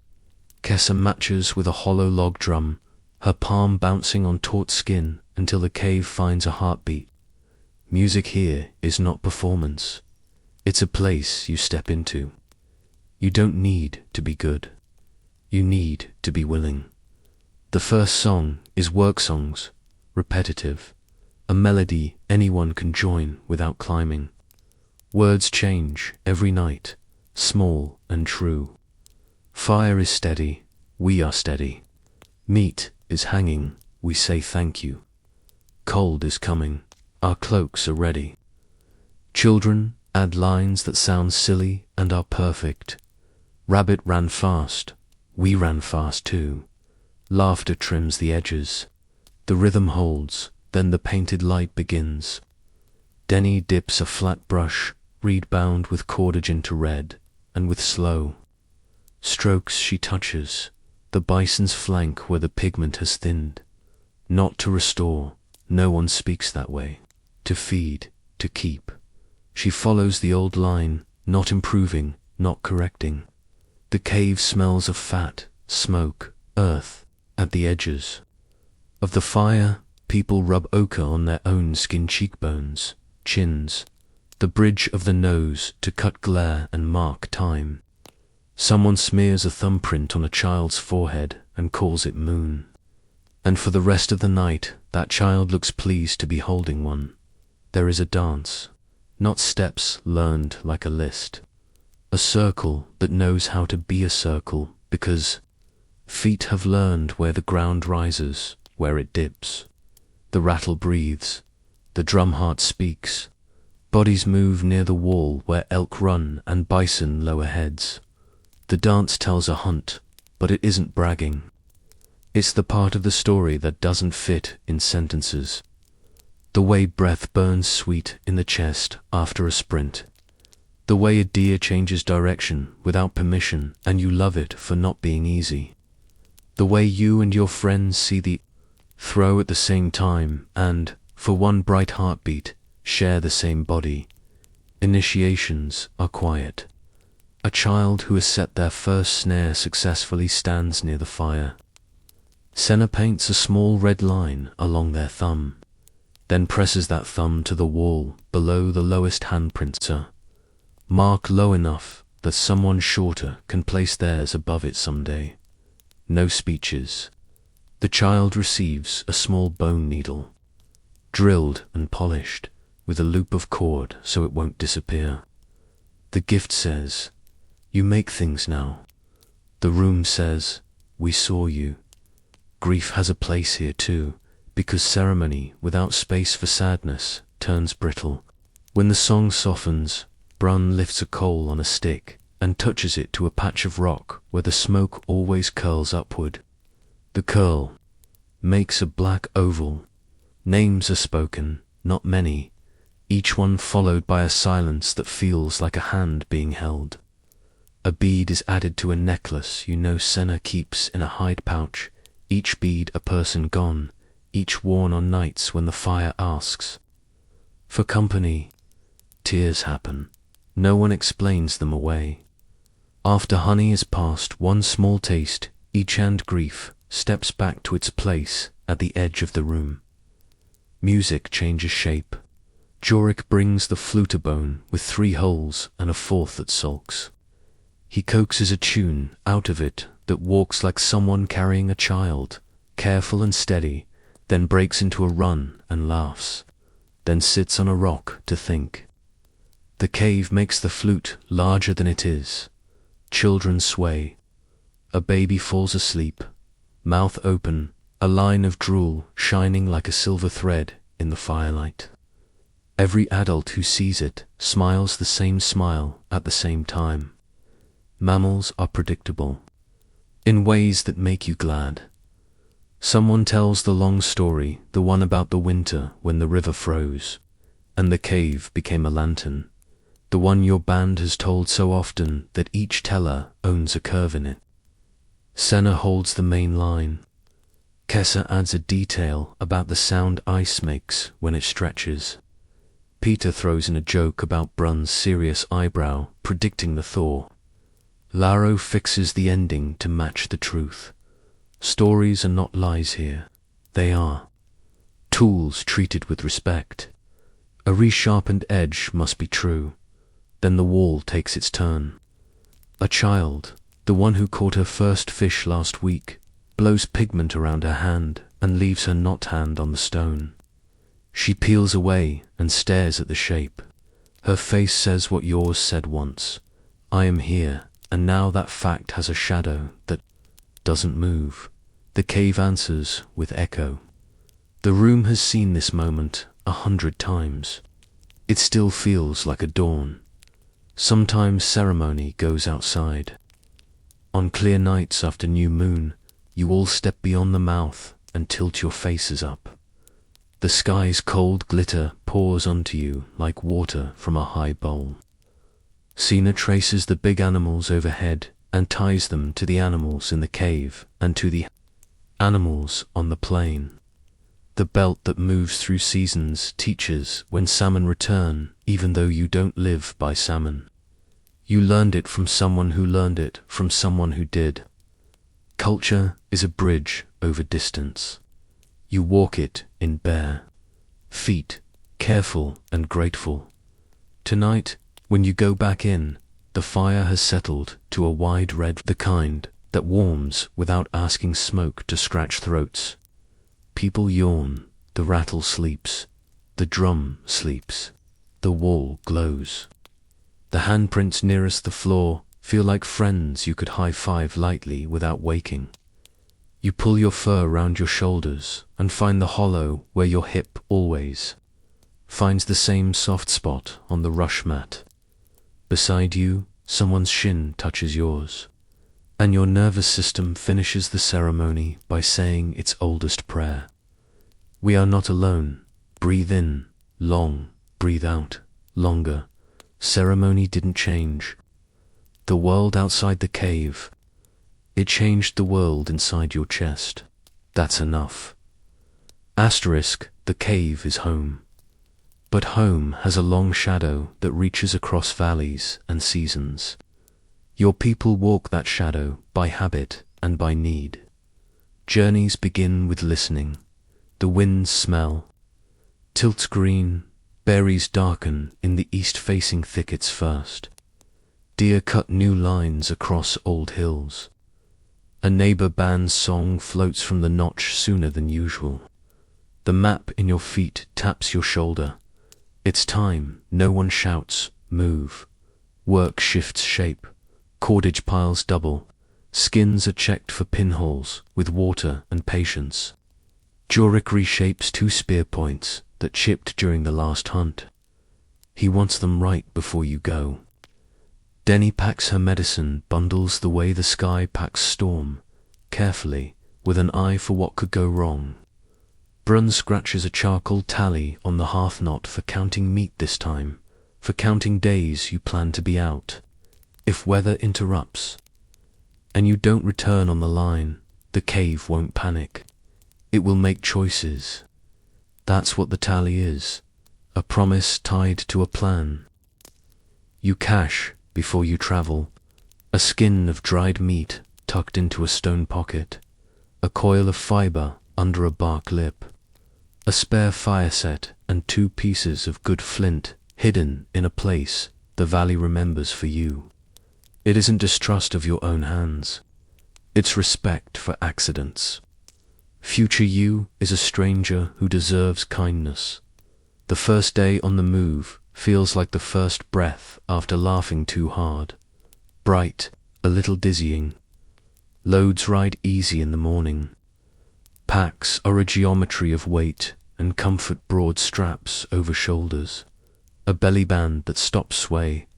Kessa matches with a hollow log drum, her palm bouncing on taut skin until the cave finds a heartbeat Music here is not performance. It's a place you step into. You don't need to be good. You need to be willing. The first song is work songs, repetitive, a melody anyone can join without climbing. Words change every night, small and true. Fire is steady, we are steady. Meat is hanging, we say thank you. Cold is coming, our cloaks are ready. Children add lines that sound silly and are perfect. Rabbit ran fast, we ran fast too. Laughter trims the edges. The rhythm holds, then the painted light begins. Denny dips a flat brush, reed bound with cordage into red, and with slow strokes she touches the bison's flank where the pigment has thinned. Not to restore, no one speaks that way. To feed, to keep. She follows the old line, not improving, not correcting. The cave smells of fat, smoke, earth, at the edges. Of the fire, people rub ochre on their own skin cheekbones, chins, the bridge of the nose to cut glare and mark time. Someone smears a thumbprint on a child's forehead and calls it moon. And for the rest of the night, that child looks pleased to be holding one. There is a dance, not steps learned like a list. A circle that knows how to be a circle because feet have learned where the ground rises, where it dips. The rattle breathes, the drum heart speaks. Bodies move near the wall where elk run and bison lower heads. The dance tells a hunt, but it isn't bragging. It's the part of the story that doesn't fit in sentences. The way breath burns sweet in the chest after a sprint. The way a deer changes direction without permission and you love it for not being easy. The way you and your friends see the throw at the same time and, for one bright heartbeat, share the same body. Initiations are quiet. A child who has set their first snare successfully stands near the fire. Senna paints a small red line along their thumb, then presses that thumb to the wall below the lowest handprints. Mark low enough that someone shorter can place theirs above it someday. No speeches. The child receives a small bone needle, drilled and polished, with a loop of cord so it won't disappear. The gift says, "You make things now." The room says, "We saw you." Grief has a place here too, because ceremony without space for sadness turns brittle. When the song softens, Brun lifts a coal on a stick and touches it to a patch of rock where the smoke always curls upward. The curl makes a black oval. Names are spoken, not many, each one followed by a silence that feels like a hand being held. A bead is added to a necklace you know Senna keeps in a hide pouch, each bead a person gone, each worn on nights when the fire asks for company. Tears happen. No one explains them away. After honey is passed one small taste, each and grief steps back to its place at the edge of the room. Music changes shape. Jorik brings the flute-a-bone with 3 holes and a 4th that sulks. He coaxes a tune out of it that walks like someone carrying a child, careful and steady, then breaks into a run and laughs, then sits on a rock to think. The cave makes the flute larger than it is. Children sway. A baby falls asleep, mouth open, a line of drool shining like a silver thread in the firelight. Every adult who sees it smiles the same smile at the same time. Mammals are predictable, in ways that make you glad. Someone tells the long story, the one about the winter when the river froze, and the cave became a lantern, the one your band has told so often that each teller owns a curve in it. Senna holds the main line. Kessa adds a detail about the sound ice makes when it stretches. Peter throws in a joke about Brun's serious eyebrow predicting the thaw. Laro fixes the ending to match the truth. Stories are not lies here. They are tools treated with respect. A resharpened edge must be true. Then the wall takes its turn. A child, the one who caught her first fish last week, blows pigment around her hand and leaves her knot hand on the stone. She peels away and stares at the shape. Her face says what yours said once. I am here, and now that fact has a shadow that doesn't move. The cave answers with echo. The room has seen this moment 100 times. It still feels like a dawn. Sometimes ceremony goes outside. On clear nights after new moon, you all step beyond the mouth and tilt your faces up. The sky's cold glitter pours onto you like water from a high bowl. Sina traces the big animals overhead and ties them to the animals in the cave and to the animals on the plain. The belt that moves through seasons teaches when salmon return, even though you don't live by salmon. You learned it from someone who learned it from someone who did. Culture is a bridge over distance. You walk it in bare feet, careful and grateful. Tonight, when you go back in, the fire has settled to a wide red, the kind that warms without asking smoke to scratch throats. People yawn, the rattle sleeps, the drum sleeps, the wall glows. The handprints nearest the floor feel like friends you could high-five lightly without waking. You pull your fur round your shoulders and find the hollow where your hip always finds the same soft spot on the rush mat. Beside you, someone's shin touches yours, and your nervous system finishes the ceremony by saying its oldest prayer. We are not alone. Breathe in, long, breathe out, longer. Ceremony didn't change the world outside the cave. It changed the world inside your chest. That's enough. Asterisk, the cave is home. But home has a long shadow that reaches across valleys and seasons. Your people walk that shadow by habit and by need. Journeys begin with listening. The winds smell. Tilts green, berries darken in the east-facing thickets first. Deer cut new lines across old hills. A neighbor band's song floats from the notch sooner than usual. The map in your feet taps your shoulder. It's time. No one shouts, move. Work shifts shape. Cordage piles double. Skins are checked for pinholes with water and patience. Jorik reshapes 2 spear points that chipped during the last hunt. He wants them right before you go. Denny packs her medicine bundles the way the sky packs storm, carefully, with an eye for what could go wrong. Brun scratches a charcoal tally on the hearth knot for counting meat this time, for counting days you plan to be out. If weather interrupts, and you don't return on the line, the cave won't panic. It will make choices. That's what the tally is, a promise tied to a plan. You cache before you travel, a skin of dried meat tucked into a stone pocket, a coil of fiber under a bark lip, a spare fire set and 2 pieces of good flint hidden in a place the valley remembers for you. It isn't distrust of your own hands. It's respect for accidents. Future you is a stranger who deserves kindness. The first day on the move feels like the first breath after laughing too hard. Bright, a little dizzying. Loads ride easy in the morning. Packs are a geometry of weight and comfort, broad straps over shoulders. A belly band that stops sway.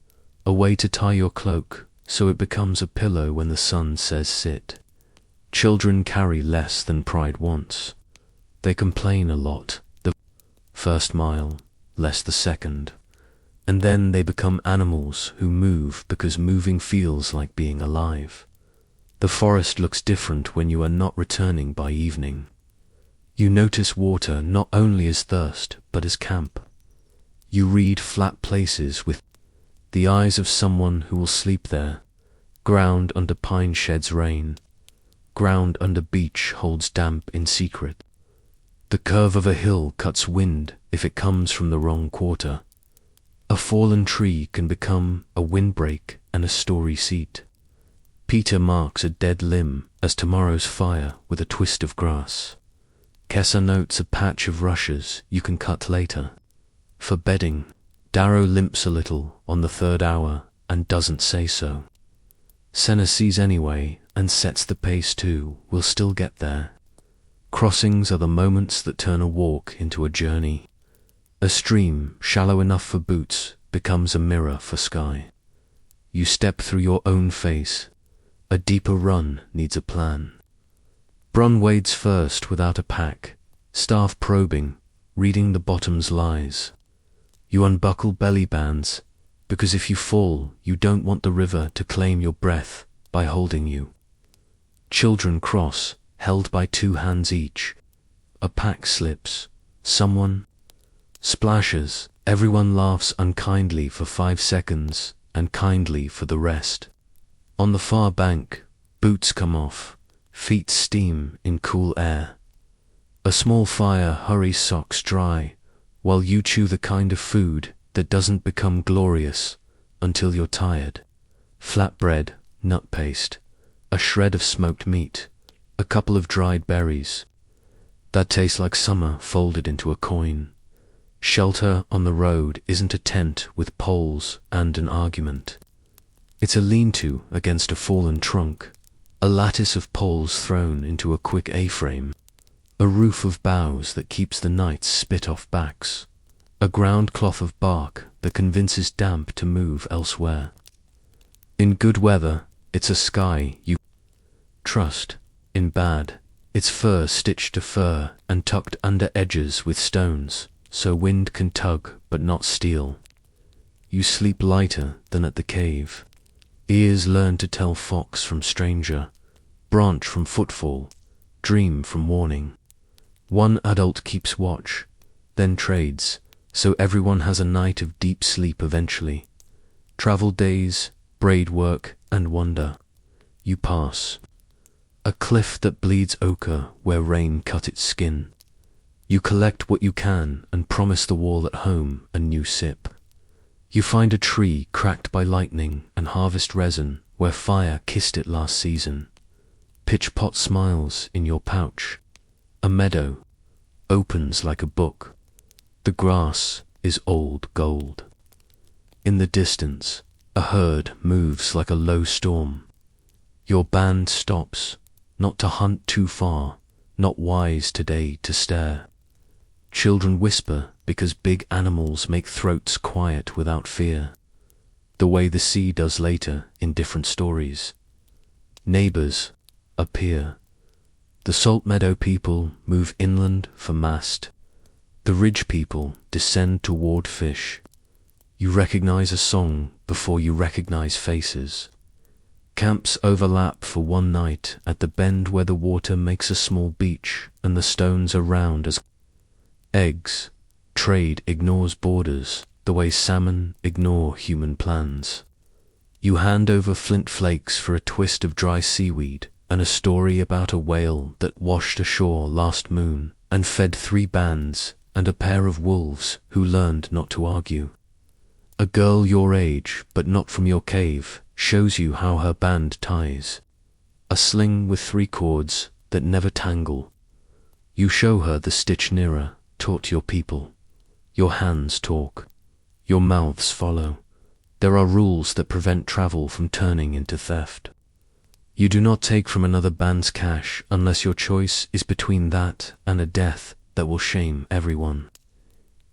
A way to tie your cloak so it becomes a pillow when the sun says sit. Children carry less than pride wants. They complain a lot, the first mile, less the second. And then they become animals who move because moving feels like being alive. The forest looks different when you are not returning by evening. You notice water not only as thirst, but as camp. You read flat places with the eyes of someone who will sleep there. Ground under pine sheds rain. Ground under beach holds damp in secret. The curve of a hill cuts wind if it comes from the wrong quarter. A fallen tree can become a windbreak and a story seat. Peter marks a dead limb as tomorrow's fire with a twist of grass. Kessa notes a patch of rushes you can cut later. For bedding, Darrow limps a little on the third hour and doesn't say so. Senna sees anyway and sets the pace too. We'll still get there. Crossings are the moments that turn a walk into a journey. A stream, shallow enough for boots, becomes a mirror for sky. You step through your own face. A deeper run needs a plan. Brun wades first without a pack, staff probing, reading the bottom's lies. You unbuckle belly bands, because if you fall, you don't want the river to claim your breath by holding you. Children cross, held by 2 hands each. A pack slips. Someone splashes. Everyone laughs unkindly for 5 seconds, and kindly for the rest. On the far bank, boots come off, feet steam in cool air. A small fire hurries socks dry, while you chew the kind of food that doesn't become glorious until you're tired. Flatbread, nut paste, a shred of smoked meat, a couple of dried berries. That tastes like summer folded into a coin. Shelter on the road isn't a tent with poles and an argument. It's a lean-to against a fallen trunk, a lattice of poles thrown into a quick A-frame, a roof of boughs that keeps the night's spit-off backs, a ground cloth of bark that convinces damp to move elsewhere. In good weather, it's a sky you trust. In bad, it's fur stitched to fur and tucked under edges with stones, so wind can tug but not steal. You sleep lighter than at the cave. Ears learn to tell fox from stranger, branch from footfall, dream from warning. One adult keeps watch, then trades, so everyone has a night of deep sleep eventually. Travel days, braid work, and wonder. You pass. A cliff that bleeds ochre where rain cut its skin. You collect what you can and promise the wall at home a new sip. You find a tree cracked by lightning and harvest resin where fire kissed it last season. Pitch pot smiles in your pouch. A meadow opens like a book. The grass is old gold. In the distance, a herd moves like a low storm. Your band stops, not to hunt too far, not wise today to stare. Children whisper because big animals make throats quiet without fear, the way the sea does later in different stories. Neighbors appear. The salt meadow people move inland for mast. The ridge people descend toward fish. You recognize a song before you recognize faces. Camps overlap for one night at the bend where the water makes a small beach and the stones are round as eggs. Trade ignores borders the way salmon ignore human plans. You hand over flint flakes for a twist of dry seaweed and a story about a whale that washed ashore last moon and fed 3 bands and a pair of wolves who learned not to argue. A girl your age, but not from your cave, shows you how her band ties. A sling with 3 cords that never tangle. You show her the stitch nearer, taught your people. Your hands talk. Your mouths follow. There are rules that prevent travel from turning into theft. You do not take from another band's cash unless your choice is between that and a death that will shame everyone.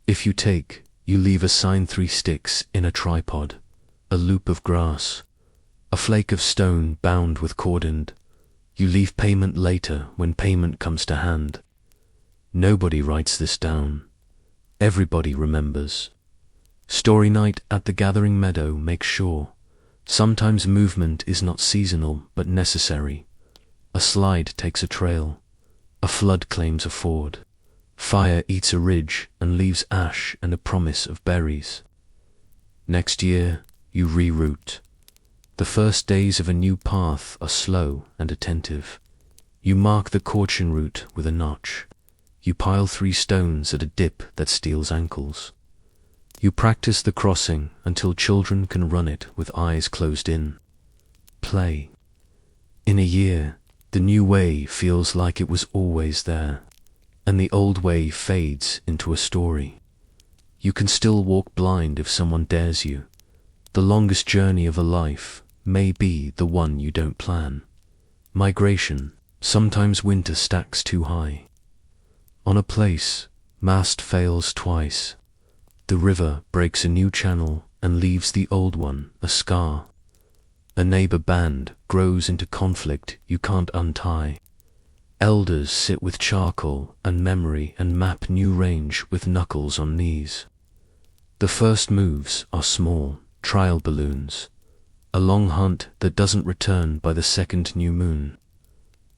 If you take, you leave a sign 3 sticks in a tripod, a loop of grass, a flake of stone bound with cordand. You leave payment later when payment comes to hand. Nobody writes this down. Everybody remembers. Story night at the gathering meadow makes sure. Sometimes movement is not seasonal but necessary. A slide takes a trail. A flood claims a ford. Fire eats a ridge and leaves ash and a promise of berries. Next year, you reroute. The first days of a new path are slow and attentive. You mark the caution route with a notch. You pile 3 stones at a dip that steals ankles. You practice the crossing until children can run it with eyes closed in. Play. In a year, the new way feels like it was always there, and the old way fades into a story. You can still walk blind if someone dares you. The longest journey of a life may be the one you don't plan. Migration. Sometimes winter stacks too high. On a place, mast fails twice. The river breaks a new channel and leaves the old one a scar. A neighbor band grows into conflict you can't untie. Elders sit with charcoal and memory and map new range with knuckles on knees. The first moves are small, trial balloons. A long hunt that doesn't return by the second new moon.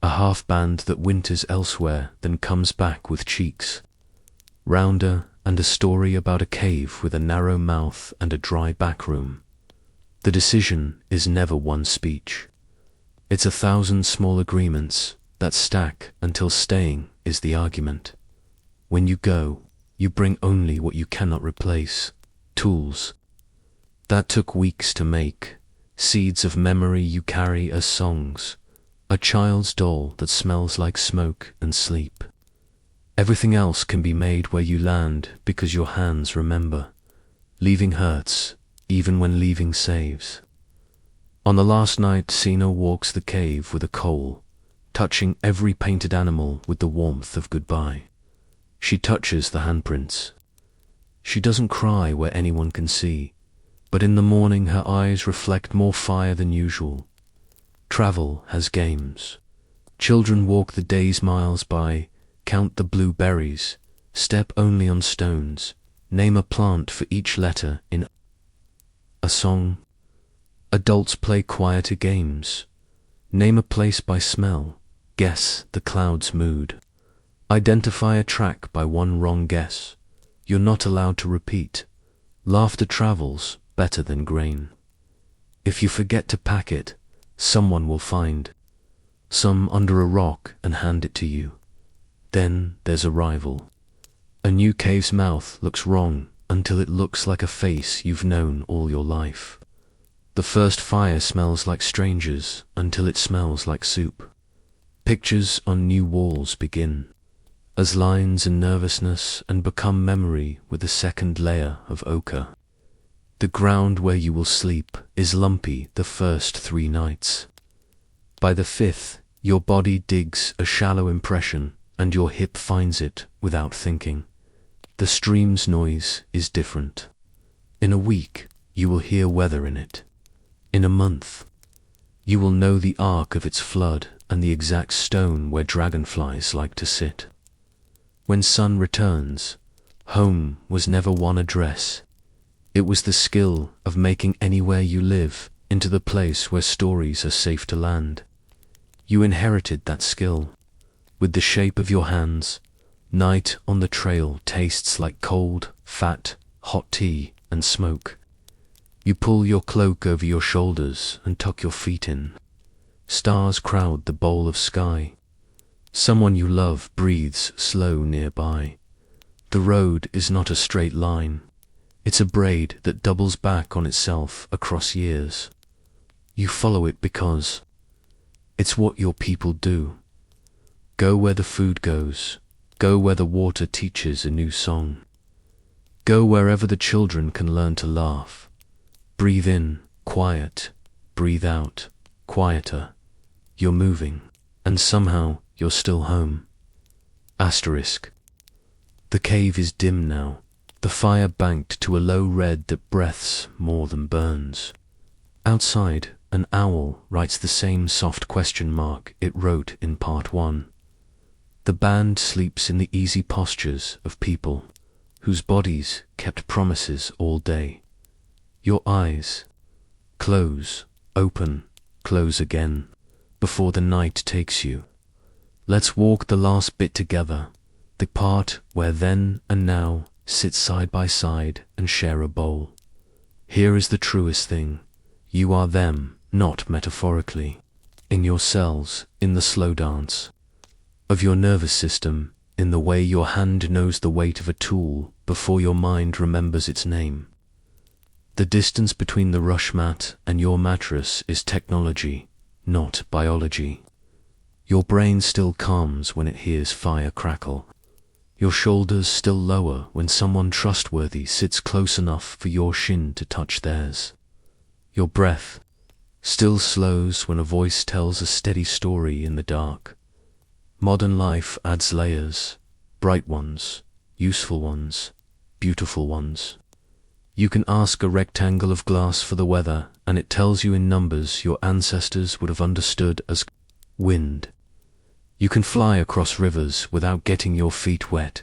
A half band that winters elsewhere then comes back with cheeks rounder, and a story about a cave with a narrow mouth and a dry backroom. The decision is never one speech. It's 1,000 small agreements that stack until staying is the argument. When you go, you bring only what you cannot replace. Tools. That took weeks to make. Seeds of memory you carry as songs. A child's doll that smells like smoke and sleep. Everything else can be made where you land because your hands remember. Leaving hurts, even when leaving saves. On the last night, Sinew walks the cave with a coal, touching every painted animal with the warmth of goodbye. She touches the handprints. She doesn't cry where anyone can see, but in the morning her eyes reflect more fire than usual. Travel has games. Children walk the days miles by, count the blueberries, step only on stones, name a plant for each letter in a song. Adults play quieter games. Name a place by smell, guess the cloud's mood. Identify a track by one wrong guess. You're not allowed to repeat. Laughter travels better than grain. If you forget to pack it, someone will find some under a rock and hand it to you. Then there's arrival. A new cave's mouth looks wrong until it looks like a face you've known all your life. The first fire smells like strangers until it smells like soup. Pictures on new walls begin as lines and nervousness and become memory with a second layer of ochre. The ground where you will sleep is lumpy the first 3 nights. By the 5th, your body digs a shallow impression and your hip finds it without thinking. The stream's noise is different. In a week, you will hear weather in it. In a month, you will know the arc of its flood and the exact stone where dragonflies like to sit. When sun returns, home was never one address. It was the skill of making anywhere you live into the place where stories are safe to land. You inherited that skill. With the shape of your hands, night on the trail tastes like cold, fat, hot tea and smoke. You pull your cloak over your shoulders and tuck your feet in. Stars crowd the bowl of sky. Someone you love breathes slow nearby. The road is not a straight line. It's a braid that doubles back on itself across years. You follow it because it's what your people do. Go where the food goes. Go where the water teaches a new song. Go wherever the children can learn to laugh. Breathe in, quiet. Breathe out, quieter. You're moving, and somehow you're still home. Asterisk. The cave is dim now, the fire banked to a low red that breathes more than burns. Outside, an owl writes the same soft question mark it wrote in part 1. The band sleeps in the easy postures of people whose bodies kept promises all day. Your eyes close, open, close again, before the night takes you. Let's walk the last bit together, the part where then and now sit side by side and share a bowl. Here is the truest thing. You are them, not metaphorically. In your cells, in the slow dance of your nervous system, in the way your hand knows the weight of a tool before your mind remembers its name. The distance between the rush mat and your mattress is technology, not biology. Your brain still calms when it hears fire crackle. Your shoulders still lower when someone trustworthy sits close enough for your shin to touch theirs. Your breath still slows when a voice tells a steady story in the dark. Modern life adds layers, bright ones, useful ones, beautiful ones. You can ask a rectangle of glass for the weather, and it tells you in numbers your ancestors would have understood as wind. You can fly across rivers without getting your feet wet,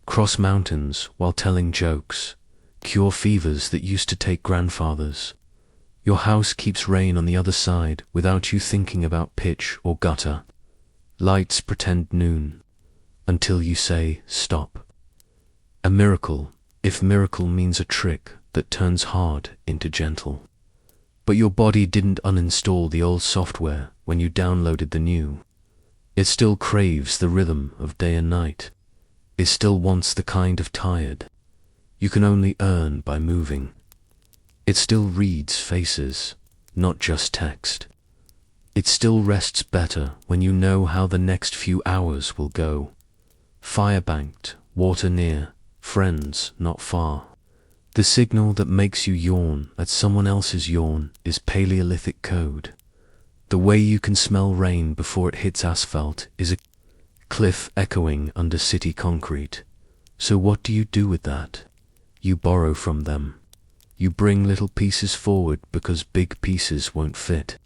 cross mountains while telling jokes, cure fevers that used to take grandfathers. Your house keeps rain on the other side without you thinking about pitch or gutter. Lights pretend noon, until you say stop. A miracle, if miracle means a trick that turns hard into gentle. But your body didn't uninstall the old software when you downloaded the new. It still craves the rhythm of day and night. It still wants the kind of tired you can only earn by moving. It still reads faces, not just text. It still rests better when you know how the next few hours will go. Fire-banked, water near, friends not far. The signal that makes you yawn at someone else's yawn is Paleolithic code. The way you can smell rain before it hits asphalt is a cliff echoing under city concrete. So what do you do with that? You borrow from them. You bring little pieces forward because big pieces won't fit.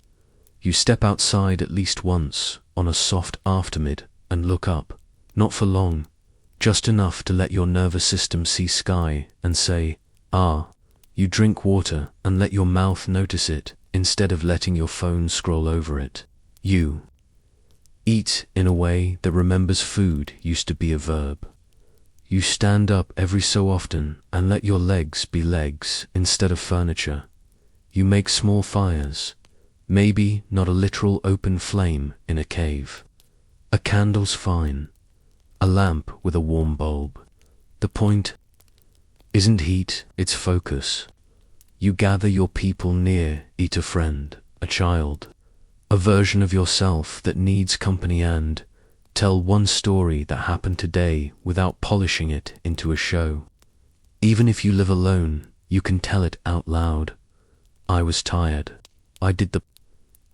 You step outside at least once on a soft aftermid and look up, not for long, just enough to let your nervous system see sky and say, ah. You drink water and let your mouth notice it instead of letting your phone scroll over it. You eat in a way that remembers food used to be a verb. You stand up every so often and let your legs be legs instead of furniture. You make small fires, maybe not a literal open flame in a cave. A candle's fine, a lamp with a warm bulb. The point isn't heat, it's focus. You gather your people near, eat a friend, a child, a version of yourself that needs company, and tell one story that happened today without polishing it into a show. Even if you live alone, you can tell it out loud. I was tired. I did the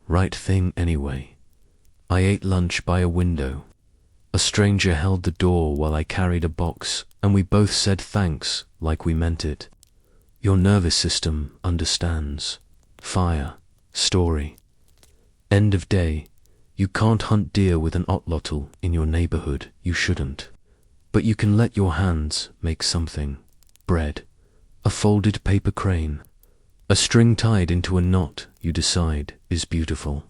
right thing anyway. I ate lunch by a window. A stranger held the door while I carried a box, and we both said thanks like we meant it. Your nervous system understands. Fire, story. End of day. You can't hunt deer with an otlotl in your neighborhood, you shouldn't. But you can let your hands make something. Bread. A folded paper crane. A string tied into a knot you decide is beautiful.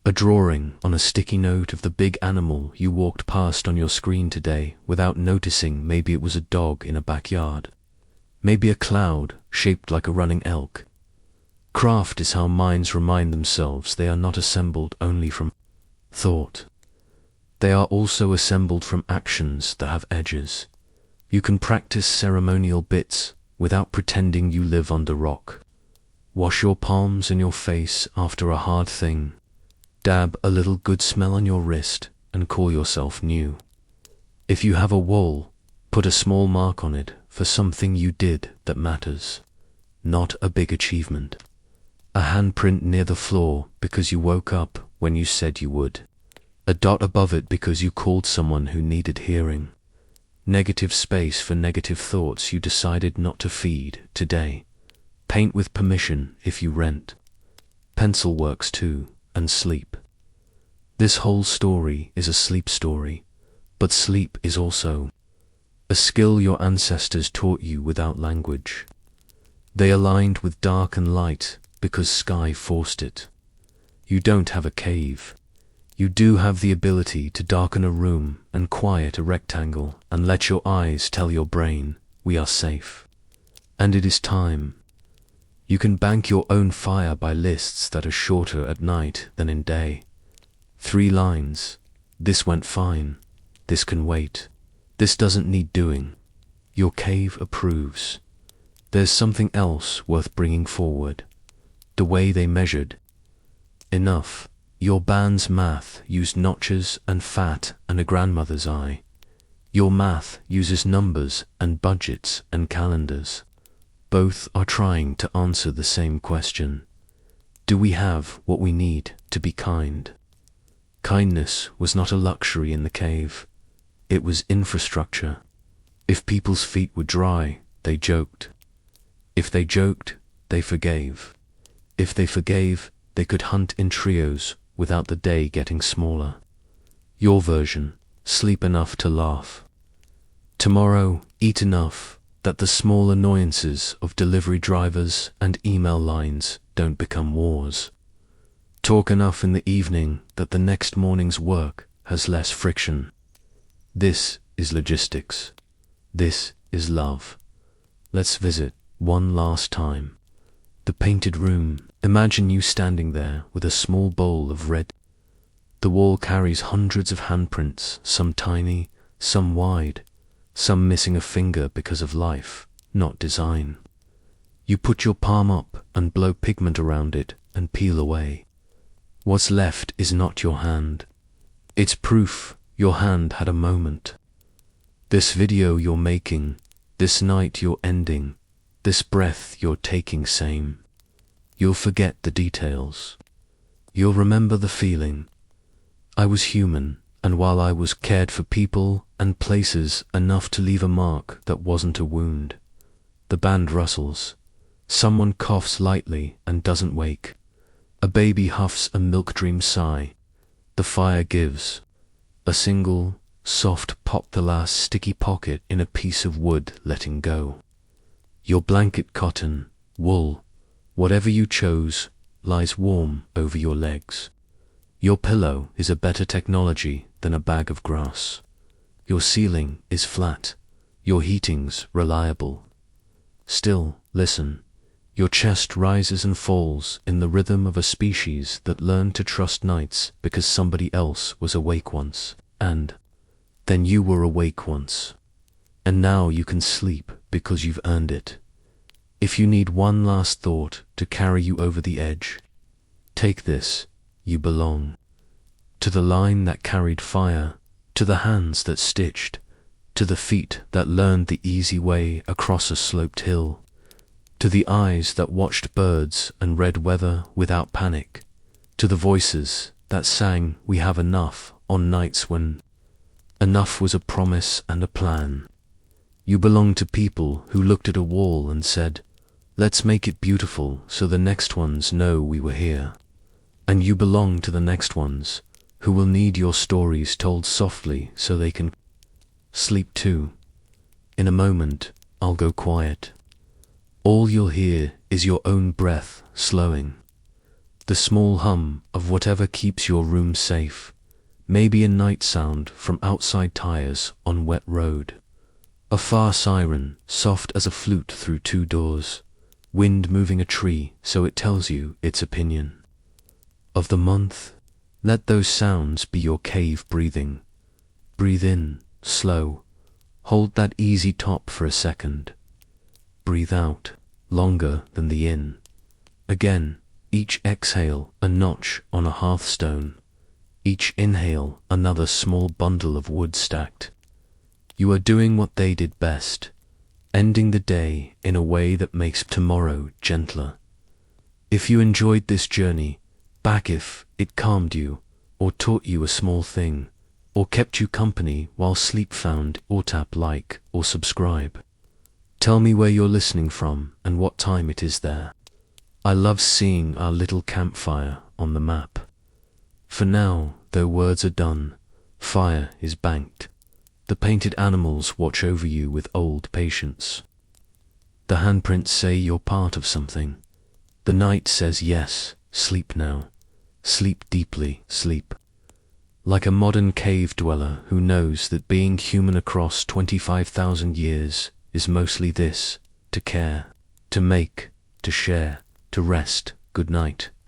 A drawing on a sticky note of the big animal you walked past on your screen today without noticing maybe it was a dog in a backyard. Maybe a cloud shaped like a running elk. Craft is how minds remind themselves they are not assembled only from thought. They are also assembled from actions that have edges. You can practice ceremonial bits without pretending you live under rock. Wash your palms and your face after a hard thing. Dab a little good smell on your wrist and call yourself new. If you have a wall, put a small mark on it for something you did that matters, not a big achievement. A handprint near the floor because you woke up when you said you would. A dot above it because you called someone who needed hearing. Negative space for negative thoughts you decided not to feed today. Paint with permission if you rent. Pencil works too, and sleep. This whole story is a sleep story, but sleep is also a skill your ancestors taught you without language. They aligned with dark and light because sky forced it. You don't have a cave. You do have the ability to darken a room and quiet a rectangle and let your eyes tell your brain, we are safe. And it is time. You can bank your own fire by lists that are shorter at night than in day. 3 lines. This went fine. This can wait. This doesn't need doing. Your cave approves. There's something else worth bringing forward. The way they measured. Enough. Your band's math used notches and fat and a grandmother's eye. Your math uses numbers and budgets and calendars. Both are trying to answer the same question. Do we have what we need to be kind? Kindness was not a luxury in the cave. It was infrastructure. If people's feet were dry, they joked. If they joked, they forgave. If they forgave, they could hunt in trios without the day getting smaller. Your version, sleep enough to laugh. Tomorrow, eat enough that the small annoyances of delivery drivers and email lines don't become wars. Talk enough in the evening that the next morning's work has less friction. This is logistics. This is love. Let's visit one last time. The painted room. Imagine you standing there with a small bowl of red. The wall carries hundreds of handprints, some tiny, some wide, some missing a finger because of life, not design. You put your palm up and blow pigment around it and peel away. What's left is not your hand. It's proof your hand had a moment. This video you're making, this night you're ending, this breath you're taking same. You'll forget the details. You'll remember the feeling. I was human, and while I was cared for people and places enough to leave a mark that wasn't a wound. The band rustles. Someone coughs lightly and doesn't wake. A baby huffs a milk dream sigh. The fire gives. A single, soft pop, the last sticky pocket in a piece of wood letting go. Your blanket, cotton, wool, whatever you chose, lies warm over your legs. Your pillow is a better technology than a bag of grass. Your ceiling is flat. Your heating's reliable. Still, listen. Your chest rises and falls in the rhythm of a species that learned to trust nights because somebody else was awake once. And then you were awake once. And now you can sleep because you've earned it. If you need one last thought to carry you over the edge, take this. You belong. To the line that carried fire, to the hands that stitched, to the feet that learned the easy way across a sloped hill, to the eyes that watched birds and read weather without panic, to the voices that sang "We have enough" on nights when enough was a promise and a plan. You belong to people who looked at a wall and said, "Let's make it beautiful so the next ones know we were here." And you belong to the next ones who will need your stories told softly so they can sleep too. In a moment, I'll go quiet. All you'll hear is your own breath slowing. The small hum of whatever keeps your room safe. Maybe a night sound from outside tires on wet road. A far siren, soft as a flute through two doors. Wind moving a tree so it tells you its opinion. Of the month, let those sounds be your cave breathing. Breathe in, slow. Hold that easy top for a second. Breathe out, longer than the in. Again, each exhale a notch on a hearthstone. Each inhale another small bundle of wood stacked. You are doing what they did best, ending the day in a way that makes tomorrow gentler. If you enjoyed this journey, back if it calmed you, or taught you a small thing, or kept you company while sleep found, or tap like or subscribe. Tell me where you're listening from and what time it is there. I love seeing our little campfire on the map. For now, though words are done, fire is banked. The painted animals watch over you with old patience. The handprints say you're part of something. The night says yes, sleep now. Sleep deeply, sleep. Like a modern cave dweller who knows that being human across 25,000 years is mostly this: to care, to make, to share, to rest. Good night. ***.